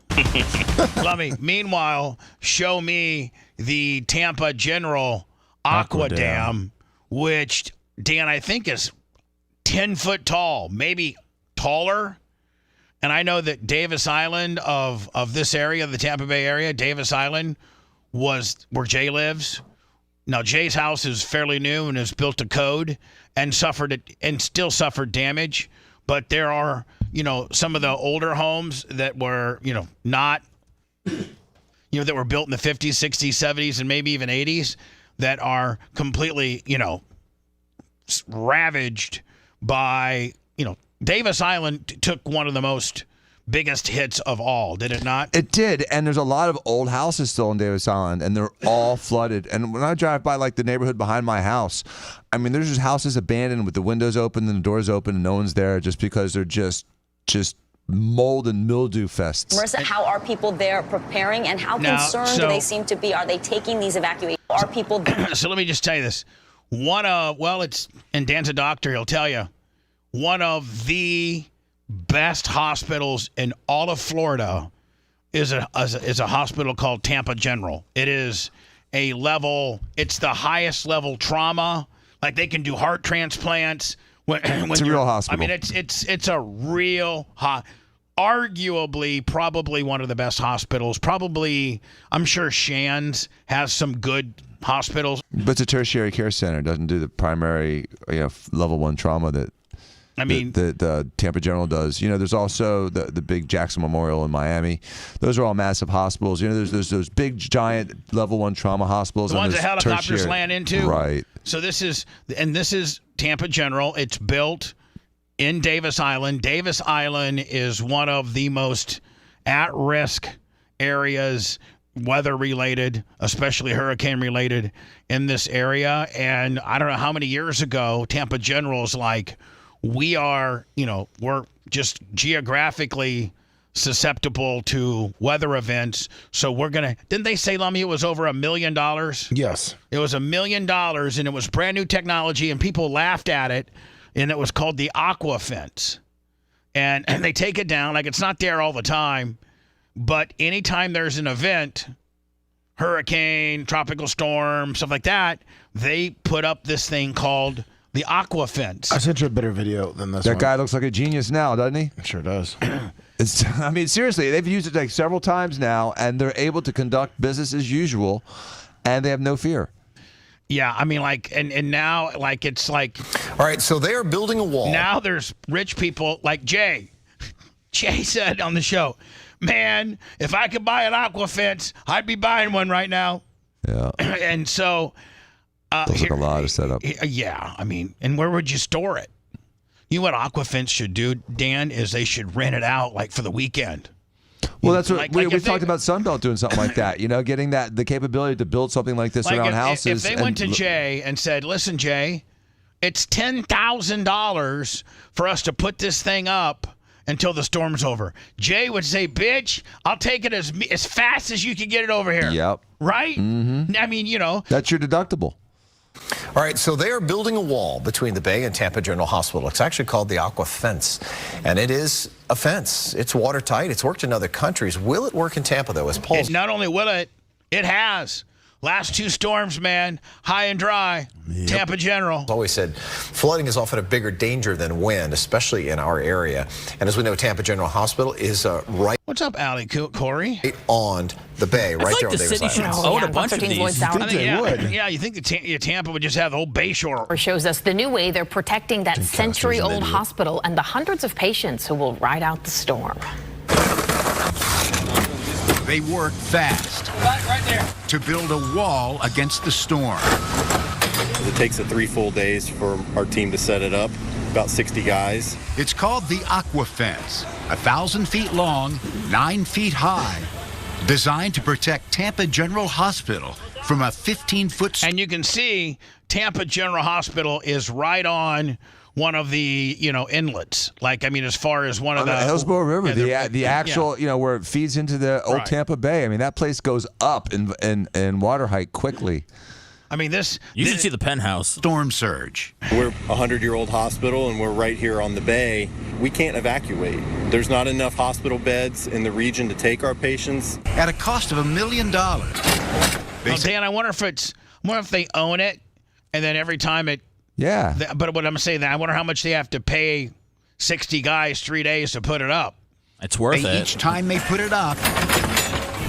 Let me. Meanwhile, show me the Tampa General AquaDam, which, Dan, I think is 10 foot tall, maybe taller. And I know that Davis Island of this area, the Tampa Bay area, Davis Island was where Jay lives. Now, Jay's house is fairly new and is built to code and still suffered damage. But there are, some of the older homes that were, not, that were built in the 50s, 60s, 70s, and maybe even 80s that are completely, ravaged by, Davis Island took one of the biggest hits of all, did it not? It did, and there's a lot of old houses still on Davis Island, and they're all flooded. And when I drive by, like, the neighborhood behind my house, I mean, there's just houses abandoned with the windows open and the doors open and no one's there just because they're just mold and mildew fests. Marissa, how are people there preparing, and how concerned do they seem to be? Are they taking these evacuations? Are people... So let me just tell you this. And Dan's a doctor, he'll tell you, one of the best hospitals in all of Florida is a hospital called Tampa General. It is it's the highest level trauma. Like, they can do heart transplants. It's a real hospital. I mean, it's a real arguably probably one of the best hospitals. Probably, I'm sure Shands has some good hospitals. But it's a tertiary care center. It doesn't do the primary level 1 trauma that the Tampa General does. There's also the big Jackson Memorial in Miami. Those are all massive hospitals. There's those big, giant level 1 trauma hospitals. The ones that helicopters land into. Right. So this is Tampa General. It's built in Davis Island. Davis Island is one of the most at-risk areas, weather-related, especially hurricane-related, in this area. And I don't know how many years ago Tampa General is like, we're just geographically susceptible to weather events. So didn't they say, Lummy, it was over $1 million? Yes. It was $1 million, and it was brand new technology, and people laughed at it, and it was called the Aqua Fence. And they take it down. Like, it's not there all the time, but anytime there's an event, hurricane, tropical storm, stuff like that, they put up this thing called the Aqua Fence. I sent you a better video than this That one. guy looks like a genius now, doesn't he? It sure does. Seriously, they've used it like several times now, and they're able to conduct business as usual, and they have no fear. Yeah, I mean, like, and now, like, it's like... All right, so they are building a wall. Now there's rich people like Jay. Jay said on the show, man, if I could buy an Aqua Fence, I'd be buying one right now. Yeah. And so... Those are a lot of setup. Yeah, I mean, and where would you store it? You know what Aquafence should do, Dan, is they should rent it out, like, for the weekend. Well, that's what we've talked about Sunbelt doing something like that, getting the capability to build something like this around houses. If they went to Jay and said, listen, Jay, it's $10,000 for us to put this thing up until the storm's over. Jay would say, bitch, I'll take it as fast as you can get it over here. Yep. Right? Mm-hmm. I mean, That's your deductible. All right, so they are building a wall between the Bay and Tampa General Hospital. It's actually called the Aqua Fence, and it is a fence. It's watertight. It's worked in other countries. Will it work in Tampa, though, as Paul? Not only will it has. Last 2 storms, man, high and dry. Yep. Tampa General. Always said flooding is often a bigger danger than wind, especially in our area. And as we know, Tampa General Hospital is right. What's up, Allie Corey? On the bay, right there on Davis Island. Should own a bunch of these. Yeah, you think Tampa would just have the whole bay shore. Shows us the new way they're protecting that century-old hospital and the hundreds of patients who will ride out the storm. They work fast Right there. to build a wall against the storm. It takes 3 full days for our team to set it up, about 60 guys. It's called the Aqua Fence, 1,000 feet long, 9 feet high, designed to protect Tampa General Hospital from a 15-foot... And you can see Tampa General Hospital is right on one of the, inlets. Like, I mean, as far as one of the... Hillsborough River, the actual, where it feeds into the old Tampa Bay. I mean, that place goes up in water height quickly. I mean, You should see the penthouse. Storm surge. We're a 100-year-old hospital, and we're right here on the bay. We can't evacuate. There's not enough hospital beds in the region to take our patients. At a cost of $1 million. Dan, I wonder if they own it, and then every time it... Yeah. But what I'm saying, I wonder how much they have to pay 60 guys 3 days to put it up. It's worth it. Each time they put it up,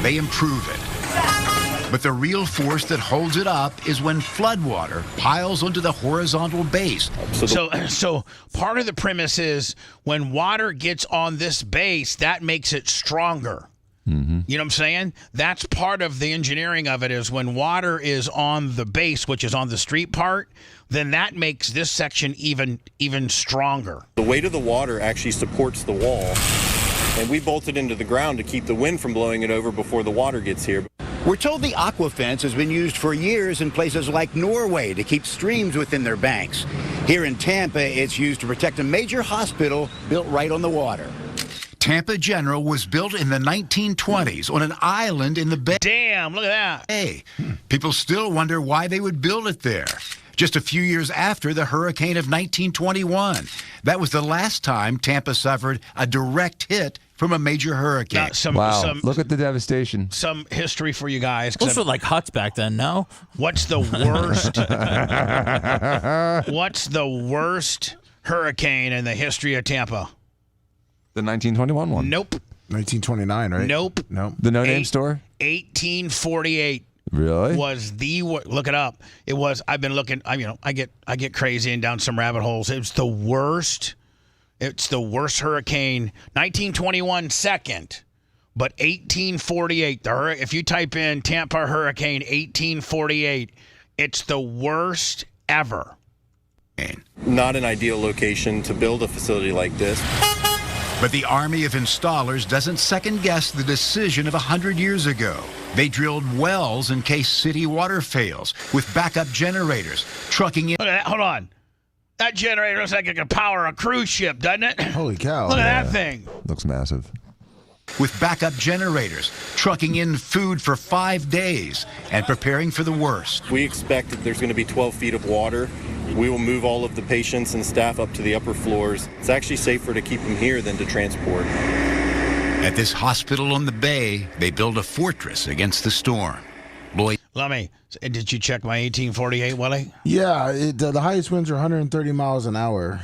they improve it. But the real force that holds it up is when floodwater piles onto the horizontal base. So part of the premise is when water gets on this base, that makes it stronger. Mm-hmm. You know what I'm saying? That's part of the engineering of it, is when water is on the base, which is on the street part, then that makes this section even stronger. The weight of the water actually supports the wall, and we bolted into the ground to keep the wind from blowing it over before the water gets here. We're told the aqua fence has been used for years in places like Norway to keep streams within their banks. Here in Tampa, it's used to protect a major hospital built right on the water. Tampa General was built in the 1920s on an island in the bay. Damn, look at that. Hey, people still wonder why they would build it there. Just a few years after the hurricane of 1921. That was the last time Tampa suffered a direct hit from a major hurricane. Look at the devastation. Some history for you guys. Those were like huts back then, no? What's the worst? What's the worst hurricane in the history of Tampa? The 1921 one. Nope. 1929, right? Nope. The No Name Store? 1848. Really? Was look it up. It was. I've been looking. I get crazy and down some rabbit holes. It's the worst. It's the worst hurricane. 1921 second, but 1848. If you type in Tampa hurricane 1848, it's the worst ever. Not an ideal location to build a facility like this. But the army of installers doesn't second-guess the decision of 100 years ago. They drilled wells in case city water fails, with backup generators, trucking in... Look at that. Hold on. That generator looks like it could power a cruise ship, doesn't it? Holy cow. Look at that thing. Looks massive. With backup generators, trucking in food for 5 days, and preparing for the worst. We expect that there's going to be 12 feet of water. We will move all of the patients and staff up to the upper floors. It's actually safer to keep them here than to transport. At this hospital on the bay, they build a fortress against the storm. Lummy, did you check my 1848, Willie? Yeah, the highest winds are 130 miles an hour.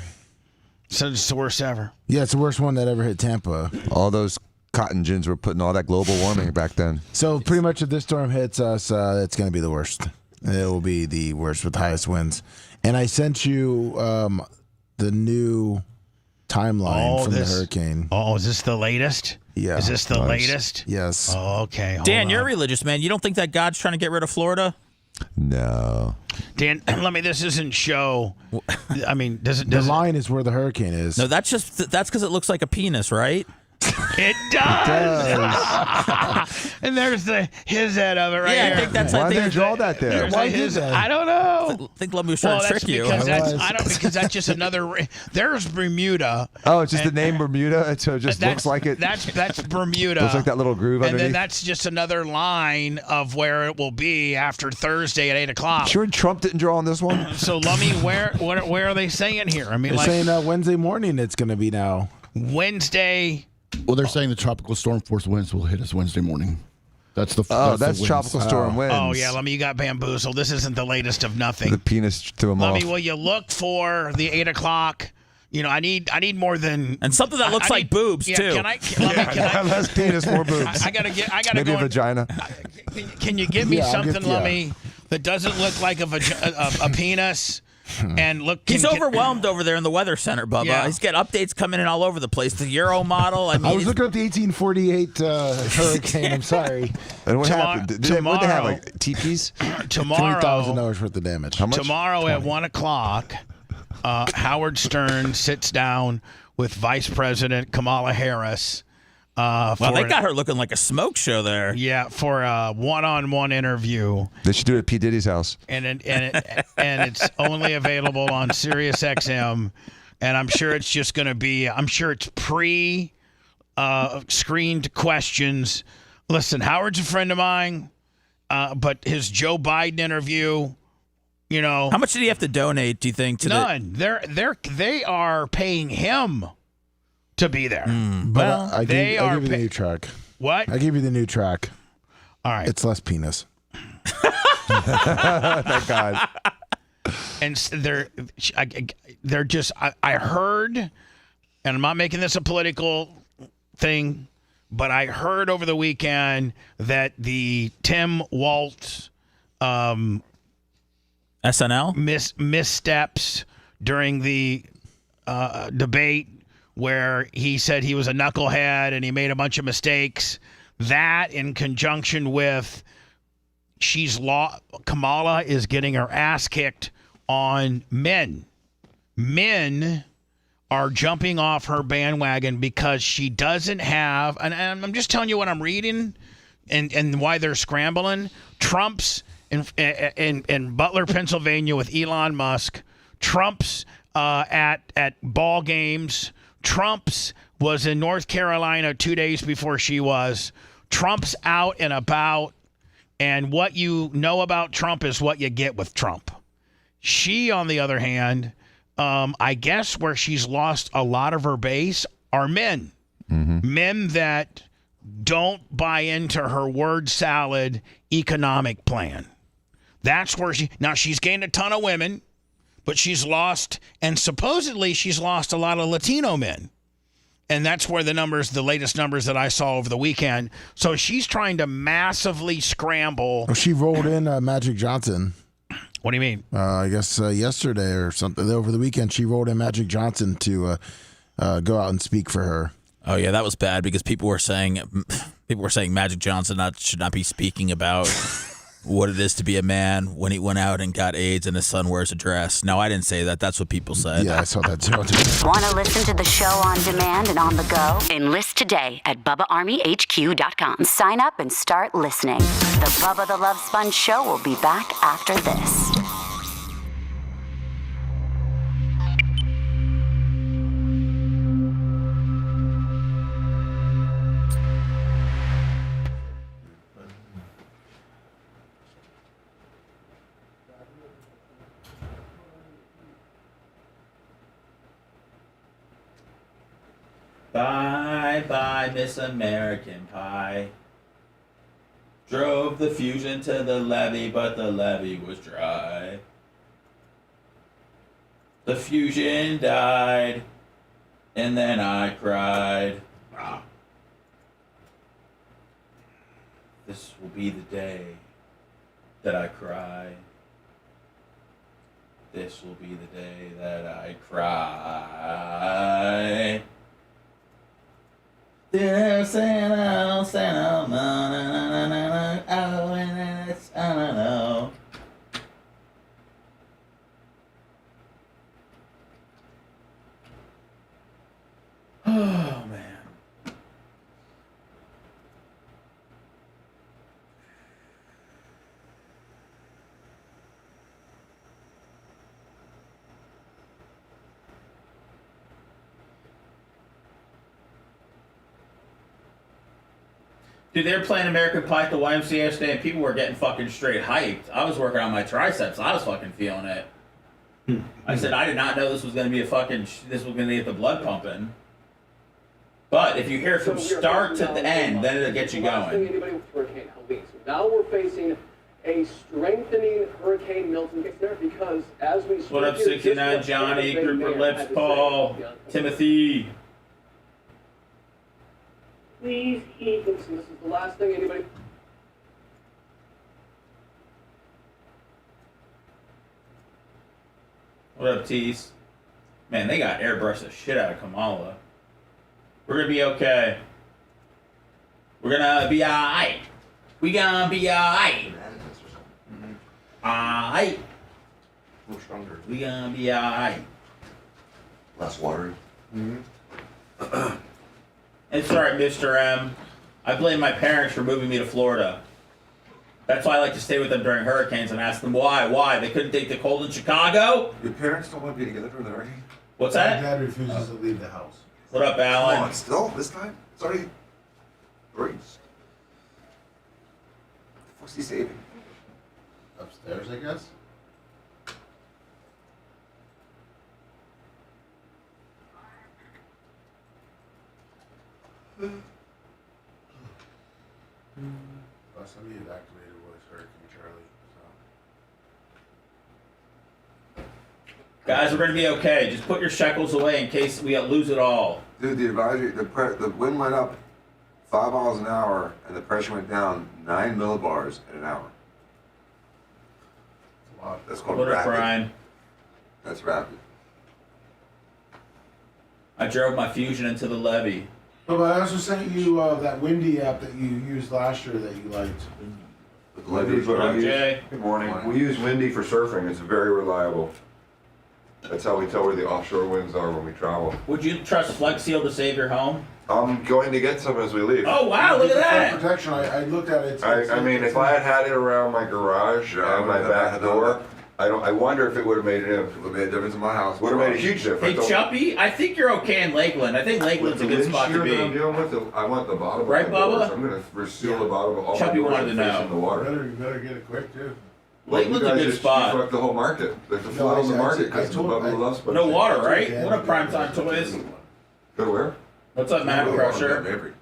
So it's the worst ever. Yeah, it's the worst one that ever hit Tampa. All those cotton gins were putting all that global warming back then. So pretty much if this storm hits us, it's going to be the worst. It will be the worst with the highest winds. And I sent you the new timeline from the hurricane. Oh, is this the latest? Yeah. Is this the latest? Yes. Oh, okay. Dan, you're a religious man. You don't think that God's trying to get rid of Florida? No. Dan, this isn't show. I mean, the line is where the hurricane is. No, that's because it looks like a penis, right? It does. And there's his head of it right here. I think that's. Why did they draw that there? Why did that? I don't know. I think Lummy was trying to trick you. Because that's just another. There's Bermuda. Oh, it's just the name Bermuda, so it just looks like it. That's Bermuda. Looks like that little groove and underneath. then that's just another line of where it will be after Thursday at 8:00. Sure, Trump didn't draw on this one. So, Lummy, where are they saying here? I mean, they're saying Wednesday morning it's going to be now. Wednesday. Well, they're saying the tropical storm force winds will hit us Wednesday morning. That's the that's tropical storm winds. Oh yeah, Lummy, you got bamboozled. This isn't the latest of nothing. The penis threw him Lummy, off. will you look for the 8:00? I need more than something that looks like boobs too. Can I? Less penis, more boobs. I gotta maybe go a vagina. Can you give me something, Lummy, that doesn't look like a penis? And look, he's overwhelmed over there in the weather center, Bubba. Yeah. He's got updates coming in all over the place. The Euro model. I was looking up the 1848 hurricane. I'm sorry. And what happened? What did they have? Like teepees? Tomorrow, $3,000 worth of damage. How much? Tomorrow at 1:00, Howard Stern sits down with Vice President Kamala Harris They got her looking like a smoke show there. Yeah, for a one-on-one interview. They should do it at P. Diddy's house. And it's only available on Sirius XM. And I'm sure it's just going to be. I'm sure it's screened questions. Listen, Howard's a friend of mine, but his Joe Biden interview. How much did he have to donate? Do you think? None. They are paying him to be there. But I give you the new track. What? I give you the new track. All right. It's less penis. Thank God. And they're just. I heard, and I'm not making this a political thing, but I heard over the weekend that the Tim Walz SNL missteps during the debate where he said he was a knucklehead and he made a bunch of mistakes. That in conjunction with Kamala is getting her ass kicked on men. Men are jumping off her bandwagon because she doesn't have, and I'm just telling you what I'm reading and why they're scrambling. Trump's in Butler, Pennsylvania with Elon Musk. Trump's at ball games. Trump's was in North Carolina 2 days before she was. Trump's out and about, and what you know about Trump is what you get with Trump. She, on the other hand, I guess where she's lost a lot of her base are men. Mm-hmm. Men that don't buy into her word salad economic plan. That's where she's gained a ton of women, but she's lost, and supposedly she's lost a lot of Latino men. And that's where the latest numbers that I saw over the weekend. So she's trying to massively scramble. Oh, she rolled in Magic Johnson. What do you mean? I guess yesterday or something. Over the weekend, she rolled in Magic Johnson to go out and speak for her. Oh yeah, that was bad because people were saying Magic Johnson should not be speaking about what it is to be a man when he went out and got AIDS and his son wears a dress. No, I didn't say that. That's what people said. Yeah, I saw that too. Want to listen to the show on demand and on the go? Enlist today at BubbaArmyHQ.com. Sign up and start listening. The Bubba the Love Sponge Show will be back after this. Bye, bye, Miss American Pie. Drove the Fusion to the levee, but the levee was dry. The Fusion died, and then I cried. This will be the day that I cry. This will be the day that I cry. I don't know. Oh, man. Dude, they were playing American Pie at the YMCA yesterday, and people were getting fucking straight hyped. I was working on my triceps. I was fucking feeling it. I said, I did not know this was going to be this was going to get the blood pumping. But if you hear it from start to the end, then it'll get you going. Anybody with Hurricane Helene. So now we're facing a strengthening Hurricane Milton gets there because as we What up, 69 Johnny, Grouper Lips, Paul, Timothy. Please eat. Listen, this is the last thing anybody. What up, Tease? Man, they got airbrushed the shit out of Kamala. We're gonna be okay. We're gonna be alright. We gonna be alright. Alright. We're stronger. We gonna be alright. Less watery. And It's all right, Mr. M. I blame my parents for moving me to Florida. That's why I like to stay with them during hurricanes and ask them why. Why? They couldn't take the cold in Chicago? Your parents don't want to be together during the hurricane? What's that? My dad refuses to leave the house. What up, Alan? Come on, still? This time? It's already... What the fuck's he saving? Upstairs, I guess? Last time he evacuated was Hurricane Charlie. Guys, we're going to be okay. Just put your shekels away in case we lose it all. Dude, the advisory, the wind went up 5 miles an hour and the pressure went down 9 millibars in an hour. That's a lot. That's called What up, rapid. Brian? That's rapid. I drove my Fusion into the levee. But I also sent you that Windy app that you used last year that you liked. Windy's what I use. Jay. Good morning. We use Windy for surfing. It's very reliable. That's how we tell where the offshore winds are when we travel. Would you trust Flex Seal to save your home? I'm going to get some as we leave. Oh, wow, look at that. Protection, I looked at it. I mean, if I had it around my garage and my back door, I wonder if it would have made it in. It would have made a difference in my house. Would have made a huge difference. Hey, Chuppy, I think you're okay in Lakeland. I think Lakeland's a good spot to be. That I'm dealing with, I want the bottom Right, of my doors. Bubba? I'm going to seal the bottom of all Chuppy my doors wanted to know. facing the water. You better get it quick, too. Lakeland's a good spot. You fucked the whole market. There's a flood on the market because of the Bubba the Love Sponge. No water, right? What up, Primetime Toys? Go to where? What's up, Matt Crusher? That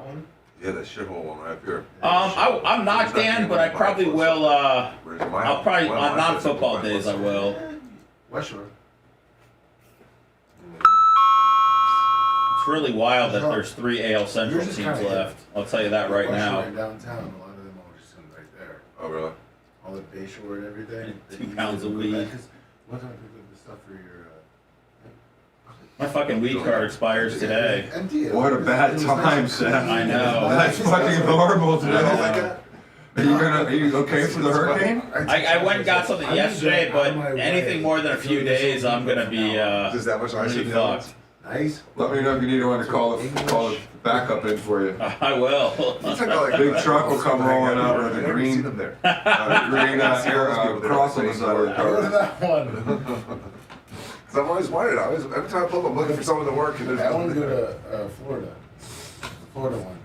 one? Yeah, that shithole one right up here. I'm not Dan, but I probably will. I'll probably on non-football days I will. West Shore. It's really wild that there's 3 AL Central Yours is teams kinda left. I'll tell you that right West now. Shore and downtown, a lot of them are just right there. Oh, really? All the Bay Shore and everything. 2 pounds of weed. What time pick up the stuff for your... My fucking weed card expires today. What a bad time, Sam. I know. That's fucking horrible today. Are you okay for the hurricane? I went and got something yesterday, but anything more than a few days, I'm gonna be Just that much ice in the fucked. Nice. Let me know if you need one to call the backup in for you. I will. Big truck will come rolling out with a green cross on the side of the car. That one. So I've always wondered. Every time I pull up, I'm looking for someone to work. And I want to go to Florida. The Florida one.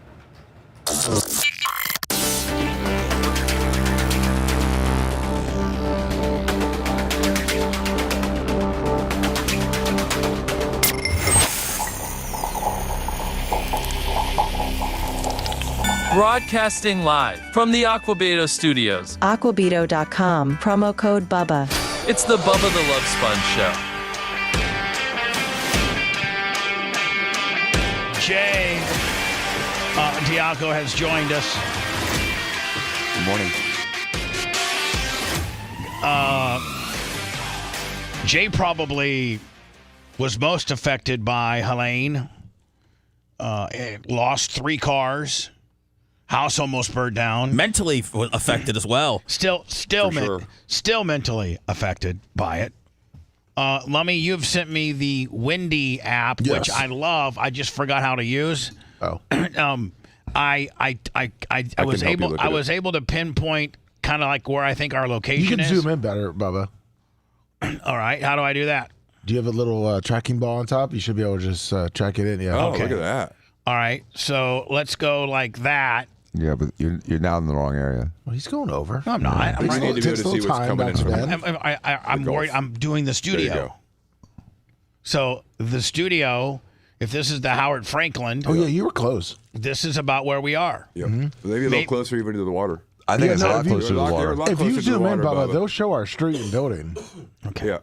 Broadcasting live from the Aquabedo studios. Aquabedo.com, promo code BUBBA. It's the Bubba the Love Sponge Show. Jay Diaco has joined us. Good morning. Jay probably was most affected by Helene. Lost 3 cars. House almost burned down. Mentally affected as well. Still mentally affected by it. Lummy, you've sent me the Windy app, yes, which I love. I just forgot how to use. Oh. I was able to pinpoint kind of like where I think our location is. You can zoom in better, Bubba. All right. How do I do that? Do you have a little tracking ball on top? You should be able to just track it in. Yeah. Oh, okay. Look at that. All right. So let's go like that. Yeah, but you're now in the wrong area. Well, he's going over. No, I'm not. I'm right. need to be able to see what's coming in from I'm worried. I'm doing the studio. So the studio, if this is the Howard Franklin. Oh, yeah, you were close. This is about where we are. Yep. Mm-hmm. Maybe a little closer even to the water. I think it's a lot closer to the water. If you zoom in, Bubba, they'll show our street and building. Okay. Yeah.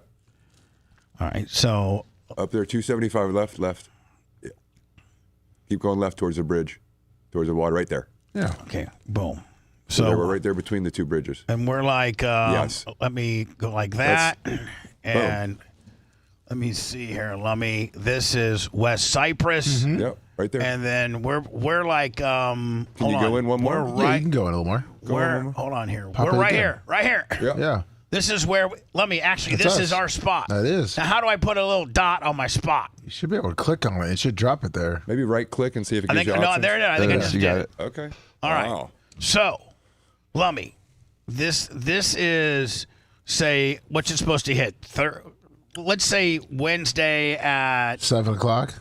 All right. So up there, 275 left. Yeah. Keep going left towards the bridge, towards the water, right there. Yeah. Okay. Boom. So we're right there between the 2 bridges. And we're like, yes. Let me go like that. And let me see here. This is West Cypress. Mm-hmm. Yep. Right there. And then we're like, can you go in one more? Yeah, you can go in a little more. Hold on here. We're right here. Right here. Yeah. Yeah. This is where. This is our spot. That is. Now, how do I put a little dot on my spot? You should be able to click on it. It should drop it there. Maybe right-click and see if it gives you No, options. there it is. I think I just did it. Okay. All right. Wow. So, Lummy, this is, say, what's it supposed to hit? Let's say Wednesday at 7 o'clock.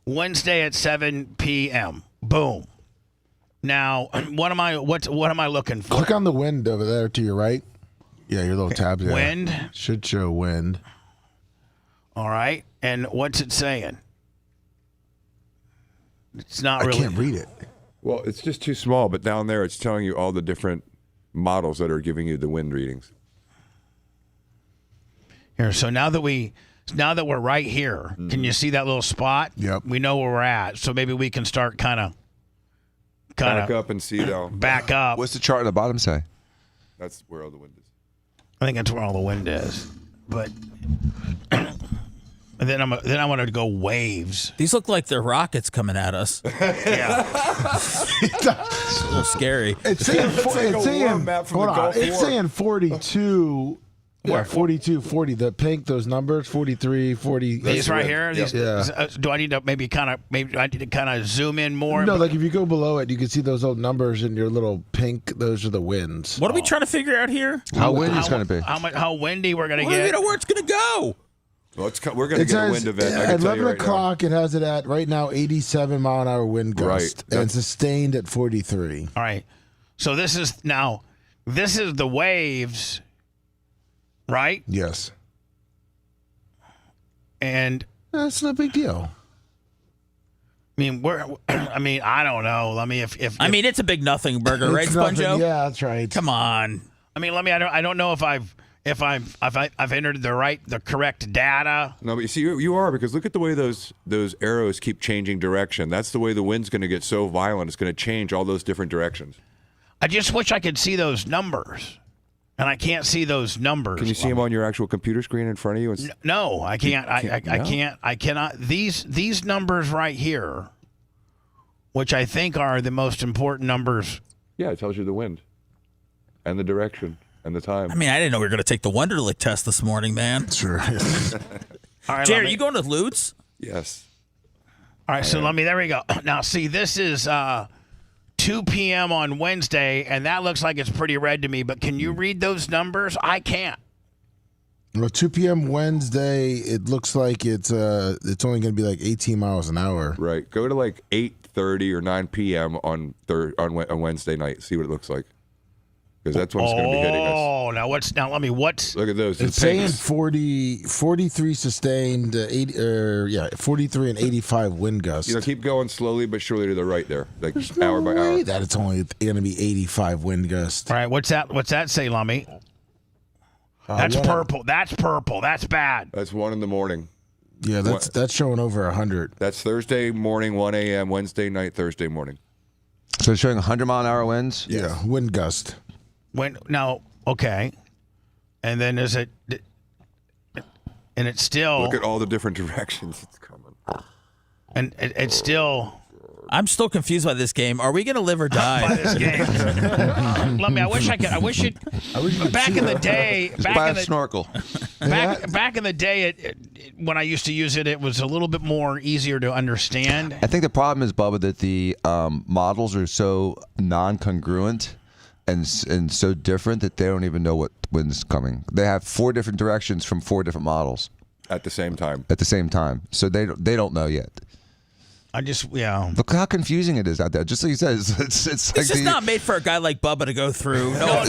Wednesday at 7 p.m. Boom. Now, what am I looking for? Click on the wind over there to your right. Yeah, your little tabs there. Wind? Should show wind. All right. And what's it saying? It's not really. I can't read it. Well, it's just too small, but down there it's telling you all the different models that are giving you the wind readings. Here, so now that we're right here, can you see that little spot? Yep. We know where we're at, so maybe we can start kind of Back up and see down. Back up. What's the chart on the bottom say? That's where all the wind is. I think that's where all the wind is. But and then I want to go waves. These look like they're rockets coming at us. Yeah. It's a little scary. It's saying 42. Yeah, 42, 40. The pink, those numbers, 43, 40. These right here. These, yeah. Do I need to maybe kind of zoom in more? No, like if you go below it, you can see those old numbers in your little pink. Those are the winds. What are we trying to figure out here? How windy it's going to be? How windy we're going to What get? do you know where it's going to go? Well, we're going to get a wind event. I can At tell you 11 right o'clock, it has it at right now 87 mile an hour wind gust, Right. and sustained at 43. All right. So this is the waves, right? Yes. And that's no big deal. I mean, I don't know. I mean, if it's a big nothing burger, right, Sponjo? Yeah, that's right. Come on. I mean, I don't know if I've entered the correct data. No, but you see, you are, because look at the way those arrows keep changing direction. That's the way the wind's going to get so violent. It's going to change all those different directions. I just wish I could see those numbers, and I can't see those numbers. Can you see them on your actual computer screen in front of you? No, I can't. I cannot. These numbers right here, which I think are the most important numbers. Yeah, it tells you the wind and the direction and the time. I mean, I didn't know we were going to take the Wonderlic test this morning, man. Sure. All right, Jerry, you going to Lutz? Yes. All right, so there we go. Now, see, this is 2 p.m. on Wednesday, and that looks like it's pretty red to me, but can you read those numbers? I can't. Well, 2 p.m. Wednesday, it looks like it's only going to be like 18 miles an hour. Right. Go to like 8:30 or 9 p.m. on Wednesday night. See what it looks like. Because that's when it's going to be hitting us. Oh, what's Look at those. It's saying 43 sustained, 43 and 85 wind gusts. Keep going slowly but surely to the right there, like hour by hour. That it's only going to be 85 wind gusts. All right, what's that say, Lummy? That's purple. That's purple. That's bad. That's 1 in the morning. Yeah, that's showing over 100. That's Thursday morning, 1 a.m., Wednesday night, Thursday morning. So it's showing 100 mile an hour winds? Yeah, wind gust. Okay. And then is it, and it's still. Look at all the different directions it's coming. And it's still. I'm still confused by this game. Are we going to live or die? By this game. Lummy, I wish it. Back in the day. Just buy a snorkel. Back in the day, when I used to use it, it was a little bit more easier to understand. I think the problem is, Bubba, that the models are so non-congruent and so different that they don't even know what wind's coming. They have 4 different directions from 4 different models at the same time. So they don't know yet. Look how confusing it is out there. Just like you said, it's like This is not made for a guy like Bubba to go through. No.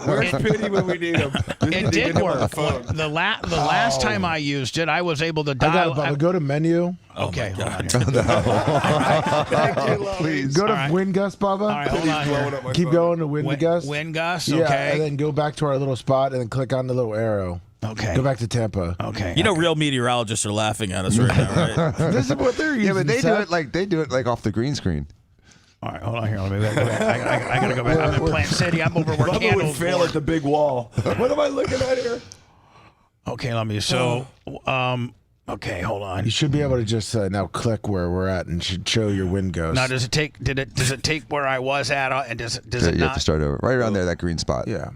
Where's Pity when we need him? It did work. The last time I used it, I was able to dial. Go to menu. Okay, hold on. Please go to wind gust, Bubba. All right, hold on here. Keep going to wind gust. Wind gust. Yeah, Okay. and then go back to our little spot and then click on the little arrow. Okay. Go back to Tampa. Okay. You know, real meteorologists are laughing at us right now, right? This is what they're using. Yeah, but they do it like off the green screen. All right, hold on here. Let me go back. I gotta go back. I'm in Plant City. I'm over where Bubba candles would fail at the big wall. What am I looking at here? Okay, let me. Okay, hold on. You should be able to just now click where we're at and should show your wind gust. Now, does it take where I was at, and does it You not? have to start over right around there, that green spot. Yeah.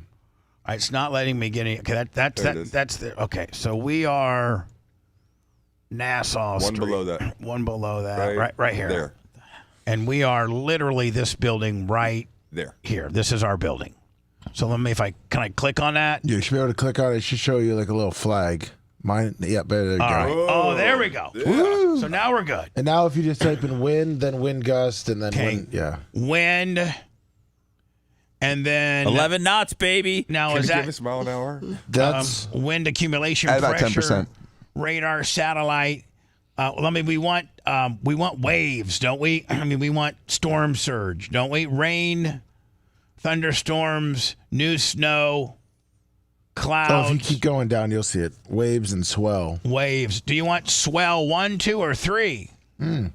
It's not letting me get any. Okay, that's the. Okay, so we are Nassau Street. One below that. One below that. Right here. There. And we are literally this building right there. Here. This is our building. So let me, can I click on that? You should be able to click on it. It should show you like a little flag. Mine, yeah, there you go. Right. Oh, there we go. Yeah. So now we're good. And now if you just type in wind, then wind gust, and then wind, yeah. Wind, and then 11 knots, baby. Now Can is you that give us mile an hour? That's wind accumulation at about pressure, 10%. radar, satellite. We want waves, don't we? I mean, we want storm surge, don't we? Rain, thunderstorms, new snow, clouds. Oh, if you keep going down, you'll see it. Waves and swell. Waves. Do you want swell 1, 2, or 3? I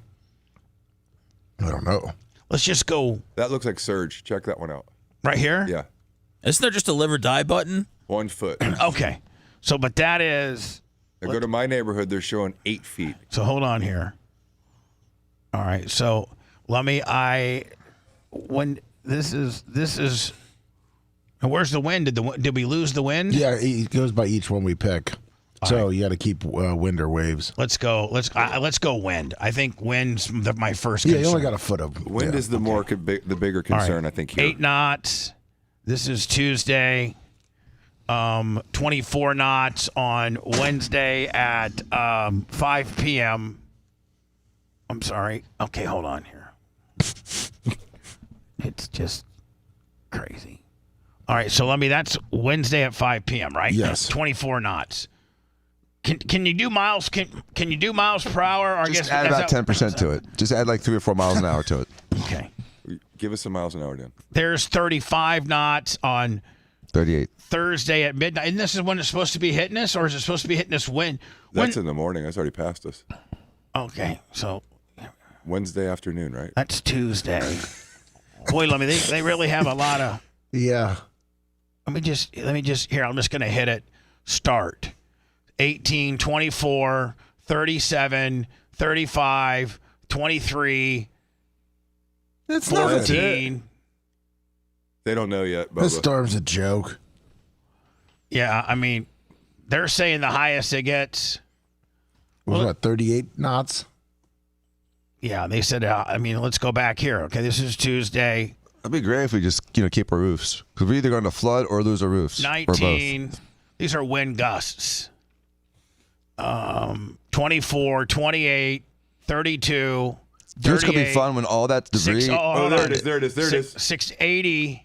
don't know. Let's just go. That looks like surge. Check that one out. Right here? Yeah. Isn't there just a live or die button? 1 foot. Okay. So, but that is. Now go to my neighborhood. They're showing 8 feet. So hold on here. All right. So when this is. Where's the wind? Did we lose the wind? Yeah, it goes by each one we pick. So you got to keep wind or waves. Let's go. Let's go wind. I think wind's my first. Yeah, concern. you only got a foot of wind is the the bigger concern. I think. Here. 8 knots. This is Tuesday. 24 knots on Wednesday at 5 p.m. I'm sorry. Okay, hold on here. It's just crazy. All right, so that's Wednesday at 5 p.m., right? Yes. 24 knots. Can you do miles? Can you do miles per hour? Or Just add about 10% to it. Just add like 3 or 4 miles an hour to it. Okay. Give us some miles an hour, Dan. There's 35 knots on 38. Thursday at midnight. And this is when it's supposed to be hitting us, or is it supposed to be hitting us when? That's in the morning. That's already past us. Okay, so Wednesday afternoon, right? That's Tuesday. Boy, they really have a lot of. Yeah. Let me just here. I'm just going to hit it. Start. 18, 24, 37, 35, 23, That's 14. They don't know yet. Bubba. This storm's a joke. Yeah, I mean, they're saying the highest it gets. What, 38 knots? Yeah, they said, let's go back here. Okay, this is Tuesday. It'd be great if we just, keep our roofs. Because we're either going to flood or lose our roofs. 19. Or both. These are wind gusts. 24, 28, 32, 38. It's going to be fun when all that debris... There it is. 680.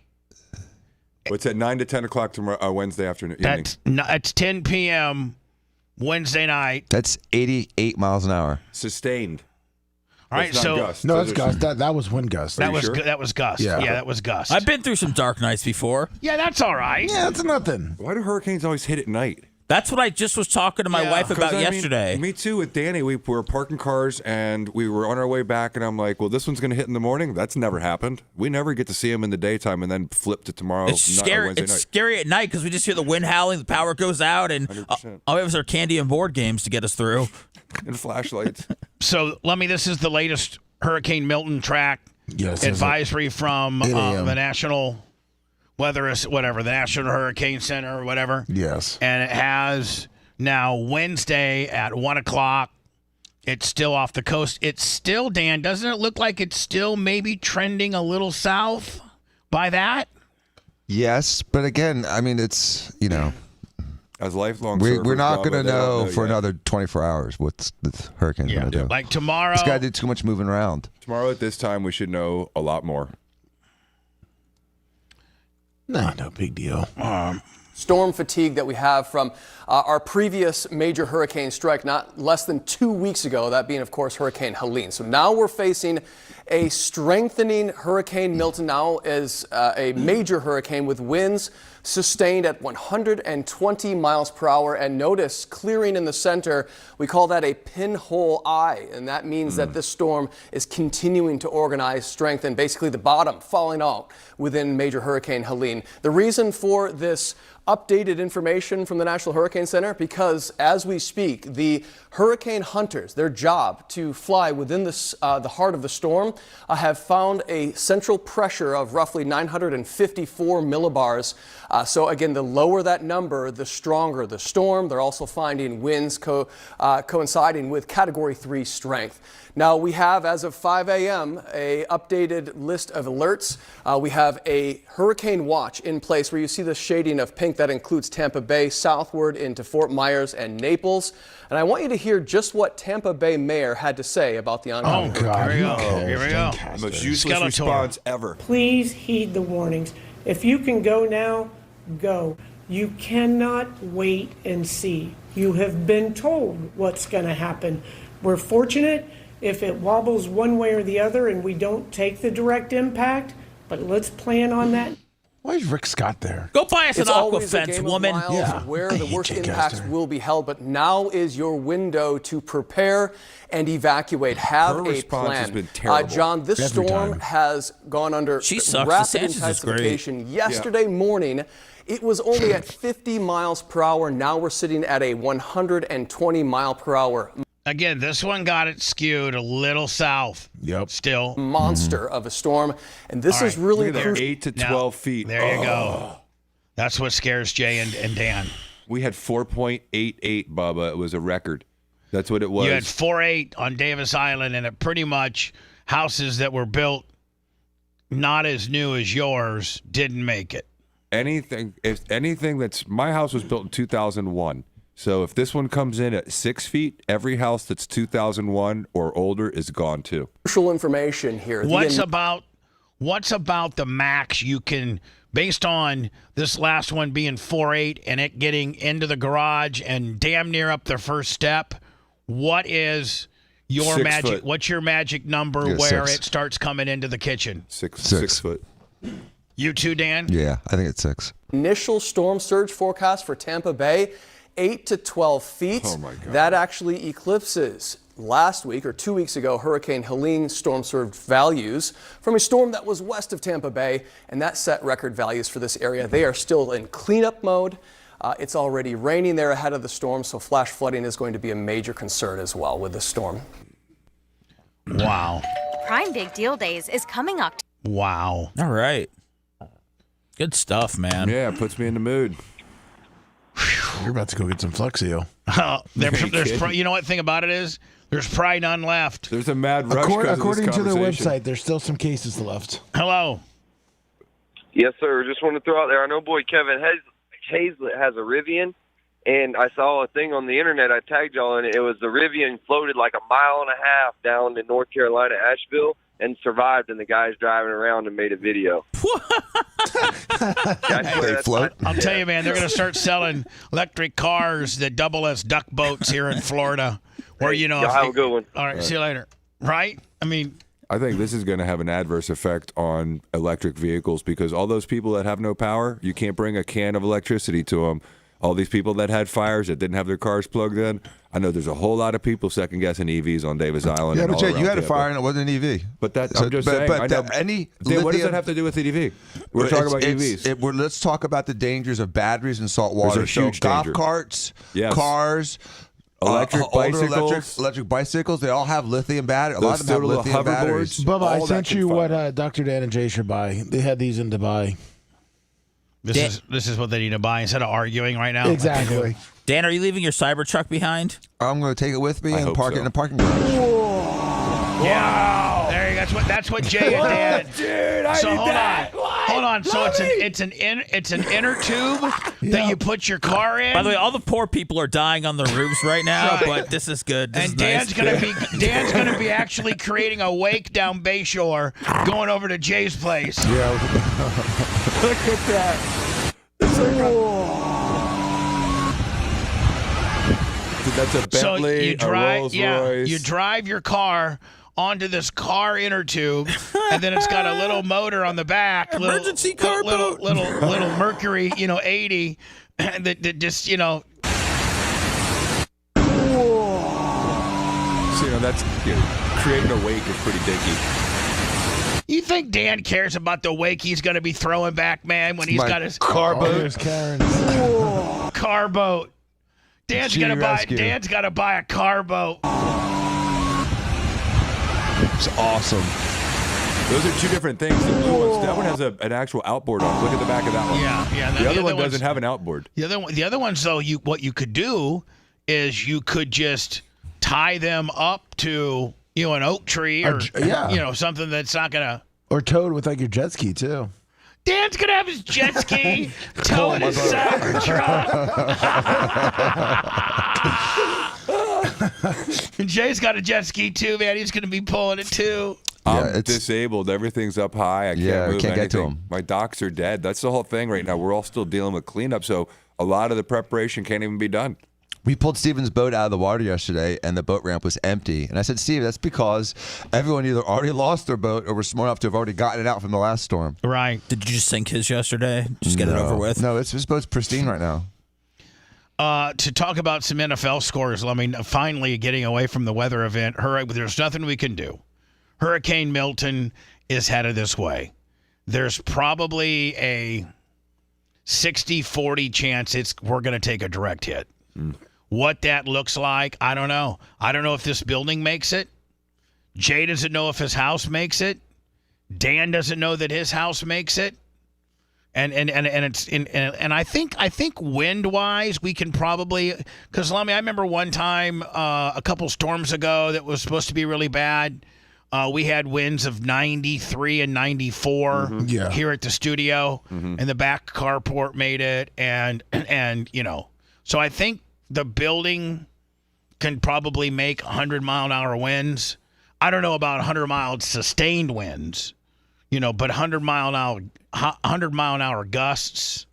What's at 9 to 10 o'clock tomorrow, Wednesday afternoon? That's 10 p.m. Wednesday night. That's 88 miles an hour. Sustained. All right, so gust. No, that's gust. That was wind gust. That was gust. Yeah. That was gust. I've been through some dark nights before. Yeah, that's all right. Yeah, that's nothing. Why do hurricanes always hit at night? That's what I just was talking to my wife about yesterday. Me too with Danny. We were parking cars and we were on our way back, and I'm like, well, this one's going to hit in the morning. That's never happened. We never get to see them in the daytime and then flip to tomorrow. It's scary. Wednesday It's night. scary at night because we just hear the wind howling, the power goes out, and all we have is our candy and board games to get us through. And flashlights. So, this is the latest Hurricane Milton track advisory from the National Weather, the National Hurricane Center or whatever. Yes. And it has now Wednesday at 1 o'clock. It's still off the coast. It's still, Dan, doesn't it look like it's still maybe trending a little south by that? Yes, but again, it's, As lifelong we're not going to know for another 24 hours what the hurricane's going to do. Like tomorrow. It's got to do too much moving around. Tomorrow at this time, we should know a lot more. No big deal. Storm fatigue that we have from our previous major hurricane strike not less than 2 weeks ago, that being, of course, Hurricane Helene. So now we're facing a strengthening Hurricane Milton, now is a major hurricane with winds sustained at 120 miles per hour. And notice clearing in the center, we call that a pinhole eye. And that means that this storm is continuing to organize, strengthen, basically the bottom falling out within major Hurricane Helene. The reason for this updated information from the National Hurricane Center, because as we speak, the hurricane hunters, their job to fly within the heart of the storm, have found a central pressure of roughly 954 millibars. So again, the lower that number, the stronger the storm. They're also finding winds coinciding with Category 3 strength. Now we have, as of 5 a.m., a updated list of alerts. We have a hurricane watch in place where you see the shading of pink that includes Tampa Bay southward into Fort Myers and Naples. And I want you to hear just what Tampa Bay mayor had to say about the oncoming. Oh, God. Here we go. Here we go. The most useless response ever. Please heed the warnings. If you can go now, go. You cannot wait and see. You have been told what's going to happen. We're fortunate if it wobbles one way or the other and we don't take the direct impact, but let's plan on that. Why is Rick Scott there? Go buy us an aqua It's always a fence, game of woman. miles where the worst impacts will be held, but now is your window to prepare and evacuate. Have Her a response plan. has been terrible. John, this Every storm time. has gone under sucks. rapid DeSantis is great. intensification. Yesterday morning, it was only at 50 miles per hour. Now we're sitting at a 120 mile per hour. Again, this one got it skewed a little south. Yep. Still. Monster of a storm. And this is really Look at that, crucial. 8 to 12 feet. There you go. That's what scares Jay and Dan. We had 4.88, Bubba. It was a record. That's what it was. You had 4.8 on Davis Island, and it pretty much houses that were built not as new as yours didn't make it. Anything that's my house was built in 2001. So if this one comes in at 6 feet, every house that's 2001 or older is gone too. Crucial information here. What's about the max you can, based on this last one being 4.8 and it getting into the garage and damn near up the first step? What is your 6 magic? foot. What's your magic number Yeah, where 6. it starts coming into the kitchen? 6 foot. You too, Dan? Yeah, I think it's 6. Initial storm surge forecast for Tampa Bay, 8 to 12 feet. Oh, my God. That actually eclipses last week or 2 weeks ago Hurricane Helene storm surge values from a storm that was west of Tampa Bay, and that set record values for this area. They are still in cleanup mode. It's already raining there ahead of the storm, so flash flooding is going to be a major concern as well with this storm. Wow. Prime Big Deal Days is coming up. Wow. All right. Good stuff, man. Yeah, it puts me in the mood. You're about to go get some Flexio. You know what thing about it is? There's probably none left. There's a mad rush. According to their website, there's still some cases left. Hello. Yes, sir. Just want to throw out there. I know boy Kevin Hazlett has a Rivian, and I saw a thing on the internet. I tagged y'all in it. It was the Rivian floated like 1.5 miles down in North Carolina, Asheville, and survived, and the guy's driving around and made a video. I'll tell you, man, they're going to start selling electric cars that double as duck boats here in Florida. Where, you know, y'all have a good one. All right, see you later. Right? I mean, I think this is going to have an adverse effect on electric vehicles because all those people that have no power, you can't bring a can of electricity to them. All these people that had fires that didn't have their cars plugged in. I know there's a whole lot of people second guessing EVs on Davis Island. Yeah, and but all Jay, you around had a Tampa. fire and it wasn't an EV. But I'm just saying. I know. What does that have to do with an EV? We're talking about EVs. Let's talk about the dangers of batteries and salt water. There's a huge golf danger. carts, Yes. cars, Electric bicycles. electric bicycles. They all have lithium batteries. A Those lot of them have little lithium batteries. Bubba, I sent you what Dr. Dan and Jay should buy. They had these in Dubai. this is what they need to buy instead of arguing right now. Exactly. Dan, are you leaving your Cybertruck behind? I'm going to take it with me I and hope park it so. in the parking garage. Yeah. There you go. That's what Jay and Dan. Dude, So hold on. So it's an inner tube that you put your car in. By the way, all the poor people are dying on the roofs right now, Right. but this is good. This And is nice. Dan's gonna be actually creating a wake down Bayshore, going over to Jay's place. Yeah. Look at that. It's like That's a Bentley, a Rolls Royce. You drive your car onto this car inner tube, and then it's got a little motor on the back, Emergency car boat. little Mercury, 80, that just, So, that's creating a wake is pretty dicky. You think Dan cares about the wake he's going to be throwing back, man, when he's got his car boat? There's Karen. car boat? Dan's got to buy a car boat. It's awesome. Those are two different things. The blue ones, that one has an actual outboard on. Look at the back of that one. Yeah. The other one doesn't have an outboard. The other ones, though, what you could do is you could just tie them up to an oak tree or something that's not gonna. Or towed with like your jet ski too. Dan's gonna have his jet ski towing his Cybertruck. And Jay's got a jet ski too, man. He's gonna be pulling it too. I'm disabled. Everything's up high. I can't move anything. Get to them. My docks are dead. That's the whole thing right now. We're all still dealing with cleanup, so a lot of the preparation can't even be done. We pulled Steven's boat out of the water yesterday, and the boat ramp was empty. And I said, Steve, that's because everyone either already lost their boat or were smart enough to have already gotten it out from the last storm. Right. Did you just sink his yesterday? Just get it over with? No, his boat's pristine right now. To talk about some NFL scores, I mean, finally getting away from the weather event. There's nothing we can do. Hurricane Milton is headed this way. There's probably a 60-40 chance we're going to take a direct hit. What that looks like, I don't know. I don't know if this building makes it. Jay doesn't know if his house makes it. Dan doesn't know that his house makes it. And I think wind wise we can probably, because I remember one time a couple storms ago that was supposed to be really bad. We had winds of 93 and 94 here at the studio, and the back carport made it, and so I think the building can probably make 100-mile-an-hour winds. I don't know about 100-mile sustained winds, but 100-mile-an-hour gusts.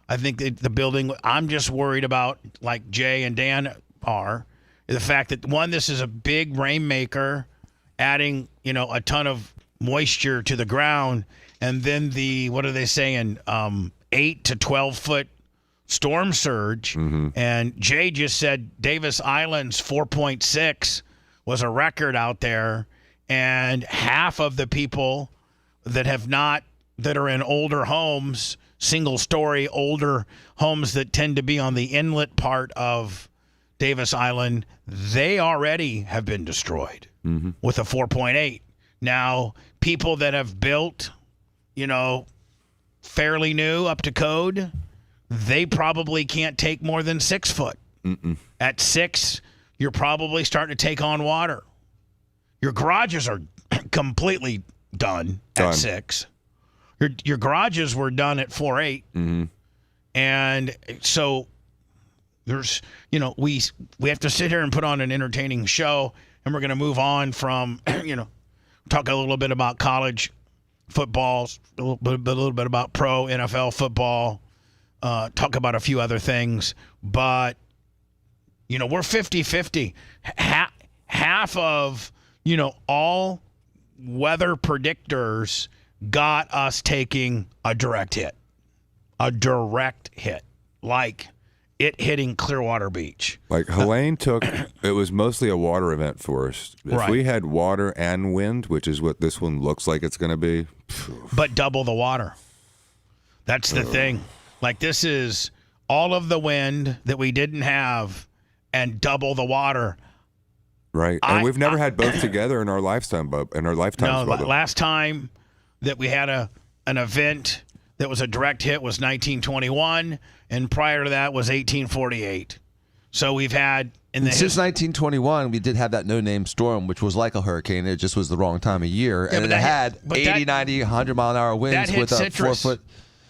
I think the building. I'm just worried about, like Jay and Dan are, the fact that this is a big rainmaker, adding a ton of moisture to the ground, and then what are they saying? 8 to 12 foot storm surge. And Jay just said Davis Island's 4.6 was a record out there, and half of the people that are in older homes, single story older homes that tend to be on the inlet part of Davis Island, they already have been destroyed with a 4.8. Now, people that have built, fairly new up to code, they probably can't take more than 6 foot. At 6, you're probably starting to take on water. Your garages are completely done at 6. Your garages were done at 4.8. And so there's, we have to sit here and put on an entertaining show, and we're going to move on from, talk a little bit about college football, a little bit about pro NFL football, talk about a few other things, but we're 50-50. Half of all weather predictors got us taking a direct hit, like it hitting Clearwater Beach. Like Helene it was mostly a water event for us. If we had water and wind, which is what this one looks like it's going to be, but double the water. That's the thing. Like, this is all of the wind that we didn't have and double the water. Right. And we've never had both together in our lifetime, Bub. No, last time that we had an event that was a direct hit was 1921, and prior to that was 1848. So we've had since 1921, we did have that no-name storm, which was like a hurricane. It just was the wrong time of year, and it had 80, 90, 100-mile-an-hour winds with a 4 foot.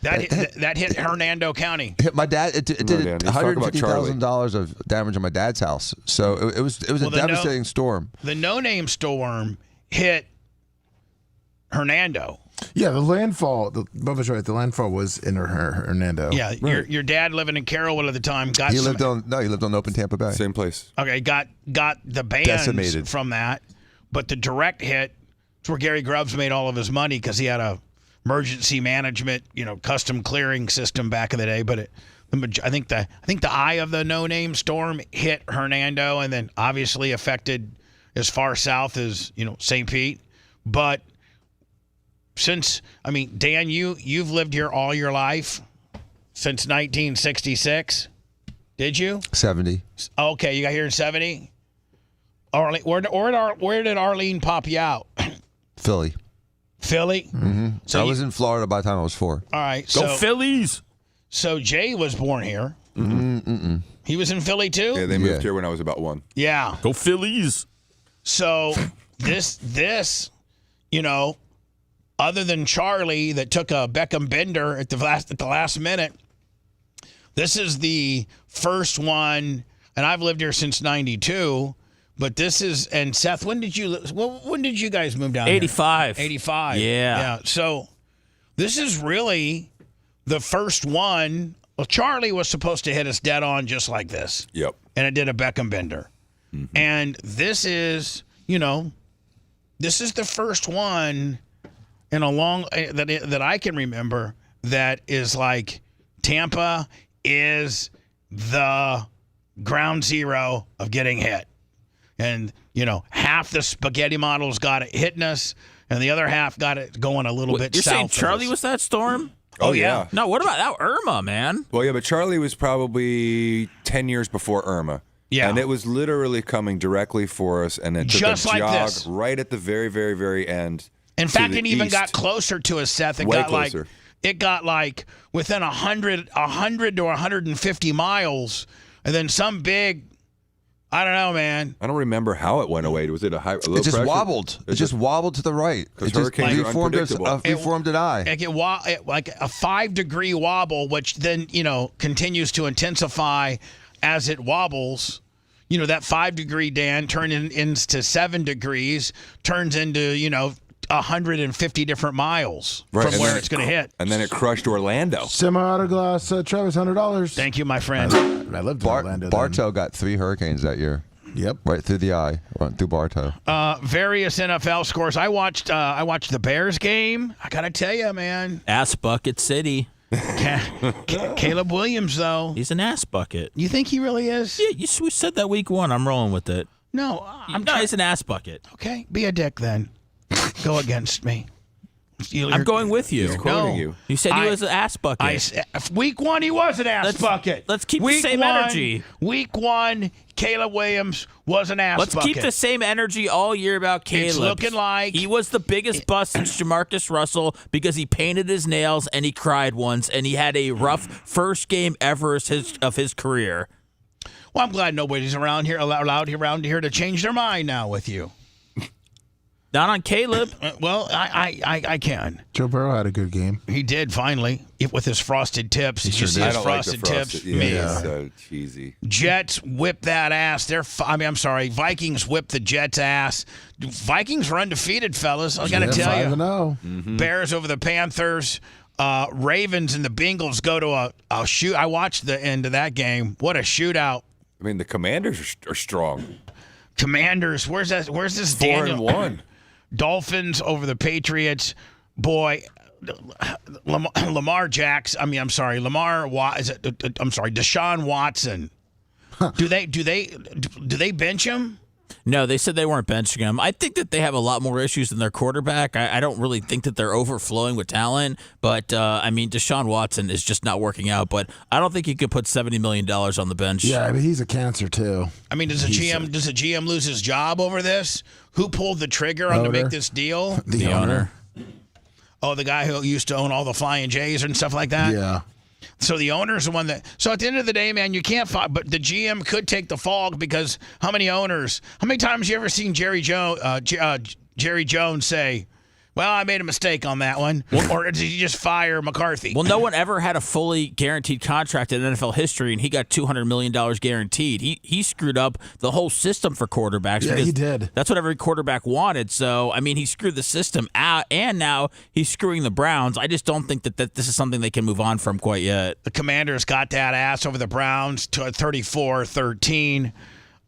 That hit Hernando County. My dad. It did $150,000 of damage on my dad's house. So it was a devastating storm. The no-name storm hit Hernando. Yeah, the landfall. Bubba's right. The landfall was in Hernando. Yeah, right. Your dad living in Carrollwood at the time he lived on open Tampa Bay. Same place. Okay, got the bands decimated from that, but the direct hit. It's where Gary Grubbs made all of his money because he had a emergency management, custom clearing system back in the day. But I think the eye of the no-name storm hit Hernando, and then obviously affected as far south as St. Pete. But Dan, you've lived here all your life since 1966. Did you? 70. Okay, you got here in 70. Where did Arlene pop you out? Philly. Philly? Mm-hmm. So I was in Florida by the time I was 4. All right. Go Phillies. So Jay was born here. Mm-mm. He was in Philly too? Yeah, they moved here when I was about 1. Yeah. Go Phillies. So this, you know, other than Charlie that took a Beckham bender at the last minute, this is the first one, and I've lived here since '92. But this is, and Seth, when did you guys move down 85. here? 85. Yeah. So this is really the first one. Well, Charlie was supposed to hit us dead on just like this. Yep. And it did a Beckham bender. Mm-hmm. And this is, this is the first one in a long that I can remember that is like Tampa is the ground zero of getting hit. And, half the spaghetti models got it hitting us, and the other half got it going a little bit You're south. saying Charlie was that storm? Oh, yeah. No, what about that Irma, man? Well, yeah, but Charlie was probably 10 years before Irma. Yeah. And it was literally coming directly for us, and it took Just a like jog this. right at the very, very, very end. In to fact, the it even east. got closer to us, Seth. It Way got closer. like within 100 to 150 miles, and then some big, I don't know, man. I don't remember how it went away. Was it a low It just pressure? wobbled. It just wobbled to the right. Because It just hurricanes are reformed unpredictable. reformed an eye. Like a 5-degree wobble, which then continues to intensify as it wobbles. That 5-degree, Dan, turned into 7 degrees, turns into 150 different miles from where it's going to hit. And then it crushed Orlando. Semi-auto glass, Travis, $100. Thank you, my friend. I lived in Orlando. Bartow got 3 hurricanes that year. Yep. Right through the eye. Went through Bartow. Various NFL scores. I watched the Bears game. I got to tell you, man. Ass Bucket City. Caleb Williams, though. He's an ass bucket. You think he really is? Yeah, we said that week 1. I'm rolling with it. No, he's an ass bucket. Okay, be a dick then. Go against me. I'm going with you. He's quoting you. You said he was an ass bucket. Week 1, he was an ass bucket. Let's keep week the same energy. Week 1, Caleb Williams was an ass bucket. Let's keep the same energy all year about Caleb. It's looking like he was the biggest bust since Jamarcus Russell because he painted his nails and he cried once and he had a rough first game ever of his career. Well, I'm glad nobody's allowed around here to change their mind now with you. Not on Caleb. Well, I can. Joe Burrow had a good game. He did finally with his frosted tips. Did you see I his don't frosted like the tips? frosted. Yeah, it's so cheesy. Jets whip that ass. I'm sorry. Vikings whip the Jets' ass. Vikings are undefeated, fellas. I got to tell you. 5-0. Mm-hmm. Bears over the Panthers. Ravens and the Bengals go to a shoot. I watched the end of that game. What a shootout. I mean, the Commanders are strong. Commanders. Where's this 4-1. Dolphins over the Patriots. Boy, Deshaun Watson. Do they bench him? No, they said they weren't benching him. I think that they have a lot more issues than their quarterback. I don't really think that they're overflowing with talent, but Deshaun Watson is just not working out. But I don't think he could put $70 million on the bench. Yeah, but he's a cancer too. I mean, does a GM lose his job over this? Who pulled the trigger on to make this deal? The owner. Oh, the guy who used to own all the Flying J's and stuff like that? Yeah. So the owner's the one that. So at the end of the day, man, you can't fight. But the GM could take the fall because how many owners? How many times you ever seen Jerry Jones say, "Well, I made a mistake on that one," or did he just fire McCarthy? Well, no one ever had a fully guaranteed contract in NFL history, and he got $200 million guaranteed. He screwed up the whole system for quarterbacks. Yeah, he did. That's what every quarterback wanted. So, I mean, he screwed the system out, and now he's screwing the Browns. I just don't think that this is something they can move on from quite yet. The Commanders got that ass over the Browns to 34-13.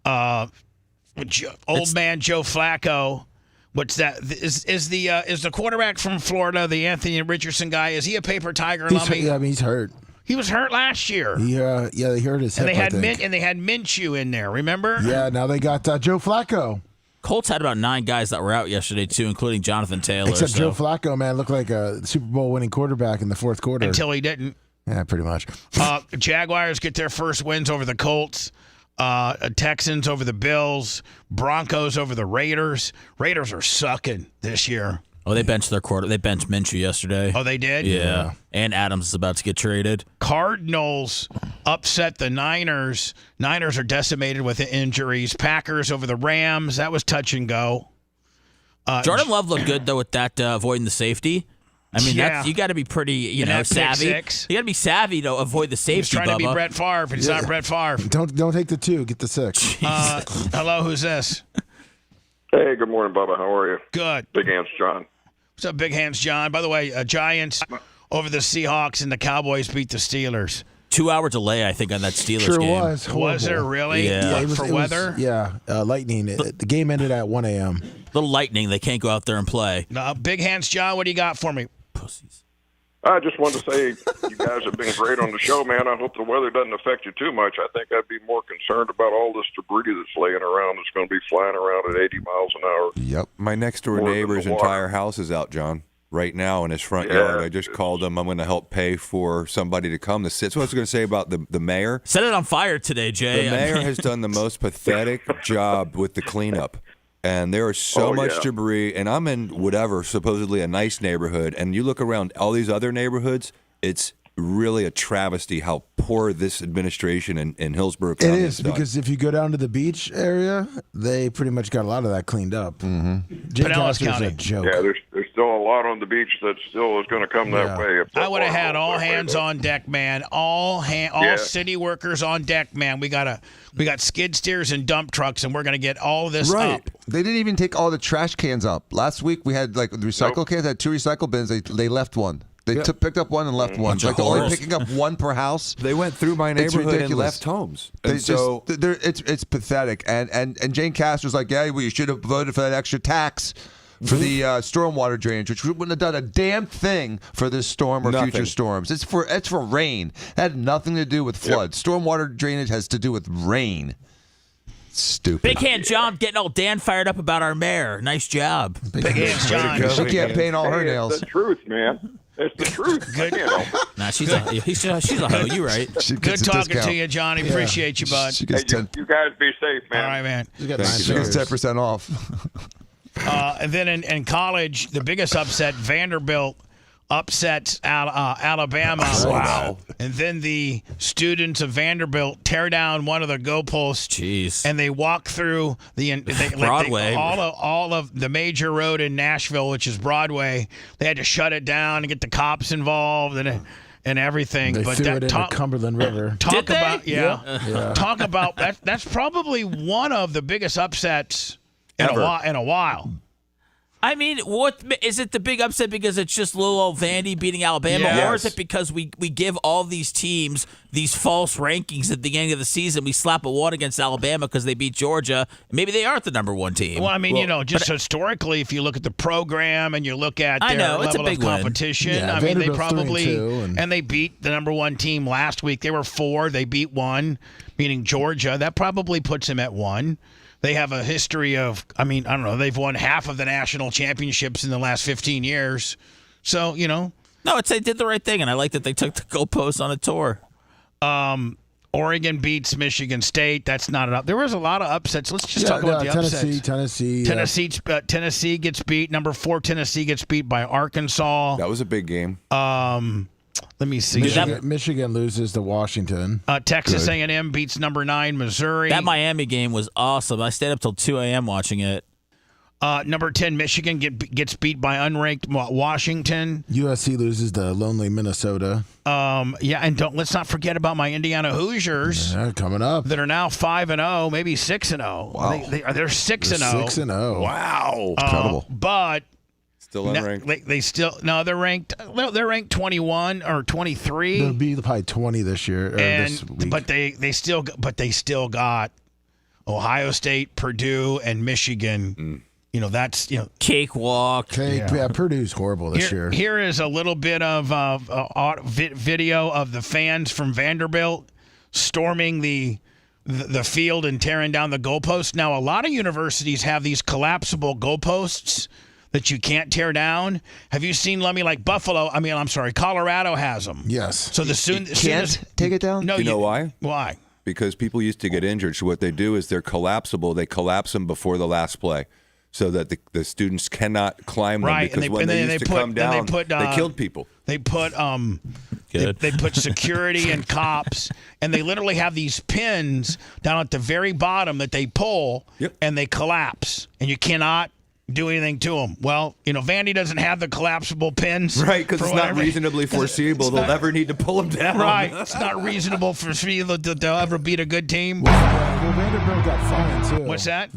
Old man Joe Flacco. What's that? Is the quarterback from Florida, the Anthony Richardson guy? Is he a paper tiger? He's hurt. He was hurt last year. Yeah, they hurt his hip. And they had Minshew in there. Remember? Yeah. Now they got Joe Flacco. Colts had about 9 guys that were out yesterday too, including Jonathan Taylor. Except Joe Flacco, man, looked like a Super Bowl winning quarterback in the fourth quarter until he didn't. Yeah, pretty much. Jaguars get their first wins over the Colts. Texans over the Bills, Broncos over the Raiders. Raiders are sucking this year. Oh, they benched their quarter. They benched Minshew yesterday. Oh, they did? Yeah. And Adams is about to get traded. Cardinals upset the Niners. Niners are decimated with injuries. Packers over the Rams. That was touch and go. Jordan Love looked good, though, with that avoiding the safety. I mean, that's, you got to be pretty, savvy. You got to be savvy to avoid the safety. He's trying to be Brett Favre, but he's not Brett Favre. Don't take the 2. Get the 6. Hello, who's this? Hey, good morning, Bubba. How are you? Good. Big Hands John. What's up, Big Hands John? By the way, Giants over the Seahawks and the Cowboys beat the Steelers. 2-hour delay, I think, on that Steelers Sure game. was. Horrible. Was there really? Yeah. Like for weather? Lightning. The game ended at 1 a.m. Little lightning. They can't go out there and play. Big Hands John, what do you got for me? Pussies. I just wanted to say you guys have been great on the show, man. I hope the weather doesn't affect you too much. I think I'd be more concerned about all this debris that's laying around that's going to be flying around at 80 miles an hour. Yep. My next door neighbor's entire house is out, John, right now in his front yard. I just called him. I'm going to help pay for somebody to come to sit. So what I was going to say about the mayor. Set it on fire today, Jay. The mayor has done the most pathetic job with the cleanup. And there is so much debris, and I'm in whatever, supposedly a nice neighborhood, and you look around all these other neighborhoods, it's really a travesty how poor this administration in Hillsborough County is because if you go down to the beach area, they pretty much got a lot of that cleaned up. Jay Castor's a joke. Yeah, there's still a lot on the beach that still is going to come that way. I would have had all hands on deck, man. All city workers on deck, man. We got skid steers and dump trucks, and we're going to get all this up. They didn't even take all the trash cans up. Last week we had the recycle cans. Had 2 recycle bins. They left one. They picked up one and left one. Like they're only picking up one per house. They went through my neighborhood and left homes. It's pathetic. And Jane Castor's like, yeah, well, you should have voted for that extra tax for the stormwater drainage, which wouldn't have done a damn thing for this storm or future storms. It's for rain. It had nothing to do with floods. Stormwater drainage has to do with rain. Stupid. Big Hand John getting all Dan fired up about our mayor. Nice job. Big Hands John. She can't paint all her nails. It's the truth, man. It's the truth. Good. Nah, she's a hoe. You right. Good talking to you, Johnny. Appreciate you, bud. She gets you guys be safe, man. All right, man. She gets 10% off. And then in college, the biggest upset, Vanderbilt upsets Alabama. Wow. And then the students of Vanderbilt tear down one of the goalposts. Jeez. And they walk through Broadway. all of the major road in Nashville, which is Broadway. They had to shut it down and get the cops involved and everything. They threw it in the Cumberland River. Talk about Talk about that. That's probably one of the biggest upsets in a while. I mean, what is it? The big upset because it's just little old Vandy beating Alabama, or is it because we give all these teams these false rankings at the beginning of the season? We slap a 1 against Alabama because they beat Georgia. Maybe they aren't the number 1 team. Well, I mean, historically, if you look at the program and you look at their level of competition, I mean, they probably and they beat the number 1 team last week. They were 4. They beat 1, meaning Georgia. That probably puts them at 1. They have a history of, I don't know, they've won half of the national championships in the last 15 years. So, No, they did the right thing, and I like that they took the goalposts on a tour. Oregon beats Michigan State. That's not enough. There was a lot of upsets. Let's just talk about the upsets. Tennessee gets beat. Number 4 Tennessee gets beat by Arkansas. That was a big game. Let me see. Michigan loses to Washington. Texas A&M beats number 9 Missouri. That Miami game was awesome. I stayed up till 2 a.m. watching it. Number 10 Michigan gets beat by unranked Washington. USC loses to lonely Minnesota. And let's not forget about my Indiana Hoosiers. Yeah, coming up. That are now 5-0, maybe 6-0. Wow. They're 6-0. 6-0. Wow. Incredible. But still unranked. They're ranked. They're ranked 21 or 23. They'll be probably 20 this year or this week. But they still got Ohio State, Purdue, and Michigan. That's cakewalk. Purdue's horrible this year. Here is a little bit of video of the fans from Vanderbilt storming the field and tearing down the goalposts. Now, a lot of universities have these collapsible goalposts that you can't tear down. Have you seen Colorado has them. Yes. So can't take it down? No, you know why? Why? Because people used to get injured. So what they do is they're collapsible. They collapse them before the last play. so that the students cannot climb them because when they used to come down, they killed people. They put they put security and cops, and they literally have these pins down at the very bottom that they pull, and they collapse, and you cannot do anything to them. Well, Vandy doesn't have the collapsible pins. Right, because it's not reasonably foreseeable they'll ever need to pull them down. Right, it's not reasonable for that they'll ever beat a good team. Well, Vanderbilt got fined, too. What's that?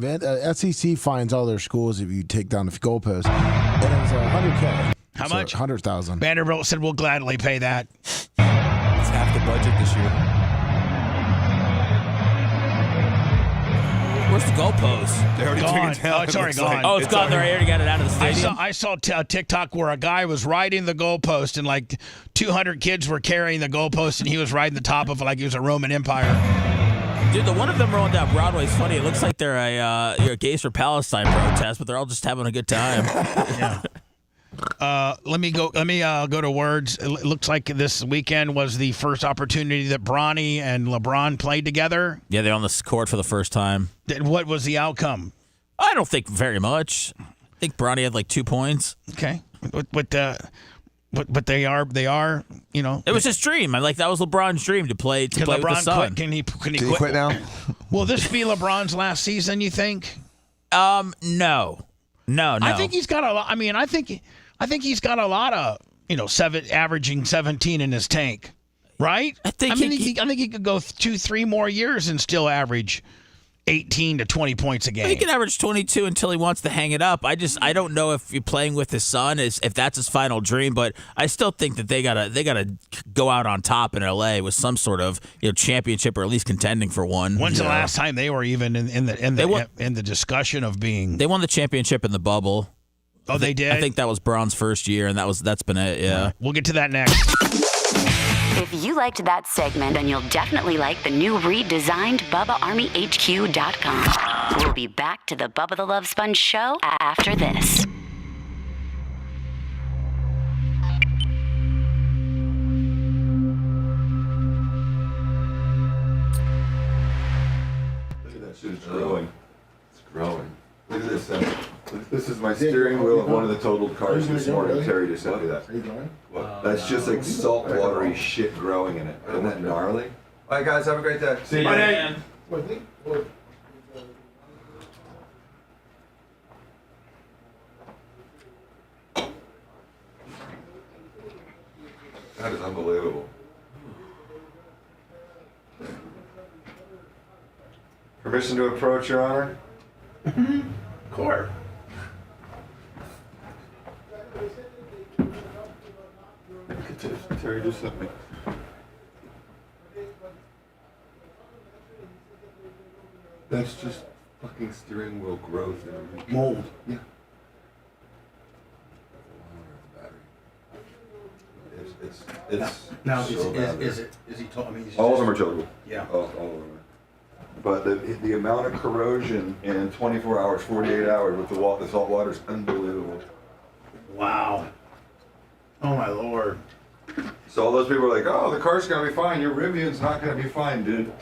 SEC fines all their schools if you take down the goalpost. And it was $100K. How much? 100,000. Vanderbilt said, we'll gladly pay that. It's half the budget this year. Where's the goalpost? They already took it down. Oh, it's already gone. Oh, it's gone. They already got it out of the stadium. I saw a TikTok where a guy was riding the goalpost, and like 200 kids were carrying the goalpost, and he was riding the top of it like he was a Roman Empire. Dude, the one of them rolling down Broadway is funny. It looks like they're a Gays for Palestine protest, but they're all just having a good time. Yeah. Let me go to words. It looks like this weekend was the first opportunity that Bronny and LeBron played together. Yeah, they're on the court for the first time. What was the outcome? I don't think very much. I think Bronny had like 2 points. Okay, but they are. It was his dream. That was LeBron's dream to play with the Sun. Can he quit now? Will this be LeBron's last season? You think? No. I think he's got a lot. I think he's got a lot of averaging 17 in his tank, right? I think he could go 2-3 more years and still average 18 to 20 points a game. He can average 22 until he wants to hang it up. I don't know if you're playing with his son if that's his final dream, but I still think that they gotta go out on top in LA with some sort of championship or at least contending for one. When's the last time they were even in the discussion of being? They won the championship in the bubble. Oh, they did? I think that was Braun's first year, and that's been it, yeah. We'll get to that next. If you liked that segment, then you'll definitely like the new redesigned BubbaArmyHQ.com. We'll be back to the Bubba the Love Sponge show after this. Look at that shit, it's growing. It's growing. Look at this. This is my steering wheel of one of the totaled cars this morning. Terry just sent me that. Are you going? That's just like salt watery shit growing in it. Isn't that gnarly? All right, guys, have a great day. See you, man. That is unbelievable. Permission to approach, Your Honor? Court. Terry just sent me. That's just fucking steering wheel growth and mold. Yeah. It's now so is he talking? All of them are total. Yeah. All of them are. But the amount of corrosion in 24 hours, 48 hours with the salt water is unbelievable. Wow. Oh my Lord. So all those people are like, oh, the car's gonna be fine. Your Rivian's not gonna be fine, dude.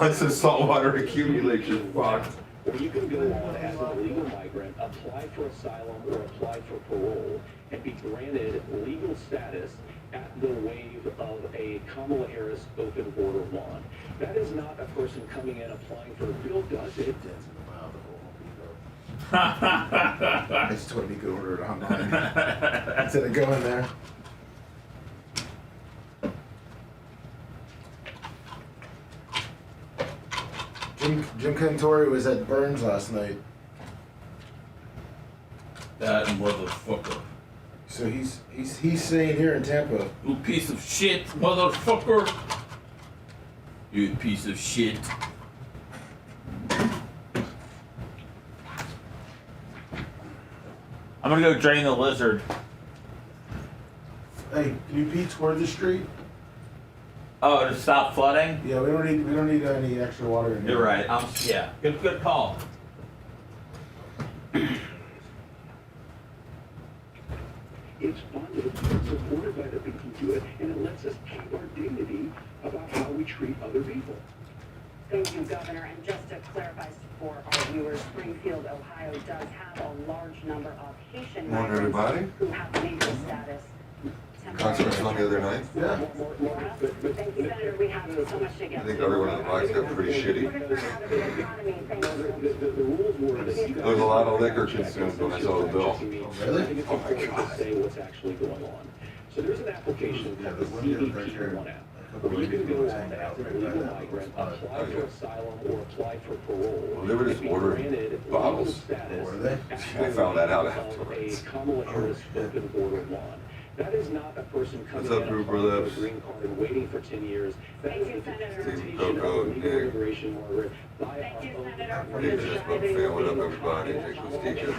Once the salt water accumulates, you're fucked. Or you can go on as an illegal migrant, apply for asylum or apply for parole, and be granted legal status at the wave of a Kamala Harris open border lawn. That is not a person coming in applying for a bill, does it? I just told me to go order it online instead of going there. Jim Cantori was at Burns last night. That motherfucker. So he's staying here in Tampa. You piece of shit, motherfucker. You piece of shit. I'm gonna go drain the lizard. Hey, can you pee toward the street? Oh, to stop flooding? Yeah, we don't need any extra water in here. You're right. Yeah. Good call. It's funded, it's supported by the people who do it, and it lets us keep our dignity about how we treat other people. Thank you, Governor. And just to clarify for our viewers, Springfield, Ohio does have a large number of Haitian Morning, migrants everybody. who have major status. Concert was on the other night? Yeah. Thank you, Senator. We have so much to I get think to. every one of the bikes got pretty shitty. There was a lot of liquor consumed when I saw the bill. Really? Oh my God. Say what's actually going on. So there's an application called the CBP1 app, where you can go on as an illegal migrant, apply for asylum or apply for parole. Well, they were just ordering bottles. I found that out afterwards. A Kamala Harris open border lawn. That is not a person coming What's up, in Rupert applying for Lips? a green card and waiting for 10 years. That is a deportation of Coco, illegal Nick. immigration order by our own. They just put family up everybody. Jake was teaching.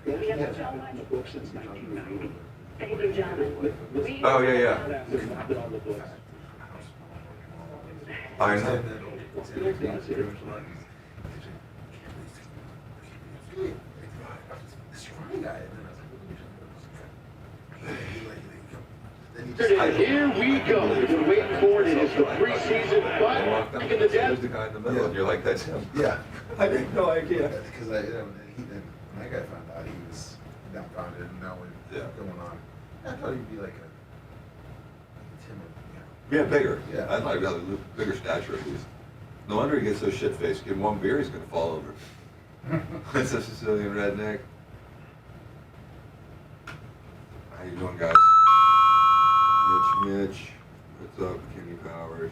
We have on the books since 1990. Thank you, gentlemen. Oh, yeah. I know. Here we go. We've been waiting for it. It is the preseason fight. Back in the den. There's the guy in the middle, and you're like, that's him. Yeah. I had no idea. Because when that guy found out, he was dumbfounded and know what was going on. I thought he'd be like a timid, Yeah, bigger. Yeah. I thought he had a bigger stature at least. No wonder he gets so shit-faced. Give him one beer, he's going to fall over. That's a Sicilian redneck. How you doing, guys? Mitch. What's up, Kenny Powers?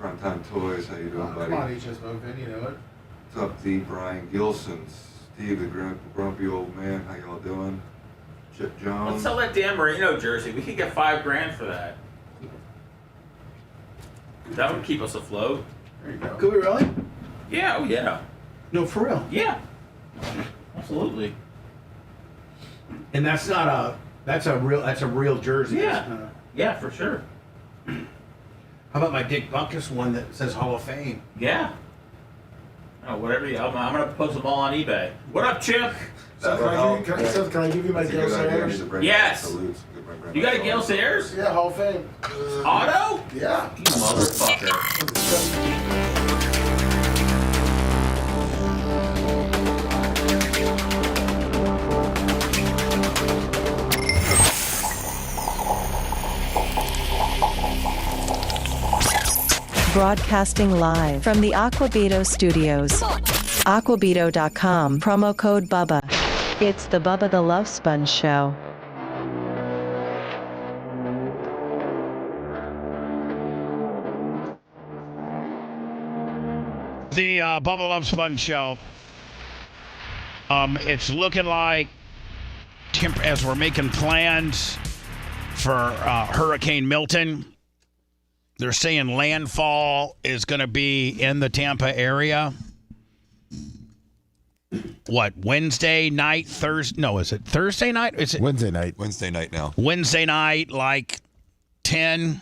Primetime Toys, how you doing, buddy? Come on, HSMO, you know it. What's up, D. Brian Gilson? Steve, the grumpy old man, how y'all doing? Chip Jones. Let's sell that Dan Marino jersey. We could get $5,000 for that. That would keep us afloat. There you go. Could we really? Yeah, oh yeah. No, for real. Yeah. Absolutely. And that's not a that's a real jersey. Yeah. Yeah, for sure. How about my Dick Buckus one that says Hall of Fame? Yeah. Oh, whatever. I'm gonna post them all on eBay. What up, Chip? Seth, can I give you my Gale Sayers? Yes. You got a Gale Sayers? Yeah, Hall of Fame. Auto? Yeah. You motherfucker. Broadcasting live from the Aquabito studios. Aquabito.com, promo code Bubba. It's the Bubba the Love Sponge Show. The Bubba the Love Sponge Show. It's looking like, as we're making plans for Hurricane Milton, they're saying landfall is going to be in the Tampa area. What, Wednesday night, Thursday? No, is it Thursday night? Is it Wednesday night? Wednesday night now. Wednesday night, like 10,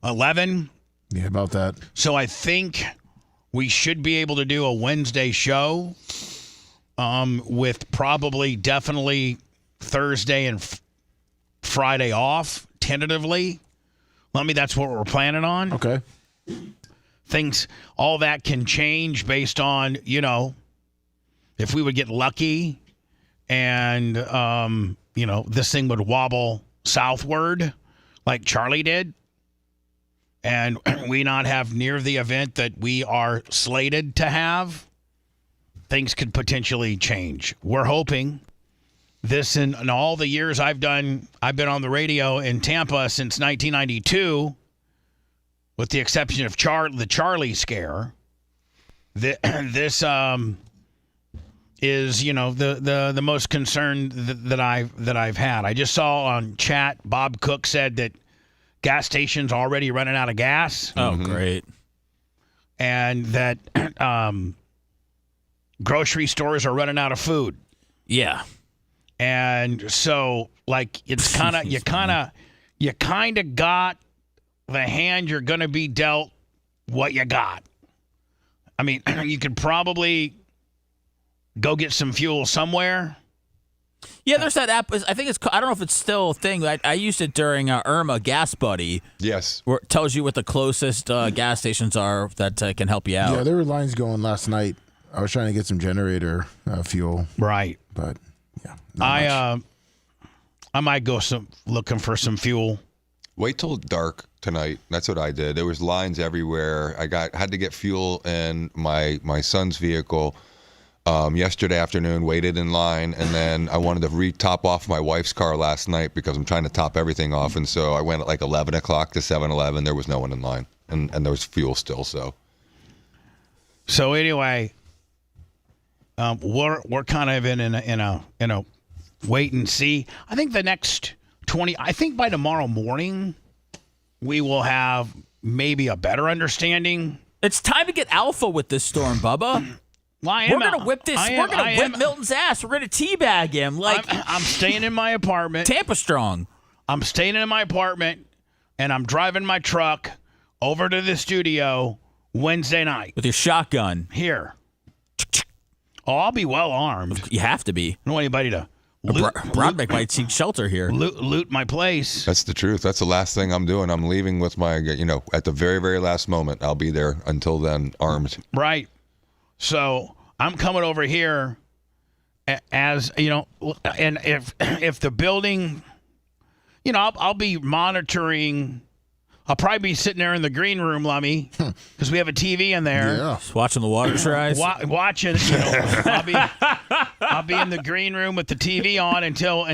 11? Yeah, about that. So I think we should be able to do a Wednesday show with probably definitely Thursday and Friday off, tentatively. That's what we're planning on. Okay. Things, all that can change based on, if we would get lucky and, this thing would wobble southward like Charlie did and we not have near the event that we are slated to have, things could potentially change. We're hoping this in all the years I've been on the radio in Tampa since 1992, with the exception of the Charlie scare. This is the most concern that I've had. I just saw on chat Bob Cook said that gas stations already running out of gas. Oh, great! And that grocery stores are running out of food. Yeah. And so, it's kind of you kind of got the hand you're going to be dealt what you got. I mean, you could probably go get some fuel somewhere, Yeah, there's that app. I think I don't know if it's still a thing. I used it during Irma Gas Buddy. Yes. Where it tells you what the closest gas stations are that can help you out. Yeah, there were lines going last night. I was trying to get some generator fuel. Right. But, yeah. I might go looking for some fuel. Wait till dark tonight. That's what I did. There was lines everywhere. Had to get fuel in my son's vehicle yesterday afternoon, waited in line, and then I wanted to top off my wife's car last night because I'm trying to top everything off, and so I went at like 11 o'clock to 7-Eleven. There was no one in line, and there was fuel still. So anyway, we're kind of in a wait and see. I think the next 20. I think by tomorrow morning, we will have maybe a better understanding. It's time to get alpha with this storm, Bubba. Well, we're gonna whip this. We're gonna whip Milton's ass. We're gonna teabag him. Like I'm staying in my apartment. Tampa strong. I'm staying in my apartment, and I'm driving my truck over to the studio Wednesday night with your shotgun here. Oh, I'll be well armed. You have to be. I don't want anybody to. Broadbeck might seek shelter here. Loot my place. That's the truth. That's the last thing I'm doing. I'm leaving with my, at the very, very last moment. I'll be there until then, armed. Right. So I'm coming over here as, and if the building, I'll be monitoring. I'll probably be sitting there in the green room, Lummy, because we have a TV in there. Yeah. Just watching the water rise. Watching, I'll be in the green room with the TV on until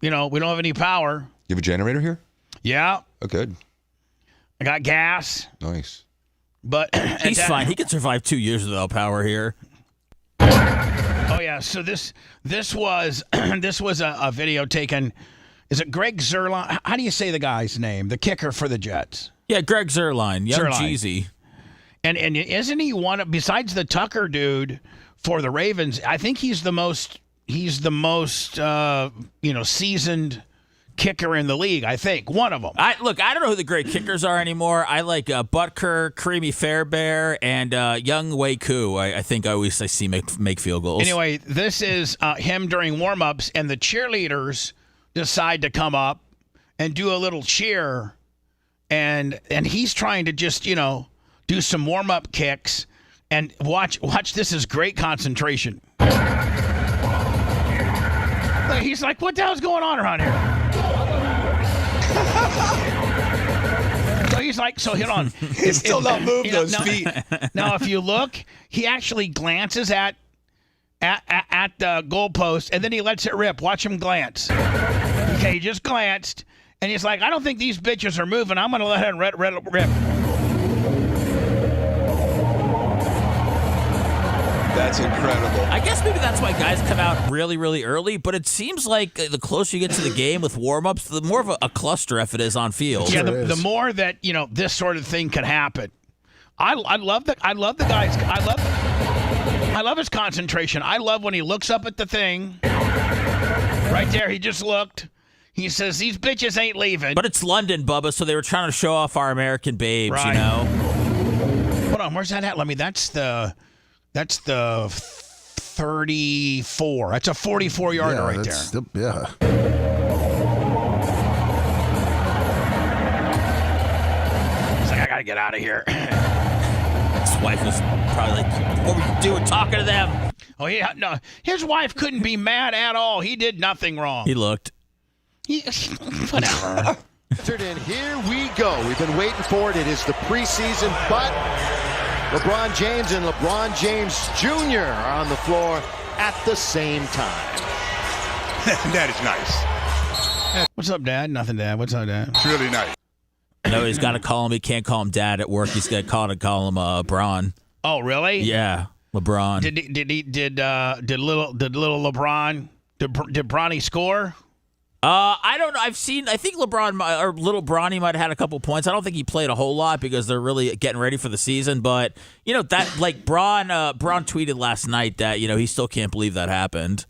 we don't have any power. You have a generator here? Yeah. Oh, good. I got gas. Nice. But he's fine. He can survive 2 years without power here. Oh yeah. So this was a video taken. Is it Greg Zuerlein? How do you say the guy's name? The kicker for the Jets. Yeah, Greg Zuerlein. Young Jeezy. And isn't he one besides the Tucker dude for the Ravens? I think he's the most seasoned kicker in the league. I think one of them. I don't know who the great kickers are anymore. I like Butker, Creamy Fairbear, and Young Wei Koo. I think I see make field goals. Anyway, this is him during warm-ups, and the cheerleaders decide to come up and do a little cheer, and he's trying to just do some warm-up kicks, and watch this is great concentration. He's like, what the hell's going on around here? So he's like, hold on. He's still not moved those feet. Now, if you look, he actually glances at the goalpost, and then he lets it rip. Watch him glance. Okay, he just glanced, and he's like, I don't think these bitches are moving. I'm going to let it rip. That's incredible. I guess maybe that's why guys come out really, really early, but it seems like the closer you get to the game with warm-ups, the more of a cluster F it is on field. Yeah, the more that, this sort of thing could happen. I love the guys. I love his concentration. I love when he looks up at the thing. Right there, he just looked. He says, these bitches ain't leaving. But it's London, Bubba, so they were trying to show off our American babes, right. Hold on, where's that at? Let me, that's the 34. That's a 44-yarder right there. Yeah. He's like, I got to get out of here. His wife was probably like, what were you doing talking to them? Oh, yeah, no. His wife couldn't be mad at all. He did nothing wrong. He looked. Whatever. And here we go. We've been waiting for it. It is the preseason, but LeBron James and LeBron James Jr. are on the floor at the same time. That is nice. What's up, Dad? Nothing, Dad. What's up, Dad? It's really nice. No, he's got to call him. He can't call him Dad at work. He's got to call him Bron. Oh, really? Yeah, LeBron. Did little LeBron? Did Bronny score? I don't know. I think LeBron or little Bronny might have had a couple points. I don't think he played a whole lot because they're really getting ready for the season. But that like Bron tweeted last night that he still can't believe that happened.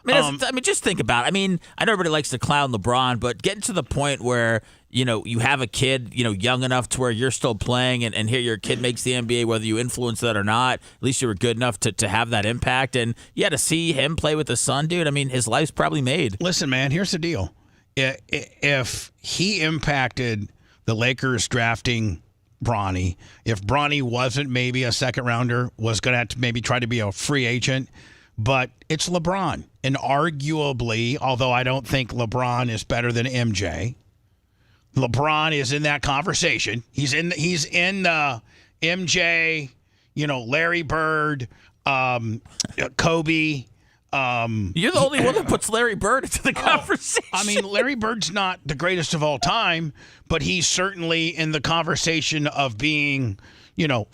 I mean, just think about it. I mean, I know everybody likes to clown LeBron, but getting to the point where, you have a kid, young enough to where you're still playing and here your kid makes the NBA, whether you influence that or not, at least you were good enough to have that impact. And to see him play with his son, dude, I mean, his life's probably made. Listen, man, here's the deal. If he impacted the Lakers drafting Bronny, if Bronny wasn't maybe a second rounder, was going to have to maybe try to be a free agent, but it's LeBron. And arguably, although I don't think LeBron is better than MJ, LeBron is in that conversation. He's in MJ, Larry Bird, Kobe. You're the only one that puts Larry Bird into the conversation. I mean, Larry Bird's not the greatest of all time, but he's certainly in the conversation of being,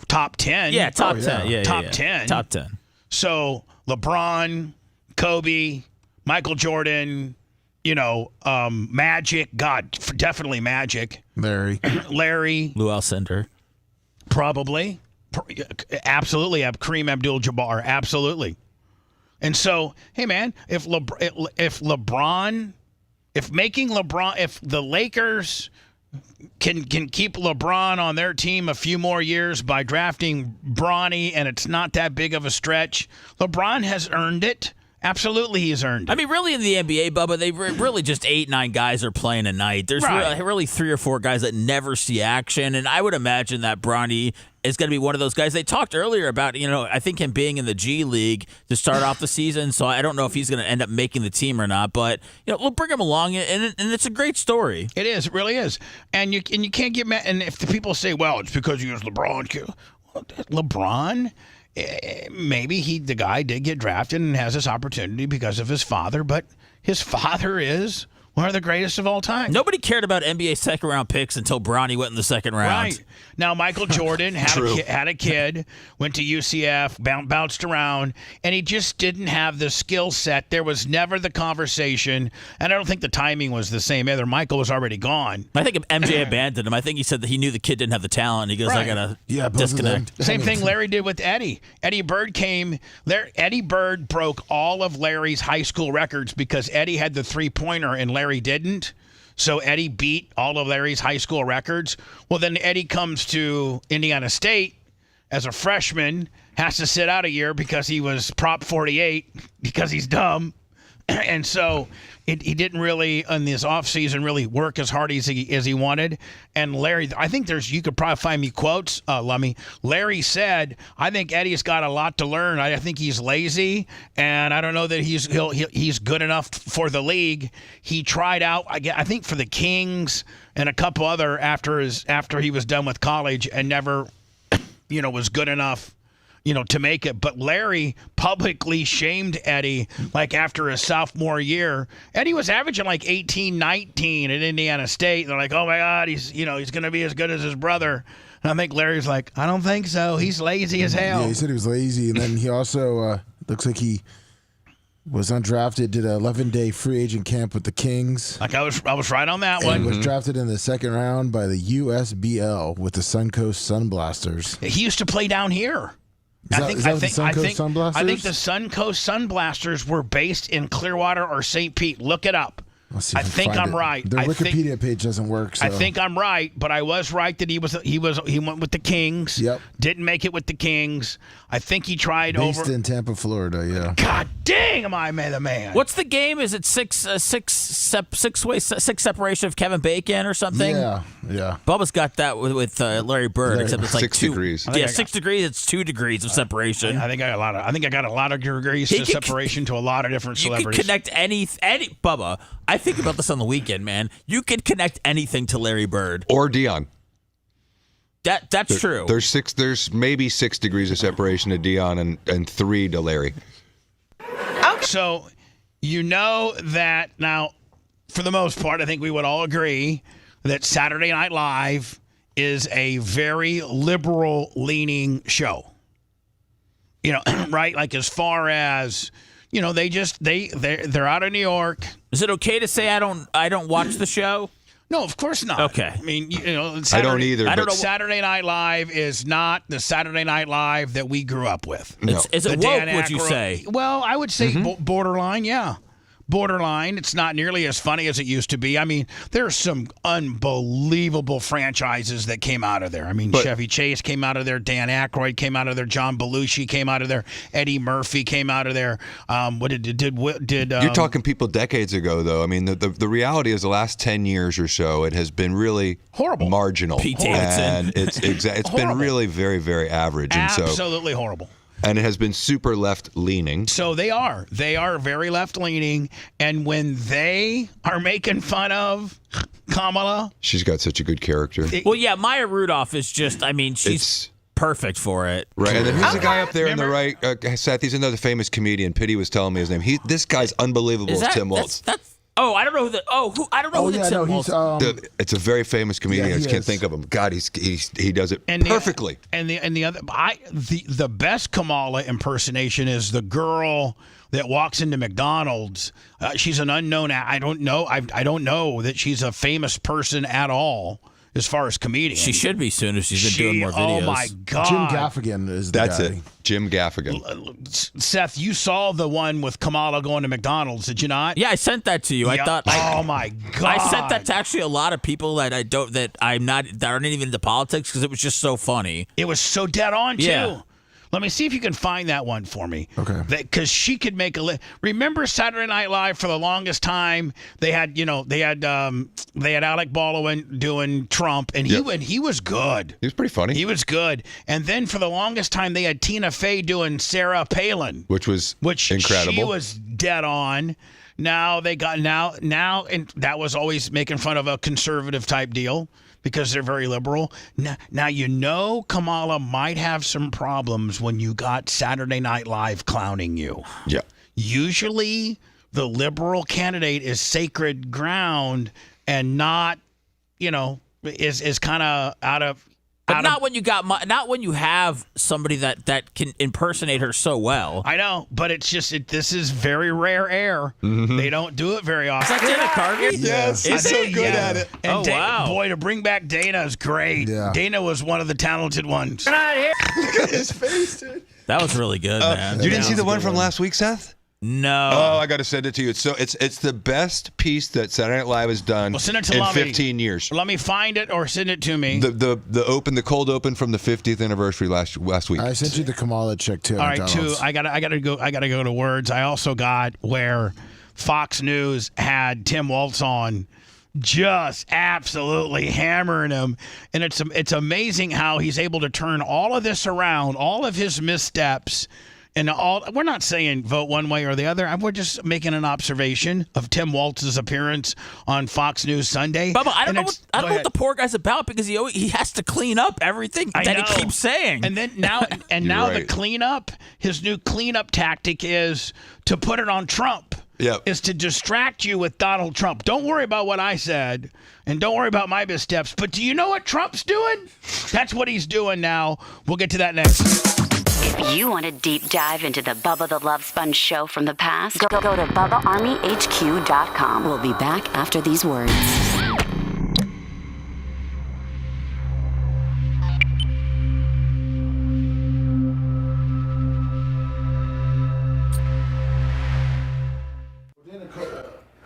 top 10. Yeah, top 10. Yeah, top 10. Top 10. So LeBron, Kobe, Michael Jordan, Magic. God, definitely Magic. Larry. Lou Alcindor. Probably. Absolutely. Kareem Abdul-Jabbar. Absolutely. And so, hey man, if the Lakers can keep LeBron on their team a few more years by drafting Bronny, and it's not that big of a stretch, LeBron has earned it. Absolutely, he's earned it. I mean, really, in the NBA, Bubba, they really just 8-9 guys are playing a night. There's really 3 or 4 guys that never see action, and I would imagine that Bronny is going to be one of those guys. They talked earlier about, I think him being in the G League to start off the season, so I don't know if he's going to end up making the team or not, but, we'll bring him along, and it's a great story. It is. It really is. And you can't get mad. And if the people say, well, it's because he was LeBron. LeBron? Maybe the guy did get drafted and has this opportunity because of his father, but his father is one of the greatest of all time. Nobody cared about NBA second-round picks until Bronny went in the second round. Right. Now, Michael Jordan had a kid, went to UCF, bounced around, and he just didn't have the skill set. There was never the conversation, and I don't think the timing was the same either. Michael was already gone. I think MJ abandoned him. I think he said that he knew the kid didn't have the talent. He goes, I got to disconnect. Same thing Larry did with Eddie. Eddie Bird broke all of Larry's high school records because Eddie had the three-pointer and Larry didn't. So Eddie beat all of Larry's high school records. Well, then Eddie comes to Indiana State as a freshman, has to sit out a year because he was Prop 48 because he's dumb. And so he didn't really, in this offseason, really work as hard as he wanted. And Larry, I think you could probably find me quotes, Lummy. Larry said, I think Eddie's got a lot to learn. I think he's lazy, and I don't know that he's good enough for the league. He tried out, I think, for the Kings and a couple other after he was done with college and never, was good enough to make it. But Larry publicly shamed Eddie after his sophomore year. Eddie was averaging 18, 19 at Indiana State. They're like, oh my God, he's going to be as good as his brother. And I think Larry's like, I don't think so. He's lazy as hell. Yeah, he said he was lazy. And then he also looks like he was undrafted, did an 11-day free agent camp with the Kings. I was right on that one. He was drafted in the second round by the USBL with the Suncoast Sunblasters. He used to play down here. I think the Suncoast Sunblasters were based in Clearwater or St. Pete. Look it up. I think I'm right. Their Wikipedia page doesn't work. So. I think I'm right, but I was right that he went with the Kings. Yep. Didn't make it with the Kings. I think he tried based in Tampa, Florida. Yeah. God dang, am I the man? What's the game? Is it six separation of Kevin Bacon or something? Yeah. Bubba's got that with Larry Bird, except it's 6 degrees. 6 degrees. It's 2 degrees of separation. I think I got a lot of degrees of separation to a lot of different celebrities. You can connect any Bubba. I think about this on the weekend, man. You can connect anything to Larry Bird or Dion. That's true. There's maybe 6 degrees of separation to Dion and 3 to Larry. Okay. So that now, for the most part, I think we would all agree that Saturday Night Live is a very liberal-leaning show. Right? As far as they're out of New York. Is it okay to say I don't watch the show? No, of course not. Okay. I mean, I don't either. I don't but know. Saturday Night Live is not the Saturday Night Live that we grew up with. No. Is it woke, would you say? Well, I would say borderline, yeah. Borderline. It's not nearly as funny as it used to be. I mean, there's some unbelievable franchises that came out of there. I mean, Chevy Chase came out of there. Dan Aykroyd came out of there. John Belushi came out of there. Eddie Murphy came out of there. You're talking people decades ago, though. I mean, the reality is the last 10 years or so, it has been really horrible, marginal. Pete Davidson. And it's been really very, very average. And absolutely horrible. And it has been super left-leaning. So they are very left-leaning. And when they are making fun of Kamala, she's got such a good character. Well, yeah, Maya Rudolph is just, I mean, she's perfect for it. Right, and then who's the guy up there on the right? Seth, he's another famous comedian. Pitty was telling me his name. This guy's unbelievable. Tim Waltz. Oh, I don't know who the. I don't know who the Tim Waltz. It's a very famous comedian. I just can't think of him. God, he does it perfectly. The best Kamala impersonation is the girl that walks into McDonald's. She's an unknown. I don't know. I don't know that she's a famous person at all. As far as comedian, she should be soon if she's been doing more videos. Oh my God, Jim Gaffigan is the guy. That's it, Jim Gaffigan. Seth, you saw the one with Kamala going to McDonald's, did you not? Yeah, I sent that to you. Yeah. I thought. Oh my God, I sent that to actually a lot of people that aren't even into politics because it was just so funny. It was so dead on too. Yeah. Let me see if you can find that one for me. Okay. Because she could make remember Saturday Night Live for the longest time? They had Alec Baldwin doing Trump, and he was good. He was pretty funny. He was good. And then for the longest time, they had Tina Fey doing Sarah Palin, which incredible. She was dead on. Now they got and that was always making fun of a conservative type deal. Because they're very liberal. Now, Kamala might have some problems when you got Saturday Night Live clowning you. Yeah. Usually, the liberal candidate is sacred ground and not, is kind of out of. But not when you have somebody that can impersonate her so well. I know, but it's just this is very rare air. Mm-hmm. They don't do it very often. Is that Dana Carvey? Yes, he's so good at it. And wow! Boy, to bring back Dana is great. Yeah. Dana was one of the talented ones. Look at his face, dude. That was really good, man. You didn't see the one from last week, Seth? No. Oh, I got to send it to you. It's the best piece that Saturday Night Live has done in 15 years. Let me find it or send it to me. The cold open from the 50th anniversary last week. I sent you the Kamala check too. All right, too. I gotta go to words. I also got where Fox News had Tim Waltz on, just absolutely hammering him, and it's amazing how he's able to turn all of this around, all of his missteps. And we're not saying vote one way or the other. We're just making an observation of Tim Waltz's appearance on Fox News Sunday. Bubba, I don't know what the poor guy's about because he has to clean up everything that he keeps saying. And then now the cleanup, his new cleanup tactic is to put it on Trump. Yep. Is to distract you with Donald Trump. Don't worry about what I said, and don't worry about my missteps. But do you know what Trump's doing? That's what he's doing now. We'll get to that next. If you want a deep dive into the Bubba the Love Sponge show from the past, go to BubbaArmyHQ.com. We'll be back after these words.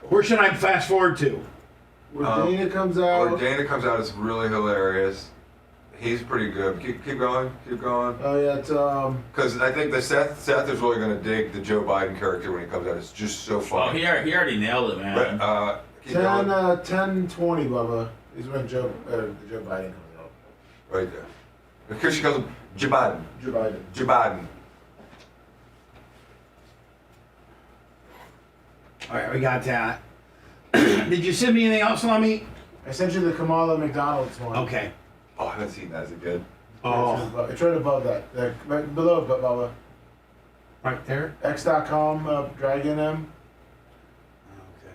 Where should I fast forward to? Where Dana comes out. Where Dana comes out is really hilarious. He's pretty good. Keep going. Oh yeah, it's because I think that Seth is really going to dig the Joe Biden character when he comes out. It's just so funny. Oh, he already nailed it, man. But, 10:20, Bubba. Is when Joe Biden comes out. Right there. Because she calls him Joe Biden. Joe Biden. All right, we got that. Did you send me anything else, Lummy? I sent you the Kamala McDonald's one. Okay. Oh, I haven't seen that. Is it good? Oh. It's right above that. Right below it, Bubba. Right there? X.com, Dragon M. Okay.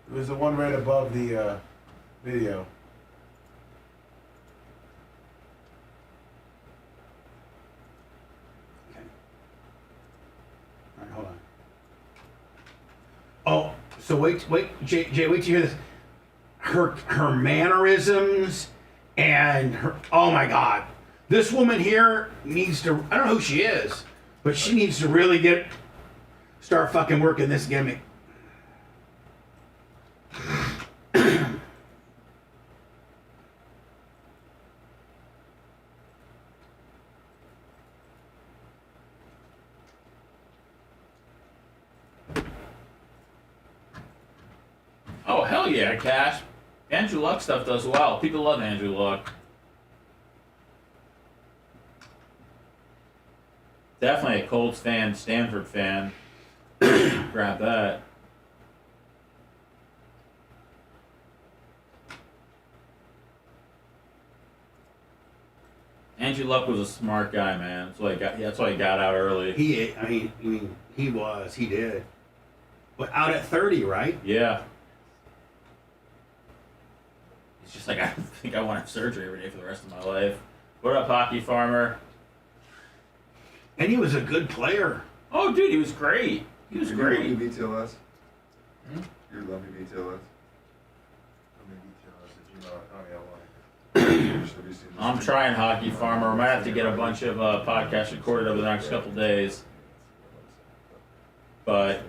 It was the one right above the video. Okay. All right, hold on. Oh, so wait, Jay, wait till you hear this. her mannerisms and her, oh my God, this woman here needs to, I don't know who she is, but she needs to really start fucking working this gimmick. Oh, hell yeah, Cash. Andrew Luck stuff does well. People love Andrew Luck. Definitely a Colts fan, Stanford fan. Grab that. Andrew Luck was a smart guy, man. That's why he got out early. He did. But out at 30, right? Yeah. It's just like, I think I want to have surgery every day for the rest of my life. What up, Hockey Farmer? And he was a good player. Oh, dude, he was great. He was great. You BTLS? You love me BTLS? I'm trying, Hockey Farmer. I might have to get a bunch of podcasts recorded over the next couple days. But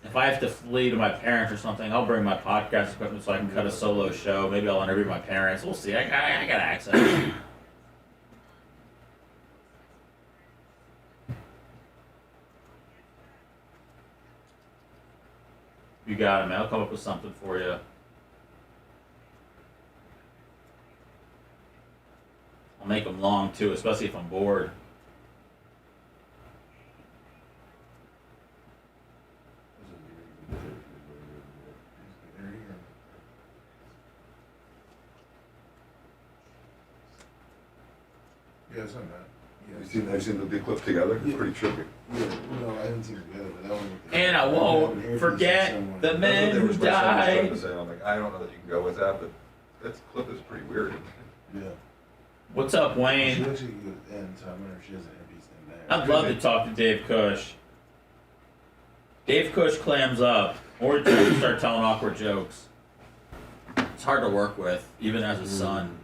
if I have to flee to my parents or something, I'll bring my podcast equipment so I can cut a solo show. Maybe I'll interview my parents. We'll see. I got access. You got it, man. I'll come up with something for you. I'll make them long, too, especially if I'm bored. Yeah, it's not bad. Have you seen the big clip together? It's pretty trippy. Yeah, no, I haven't seen it together, but that one. And I won't forget the men who died. I'm like, I don't know that you can go with that, but that clip is pretty weird. Yeah. What's up, Wayne? She actually good, and so I wonder if she has an MP thing there. I'd love to talk to Dave Cush. Dave Cush clams up, or just start telling awkward jokes. It's hard to work with, even as a son.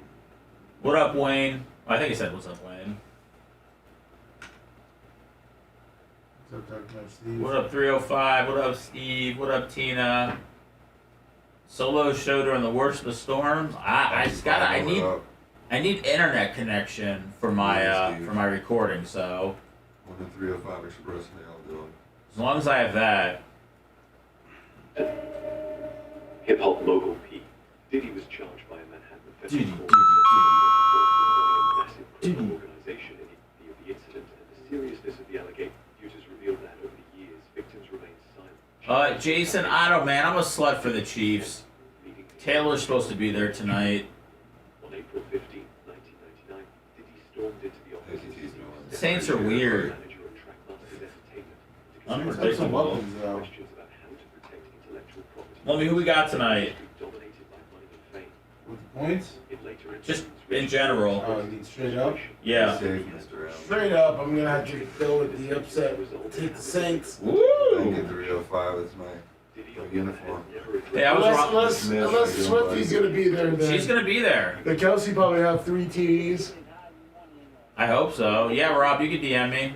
What up, Wayne? I think he said, "What's up, Wayne?" What's up, Dr. Steve? What up, 305? What up, Steve? What up, Tina? Solo show during the worst of the storms. I need internet connection for my recording. So 305 Express. Hey, I'll do it. As long as I have that. Hip hop mogul P. Diddy was charged by a Manhattan federal court running a massive criminal organization in the incident, and the seriousness of the allegation. Users revealed that over the years, victims remained silent. Jason Otto, man, I'm a slut for the Chiefs. Taylor's supposed to be there tonight. On April 15, 1999, Diddy stormed into the office. Saints are weird. Unpredictable. Let me, who we got tonight? With points? Just in general. Oh, you need straight up? Yeah. Straight up, I'm gonna have to go with the upset. Take the Saints. Woo! Get 305. That's my uniform. Hey, I was unless Swifty's gonna be there. Then. She's gonna be there. The Kelsey probably have 3 TDs. I hope so. Yeah, Rob, you can DM me.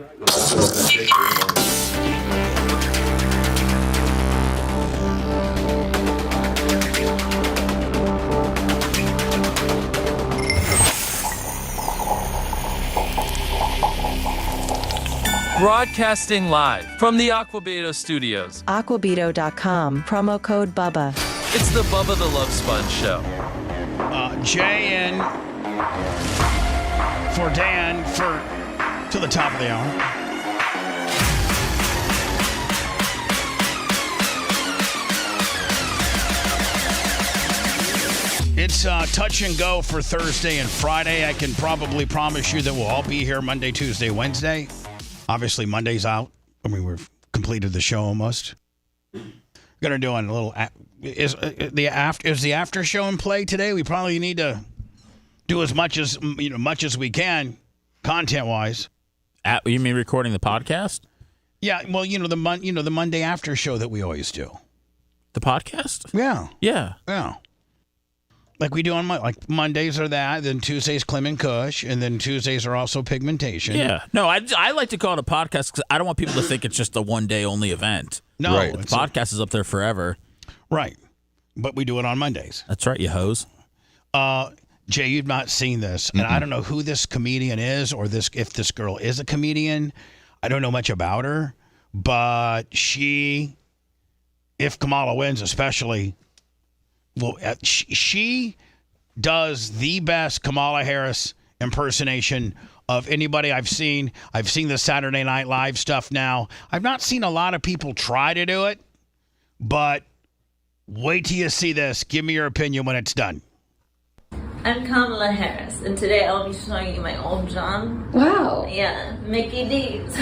Broadcasting live from the Aquabeto Studios. Aquabeto.com, promo code BUBBA. It's the Bubba the Love Sponge Show. Jay in for Dan to the top of the hour. It's touch and go for Thursday and Friday. I can probably promise you that we'll all be here Monday, Tuesday, Wednesday. Obviously, Monday's out. I mean, we've completed the show almost. Gonna do a little. Is the after show in play today? We probably need to do as much as we can, content wise. You mean recording the podcast? Yeah, well, the Monday after show that we always do. The podcast? Yeah. Yeah. Yeah. Like we do on Mondays are that, then Tuesdays Clem and Kush, and then Tuesdays are also Pigmentation. Yeah. No, I like to call it a podcast because I don't want people to think it's just a one-day only event. No. Right. The podcast is up there forever. Right. But we do it on Mondays. That's right, you hoes. Jay, you've not seen this, and I don't know who this comedian is or if this girl is a comedian. I don't know much about her, but she, if Kamala wins especially, well, she does the best Kamala Harris impersonation of anybody I've seen. I've seen the Saturday Night Live stuff now. I've not seen a lot of people try to do it, but wait till you see this. Give me your opinion when it's done. I'm Kamala Harris, and today I'll be showing you my old John. Wow. Yeah, Mickey D's.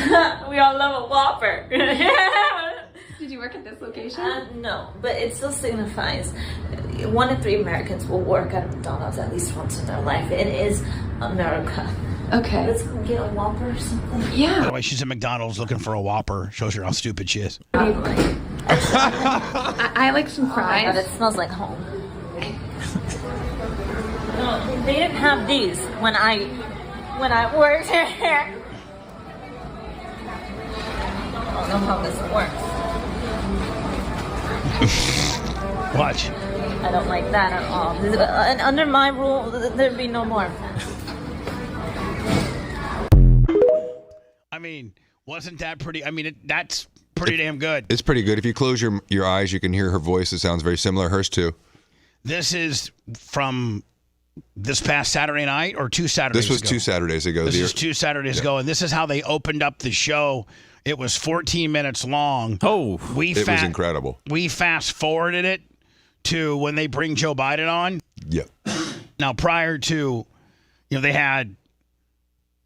We all love a Whopper. Did you work at this location? No, but it still signifies 1 in 3 Americans will work at a McDonald's at least once in their life. It is America. Okay. Let's go get a Whopper or something. Yeah. By the way, she's at McDonald's looking for a Whopper. Shows her how stupid she is. I like some fries. Oh my God, it smells like home. No, they didn't have these when I worked here. I don't know how this works. Watch. I don't like that at all. And under my rule, there'd be no more. I mean, wasn't that pretty? I mean, that's pretty damn good. It's pretty good. If you close your eyes, you can hear her voice. It sounds very similar. Hers too. This is from this past Saturday night or 2 Saturdays ago? This was 2 Saturdays ago. This is 2 Saturdays ago, and this is how they opened up the show. It was 14 minutes long. Oh, it was incredible. We fast forwarded it to when they bring Joe Biden on. Yep. Now, prior to, they had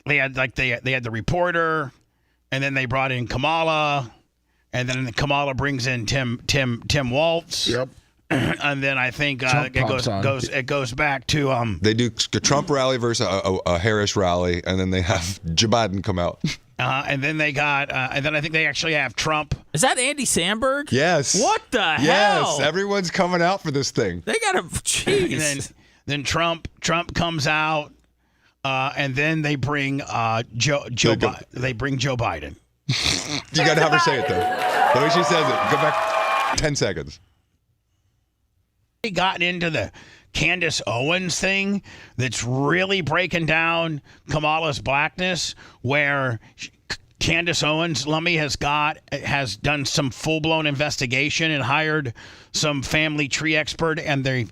the reporter, and then they brought in Kamala, and then Kamala brings in Tim Waltz. Yep. And then I think it goes back to they do the Trump rally versus a Harris rally, and then they have Joe Biden come out. And then they got and then I think they actually have Trump. Is that Andy Samberg? Yes. What the hell? Yes, everyone's coming out for this thing. They got a jeez. And then Trump comes out, and then they bring they bring Joe Biden. You got to have her say it though. The way she says it. Go back 10 seconds. They got into the Candace Owens thing that's really breaking down Kamala's blackness, where Candace Owens, Lummy, has done some full-blown investigation and hired some family tree expert, and they're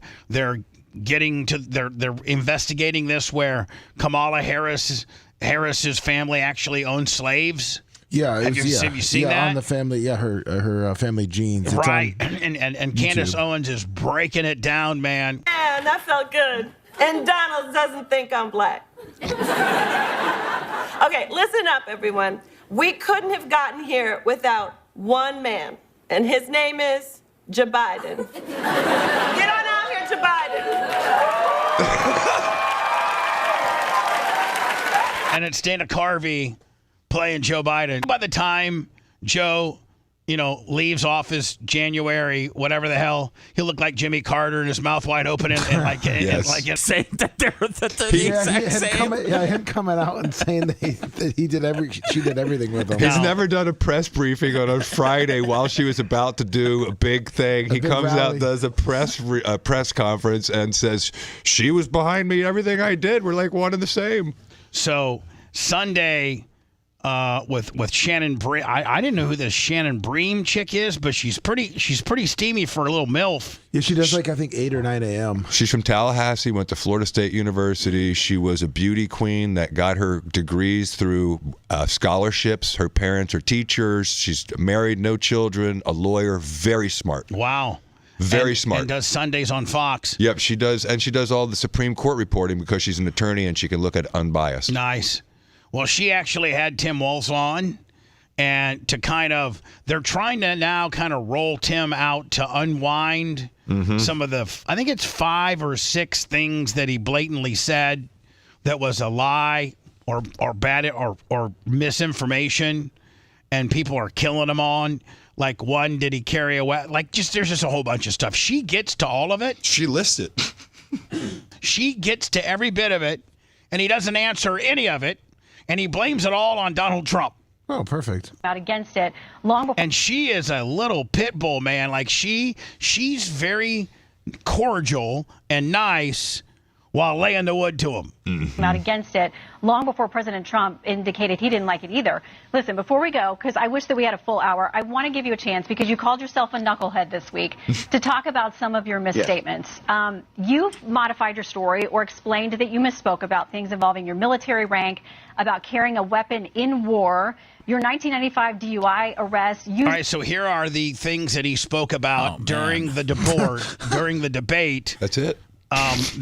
investigating this, where Kamala Harris's family actually owned slaves. Yeah, have you seen that? On the family, her family genes. It's right, and Candace Owens is breaking it down, man. Man, that felt good. And Donald doesn't think I'm black. Okay, listen up, everyone. We couldn't have gotten here without one man, and his name is Joe Biden. Get on out here, Joe Biden. And it's Dana Carvey playing Joe Biden. By the time Joe, leaves office January, whatever the hell, he'll look like Jimmy Carter and his mouth wide open and saying that they're the exact same. Him coming out and saying that she did everything with him. He's never done a press briefing on a Friday while she was about to do a big thing. He comes out, does a press conference, and says she was behind me. Everything I did, we're like one and the same. So Sunday. With Shannon Bream, I didn't know who this Shannon Bream chick is, but she's pretty steamy for a little MILF. Yeah, she does I think 8 or 9 a.m. She's from Tallahassee, went to Florida State University. She was a beauty queen that got her degrees through scholarships. Her parents are teachers. She's married, no children, a lawyer, very smart. Wow. Very smart. And does Sundays on Fox. Yep, she does. And she does all the Supreme Court reporting because she's an attorney and she can look at unbiased. Nice. Well, she actually had Tim Walz on, and they're trying to now kind of roll Tim out to unwind some of I think it's 5 or 6 things that he blatantly said that was a lie or bad or misinformation. and people are killing him on. Like, one, did he carry a weapon? Like, there's just a whole bunch of stuff. She gets to all of it. She lists it. She gets to every bit of it, and he doesn't answer any of it, and he blames it all on Donald Trump. Oh, perfect. Out against it long before. And she is a little pit bull, man. Like, she's very cordial and nice while laying the wood to him. Out against it long before President Trump indicated he didn't like it either. Listen, before we go, because I wish that we had a full hour, I want to give you a chance, because you called yourself a knucklehead this week, to talk about some of your misstatements. You've modified your story or explained that you misspoke about things involving your military rank, about carrying a weapon in war, your 1995 DUI arrest. All right, so here are the things that he spoke about during the debate. That's it.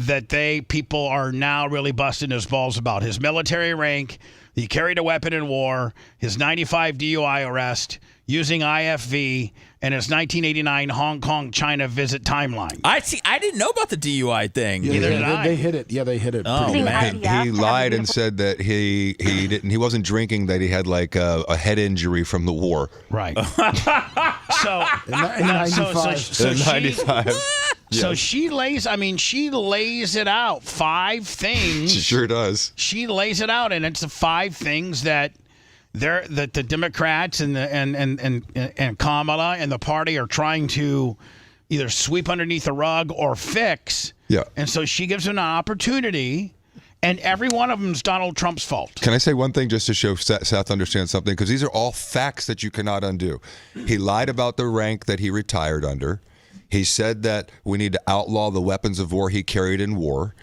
That people are now really busting his balls about. His military rank, he carried a weapon in war, his 95 DUI arrest, using IFV, and his 1989 Hong Kong China visit timeline. I didn't know about the DUI thing. Yeah, they hit it. Yeah, they hit it. Oh, man. He lied and said that he wasn't drinking, that he had like a head injury from the war. Right. So in 95. So she lays it out. 5 things. She sure does. She lays it out, and it's the 5 things that the Democrats and Kamala and the party are trying to either sweep underneath the rug or fix. Yeah. And so she gives them an opportunity, and every one of them is Donald Trump's fault. Can I say one thing just to show Seth understands something? Because these are all facts that you cannot undo. He lied about the rank that he retired under. He said that we need to outlaw the weapons of war he carried in war.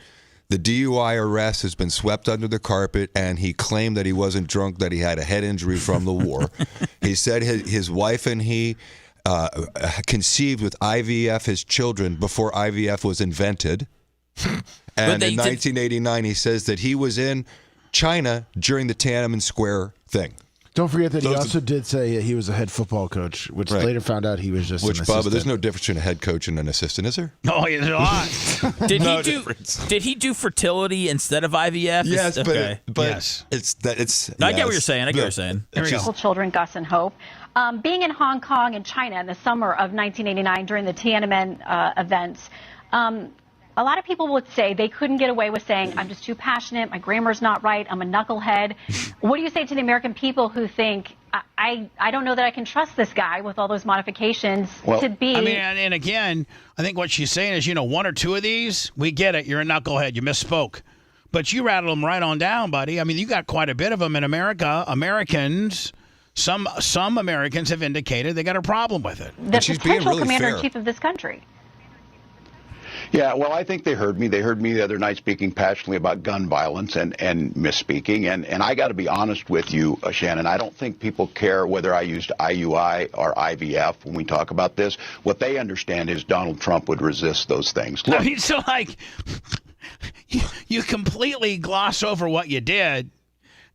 The DUI arrest has been swept under the carpet, and he claimed that he wasn't drunk, that he had a head injury from the war. He said his wife and he conceived with IVF his children before IVF was invented. And in 1989, he says that he was in China during the Tiananmen Square thing. Don't forget that he also did say he was a head football coach, which later found out he was just an assistant. Bubba, there's no difference between a head coach and an assistant, is there? Oh, there's a lot. Did he do fertility instead of IVF? Yes, okay. but yes. I get what you're saying. Children, Gus and Hope. Being in Hong Kong and China in the summer of 1989 during the Tiananmen events, a lot of people would say they couldn't get away with saying, I'm just too passionate, my grammar's not right, I'm a knucklehead. What do you say to the American people who think, I don't know that I can trust this guy with all those modifications to be... I mean, and again, I think what she's saying is, 1 or 2 of these, we get it, you're a knucklehead, you misspoke. But you rattle them right on down, buddy. I mean, you got quite a bit of them in America. Americans... Some Americans have indicated they got a problem with it. The potential commander-in-chief of this country. Yeah, well, I think they heard me. They heard me the other night speaking passionately about gun violence and misspeaking. And I got to be honest with you, Shannon, I don't think people care whether I used IUI or IVF when we talk about this. What they understand is Donald Trump would resist those things. Look, I mean, so like, you completely gloss over what you did.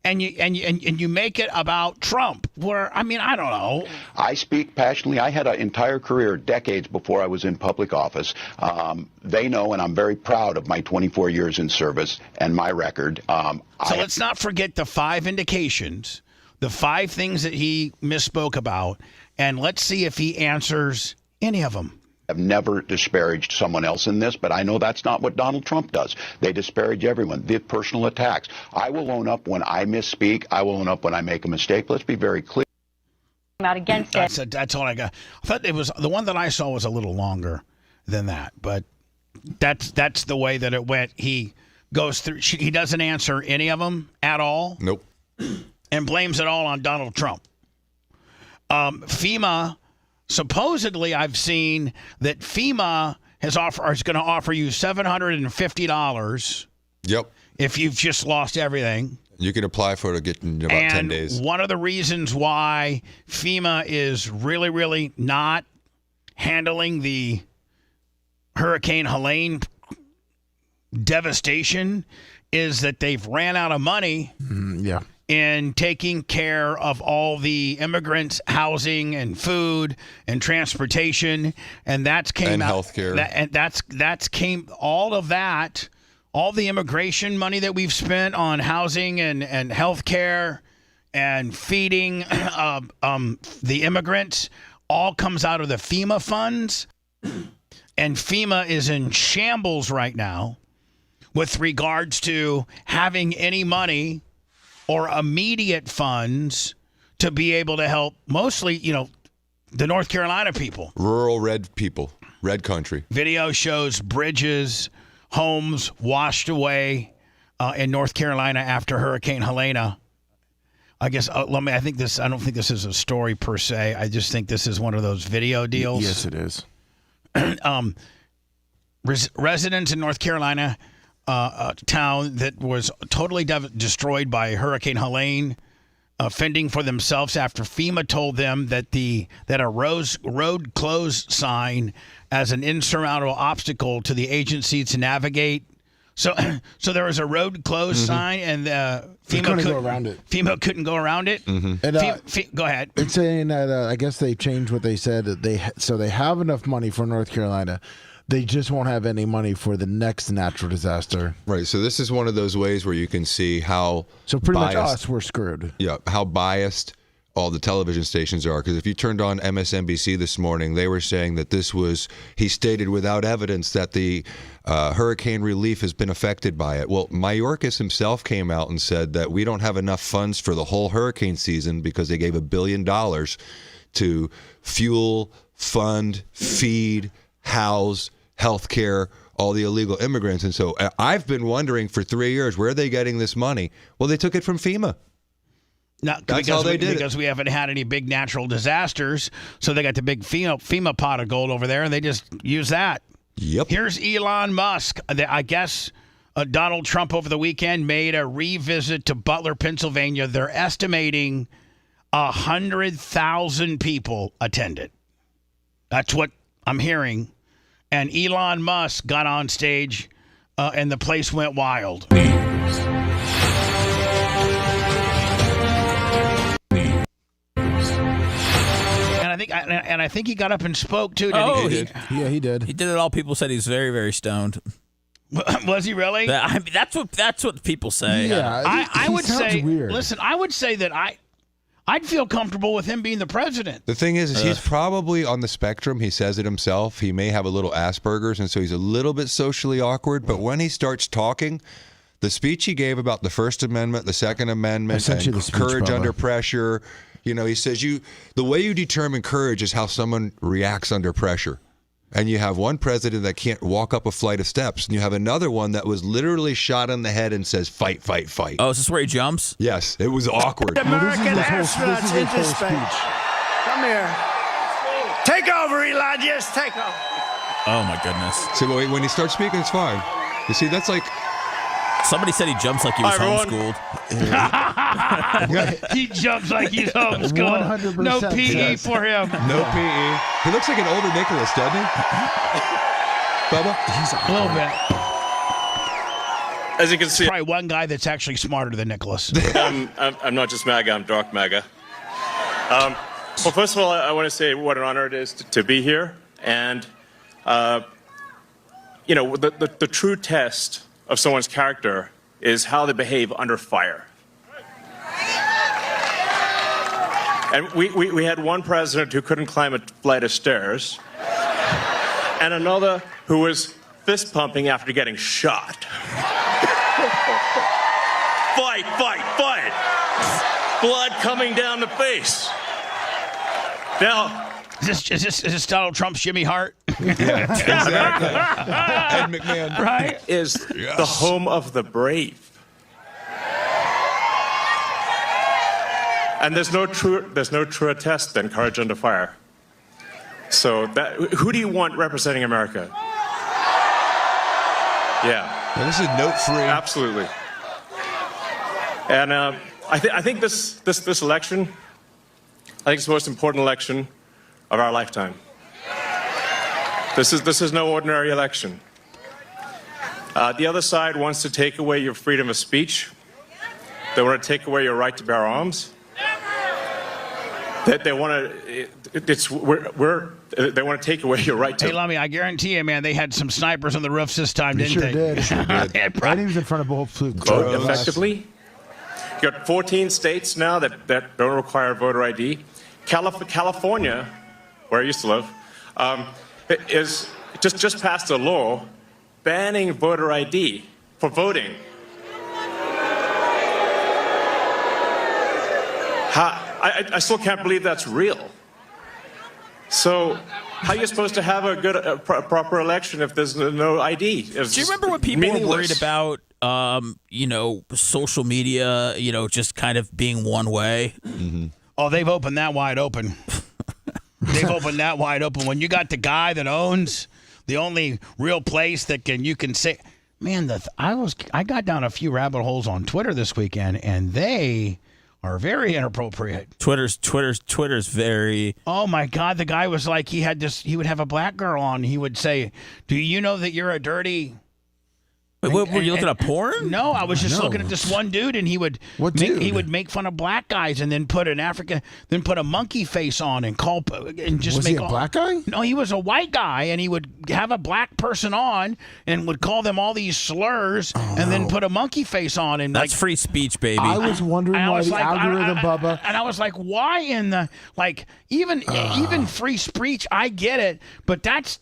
And you make it about Trump, where, I mean, I don't know. I speak passionately. I had an entire career, decades before I was in public office. They know, and I'm very proud of my 24 years in service and my record. So let's not forget the 5 indications, the 5 things that he misspoke about, and let's see if he answers any of them. I've never disparaged someone else in this, but I know that's not what Donald Trump does. They disparage everyone. The personal attacks. I will own up when I misspeak. I will own up when I make a mistake. Let's be very clear. Out against it. That's all I got. I thought it was the one that I saw was a little longer than that, but that's the way that it went. He goes through. He doesn't answer any of them at all. Nope. And blames it all on Donald Trump. FEMA. Supposedly, I've seen that FEMA is going to offer you $750. Yep. If you've just lost everything. You can apply for it to get in about 10 days. One of the reasons why FEMA is really, really not handling the Hurricane Helene devastation is that they've ran out of money. In taking care of all the immigrants' housing and food and transportation, and that's came out. Healthcare. All of that, all the immigration money that we've spent on housing and healthcare and feeding the immigrants all comes out of the FEMA funds. And FEMA is in shambles right now with regards to having any money or immediate funds to be able to help mostly, the North Carolina people. Rural red people, red country. Video shows bridges, homes washed away in North Carolina after Hurricane Helena. I guess, I don't think this is a story per se. I just think this is one of those video deals. Yes, it is. Residents in North Carolina, a town that was totally destroyed by Hurricane Helene, fending for themselves after FEMA told them that a road closed sign as an insurmountable obstacle to the agency to navigate. So there was a road closed sign, and FEMA couldn't go around it. FEMA couldn't go around it. Mm-hmm. And, go ahead. It's saying that I guess they changed what they said. That they have enough money for North Carolina. They just won't have any money for the next natural disaster. Right. So this is one of those ways where you can see how pretty much us, we're screwed. Yeah, how biased all the television stations are. Because if you turned on MSNBC this morning, they were saying that he stated without evidence that the hurricane relief has been affected by it. Well, Mayorkas himself came out and said that we don't have enough funds for the whole hurricane season because they gave $1 billion to fuel, fund, feed, house, healthcare, all the illegal immigrants. And so I've been wondering for 3 years, where are they getting this money? Well, they took it from FEMA. No, That's how they did it. Because we haven't had any big natural disasters, so they got the big FEMA pot of gold over there, and they just use that. Yep. Here's Elon Musk. I guess Donald Trump over the weekend made a revisit to Butler, Pennsylvania. They're estimating 100,000 people attended. That's what I'm hearing. And Elon Musk got on stage, and the place went wild. And I think he got up and spoke too. He did. Yeah, he did. He did it all. People said he's very, very stoned. Was he really? That's what people say. Yeah, I would say. Weird. Listen, I would say that I'd feel comfortable with him being the president. The thing is he's probably on the spectrum. He says it himself. He may have a little Asperger's, and so he's a little bit socially awkward. But when he starts talking, the speech he gave about the First Amendment, the Second Amendment, and courage under pressure, he says the way you determine courage is how someone reacts under pressure. And you have one president that can't walk up a flight of steps, and you have another one that was literally shot in the head and says, fight, fight, fight. Oh, is this where he jumps? Yes, it was awkward. American astronauts into space. Come here. Take over, Eli. Just take over. Oh, my goodness. So when he starts speaking, it's fine. You see, that's like... Somebody said he jumps like he was homeschooled. He jumps like he's homeschooled. 100% No PE for him. No PE. He looks like an older Nicholas, doesn't he? Bubba? He's a little bit. As you can see, probably one guy that's actually smarter than Nicholas. I'm not just MAGA, I'm dark MAGA. Well, first of all, I want to say what an honor it is to be here. And, the true test of someone's character is how they behave under fire. And we had one president who couldn't climb a flight of stairs, and another who was fist pumping after getting shot. Fight, fight, fight! Blood coming down the face. Now, Is this Donald Trump's Jimmy Hart? Yeah, exactly. Ed McMahon. Right? Is the home of the brave. And there's no truer test than courage under fire. So who do you want representing America? Yeah. Well, this is note-free. Absolutely. And I think this election, I think it's the most important election of our lifetime. This is no ordinary election. The other side wants to take away your freedom of speech. They want to take away your right to bear arms. They want to take away your right to. Hey, Lummy, I guarantee you, man, they had some snipers on the roofs this time, didn't Sure they? did. Sure did. And he was in front of a whole fleet. Vote effectively. got 14 states now that don't require voter ID. California, where I used to live, is just passed a law banning voter ID for voting. I still can't believe that's real. So how are you supposed to have a proper election if there's no ID? Do you remember when people were worried about, social media, just kind of being one way? Mm-hmm. Oh, they've opened that wide open. They've opened that wide open. When you got the guy that owns the only real place that you can say, man, I got down a few rabbit holes on Twitter this weekend, and they are very inappropriate. Twitter's very. Oh my God, the guy was like, he would have a black girl on. He would say, "Do you know that you're a dirty?" Wait, were you looking at porn? No, I was just looking at this one dude, and he would make fun of black guys, and then put a monkey face on and Was he a black guy? No, he was a white guy, and he would have a black person on and would call them all these slurs, and then put a monkey face on, and that's free speech, baby. I was wondering why the algorithm, Bubba. And I was like, why in the even free speech? I get it, but that's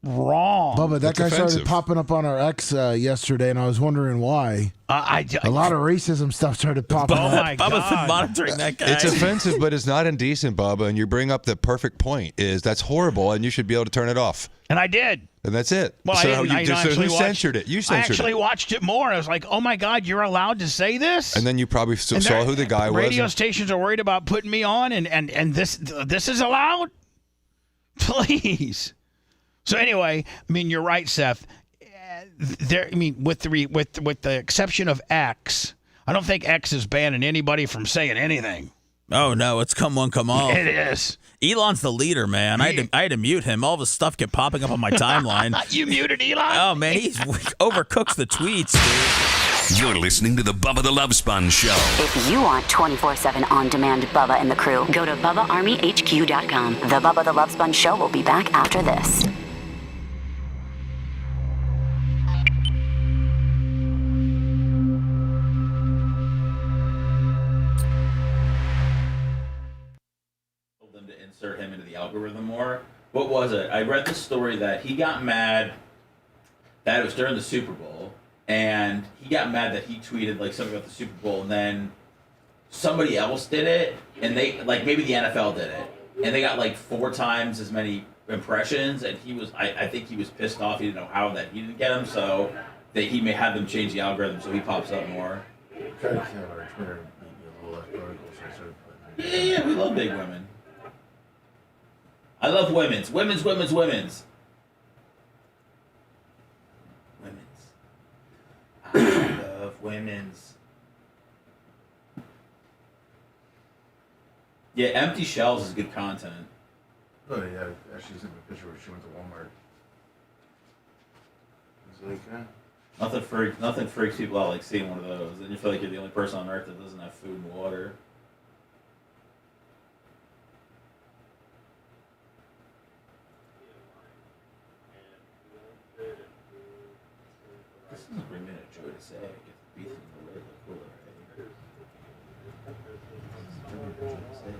wrong. Bubba, that guy started popping up on our X yesterday, and I was wondering why. A lot of racism stuff started popping up. Oh my God. Bubba's been monitoring that guy. It's offensive, but it's not indecent, Bubba. And you bring up the perfect point: that's horrible, and you should be able to turn it off. And I did. And that's it. Well, who censored it? You censored it. I actually watched it more. I was like, oh my God, you're allowed to say this? And then you probably saw who the guy was. Radio stations are worried about putting me on, and this is allowed? Please. So anyway, I mean, you're right, Seth. With the exception of X, I don't think X is banning anybody from saying anything. Oh no, it's come one, come all. It is. Elon's the leader, man. I had to mute him. All of his stuff kept popping up on my timeline. You muted Elon? Oh man, he overcooks the tweets, dude. You're listening to the Bubba the Love Sponge Show. If you want 24/7 on-demand Bubba and the crew, go to BubbaArmyHQ.com. The Bubba the Love Sponge Show will be back after this. Insert him into the algorithm more. What was it? I read the story that he got mad that it was during the Super Bowl, and he got mad that he tweeted like something about the Super Bowl, and then somebody else did it, and they maybe the NFL did it, and they got like 4 times as many impressions, and he was I think he was pissed off. He didn't know how that he didn't get him, so that he may have them change the algorithm so he pops up more. Yeah, we love big women. I love women's. I love women's. Yeah, empty shelves is good content. Oh yeah, actually sent me a picture where she went to Walmart. It's like, Nothing freaks people out like seeing one of those, and you feel like you're the only person on earth that doesn't have food and water. This doesn't bring me a joy to say. I get the beef in the way of the cooler, right? This doesn't bring me a joy to say.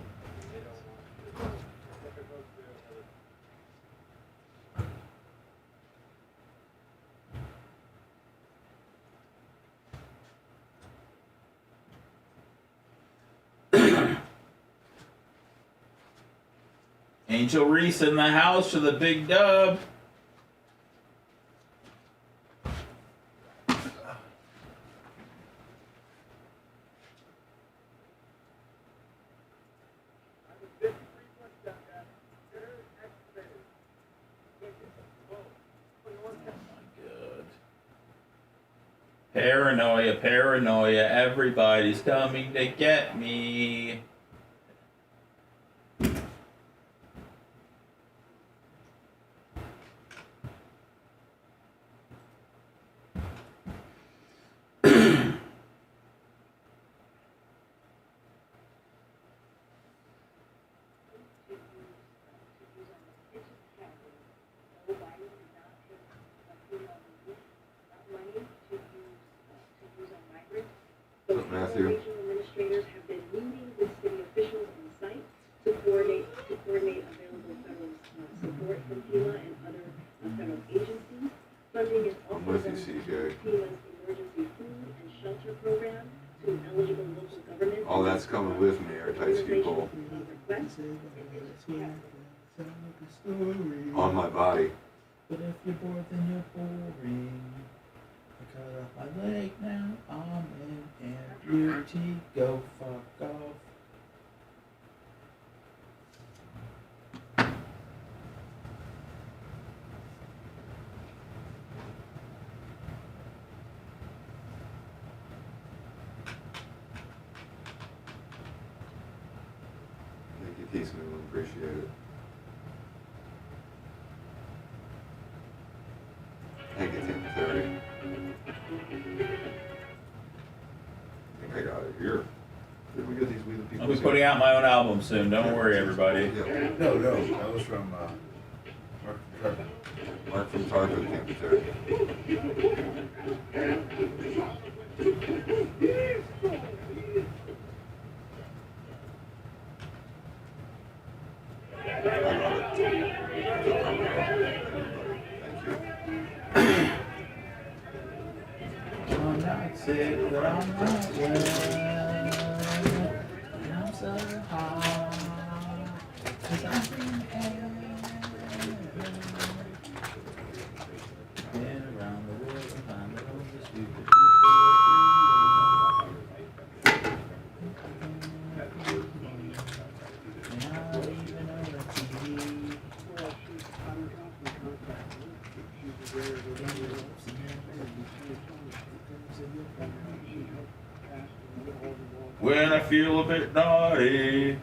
Angel Reese in the house for the big dub. Paranoia, everybody's coming to get me. Matthew. Administrators have been meeting with city officials on site to coordinate available federal support from FEMA and other federal agencies. Funding is also with you, done CJ. FEMA's emergency food and shelter program to eligible local governments. All that's coming with me, our tight ski pole. On my body. But if you're bored, then you're boring. I cut off my leg now. I'm in amputee. Go fuck off. I think your team's going to appreciate it. I think it's in 30. I think I got it here. Did we get these We the People? I'll be putting out my own album soon. Don't worry, everybody. No, that was from Mark from Targo, Camp 30. I'm not sick, but I'm not well. And I'm so high. 'Cause I'm in heaven. Been around the world and find the only stupid people and I don't even know the TV. When I feel a bit naughty,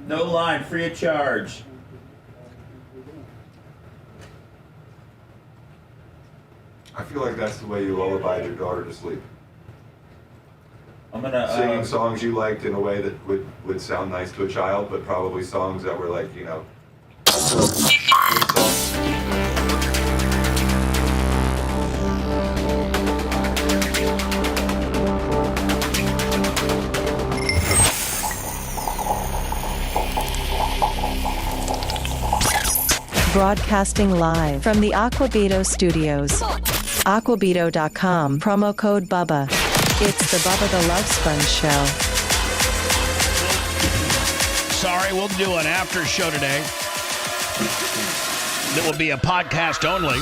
no line, free of charge. I feel like that's the way you lullabied your daughter to sleep. I'm gonna singing songs you liked in a way that would sound nice to a child, but probably songs that were like, you know, good songs. Broadcasting live from the Aquabito Studios. Aquabito.com. Promo code Bubba. It's the Bubba the Love Sponge Show. Sorry, we'll do an after show today. That will be a podcast only.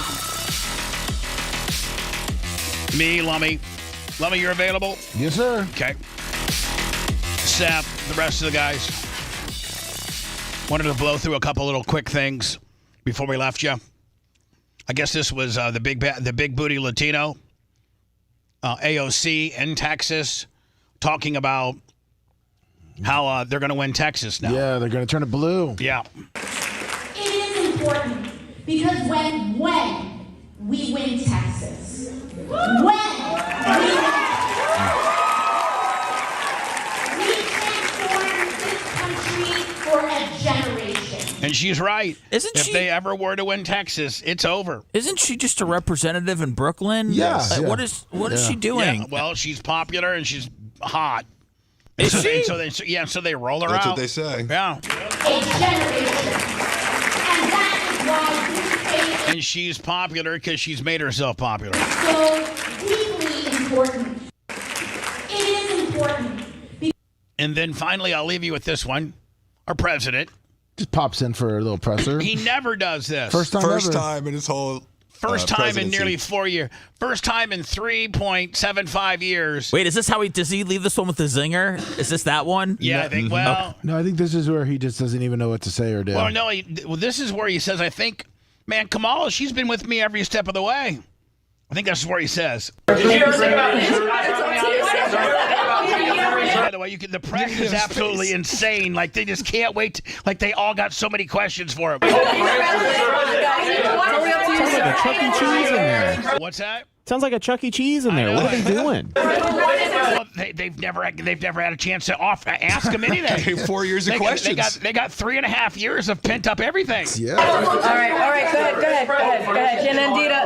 Me, Lummy. Lummy, you're available? Yes, sir. Okay. Seth, the rest of the guys. Wanted to blow through a couple little quick things before we left you. I guess this was the big booty Latino, AOC in Texas, talking about how they're going to win Texas now. Yeah, they're going to turn it blue. Yeah. It is important because when we win Texas, when we transform this country for a generation. And she's right. If they ever were to win Texas, it's over. Isn't she just a representative in Brooklyn? Yes. Like, Yeah. What is she doing? Yeah, well, she's popular and she's hot. Is she? So they roll her out. That's what they say. Yeah. A generation. And that is why this state And she's popular because she's made herself popular. is so deeply important. It is important. And then finally, I'll leave you with this one. Our president. Just pops in for a little presser. He never does this. First time in his whole First time in presidency. nearly 4 years. First time in 3.75 years. Wait, is this how does he leave this one with the zinger? Is this that one? Yeah, I think, well. No, I think this is where he just doesn't even know what to say or do. Well, no, this is where he says, I think, man, Kamala, she's been with me every step of the way. I think that's where he says. By the way, the press is absolutely insane. Like, they just can't wait. Like, they all got so many questions for him. What's that? Sounds like a Chuck E. Cheese in there. What are they doing? Well, they've never had a chance to ask him anything. 4 years of questions. They got 3.5 years of pent up everything. Yeah. All right. Go ahead.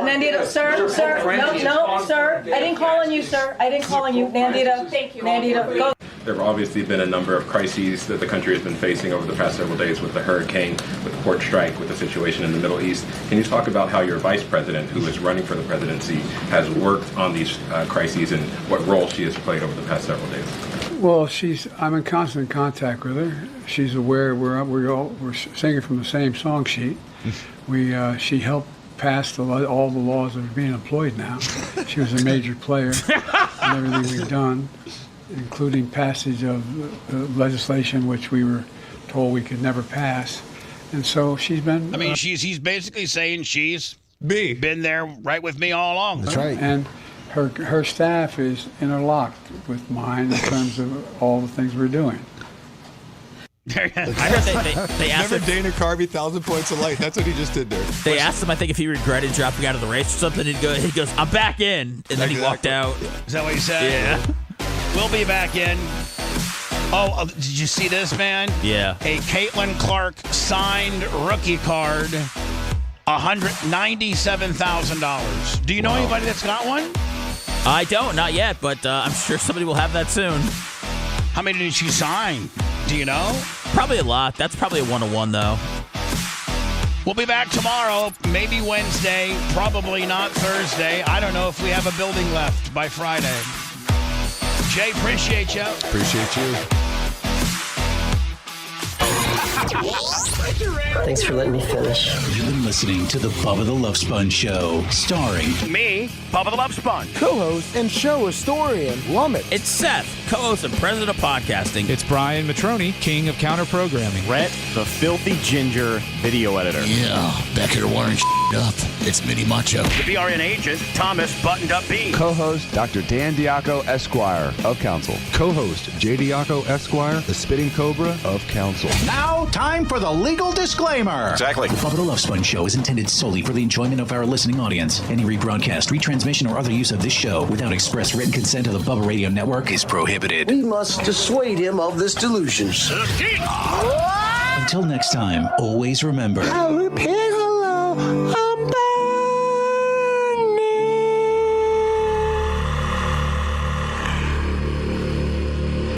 Nandita, sir. No, sir. I didn't call on you, sir. Nandita. Thank you. Nandita, go. There have obviously been a number of crises that the country has been facing over the past several days with the hurricane, with the port strike, with the situation in the Middle East. Can you talk about how your vice president, who is running for the presidency, has worked on these crises and what role she has played over the past several days? Well, I'm in constant contact with her. She's aware we're singing from the same song sheet. She helped pass all the laws that are being employed now. She was a major player in everything we've done, including passage of legislation which we were told we could never pass. And so she's been... I mean, he's basically saying she's been there right with me all along. That's right. And her staff is interlocked with mine in terms of all the things we're doing. I heard they asked Remember Dana Carvey, 1,000 Points of Light? That's what he just did there. They asked him, I think, if he regretted dropping out of the race or something. He goes, I'm back in. And then he walked out. Is that what he said? Yeah. We'll be back in. Oh, did you see this, man? Yeah. A Caitlin Clark signed rookie card, $197,000. Do you know anybody that's got one? I don't, not yet, but I'm sure somebody will have that soon. How many did she sign? Do you know? Probably a lot. That's probably a 1-to-1, though. We'll be back tomorrow, maybe Wednesday, probably not Thursday. I don't know if we have a building left by Friday. Jay, appreciate you. Appreciate you. Thanks for letting me finish. You've been listening to the Bubba the Love Sponge Show, starring me, Bubba the Love Sponge, co-host and show historian Lummit. It's Seth, co-host and president of podcasting. It's Brian Matroni, king of counter programming. Rhett, the filthy ginger video editor. Yeah, back here wiring up. It's Mini Macho. The BRN agent, Thomas Buttoned Up B. Co-host Dr. Dan Diaco, Esquire of Council. Co-host J. Diaco, Esquire, the Spitting Cobra of Council. Now, time for the legal disclaimer. Exactly. The Bubba the Love Sponge Show is intended solely for the enjoyment of our listening audience. Any rebroadcast, retransmission, or other use of this show without express written consent of the Bubba Radio Network is prohibited. We must dissuade him of this delusion. Until next time, always remember. I'll repeat hello.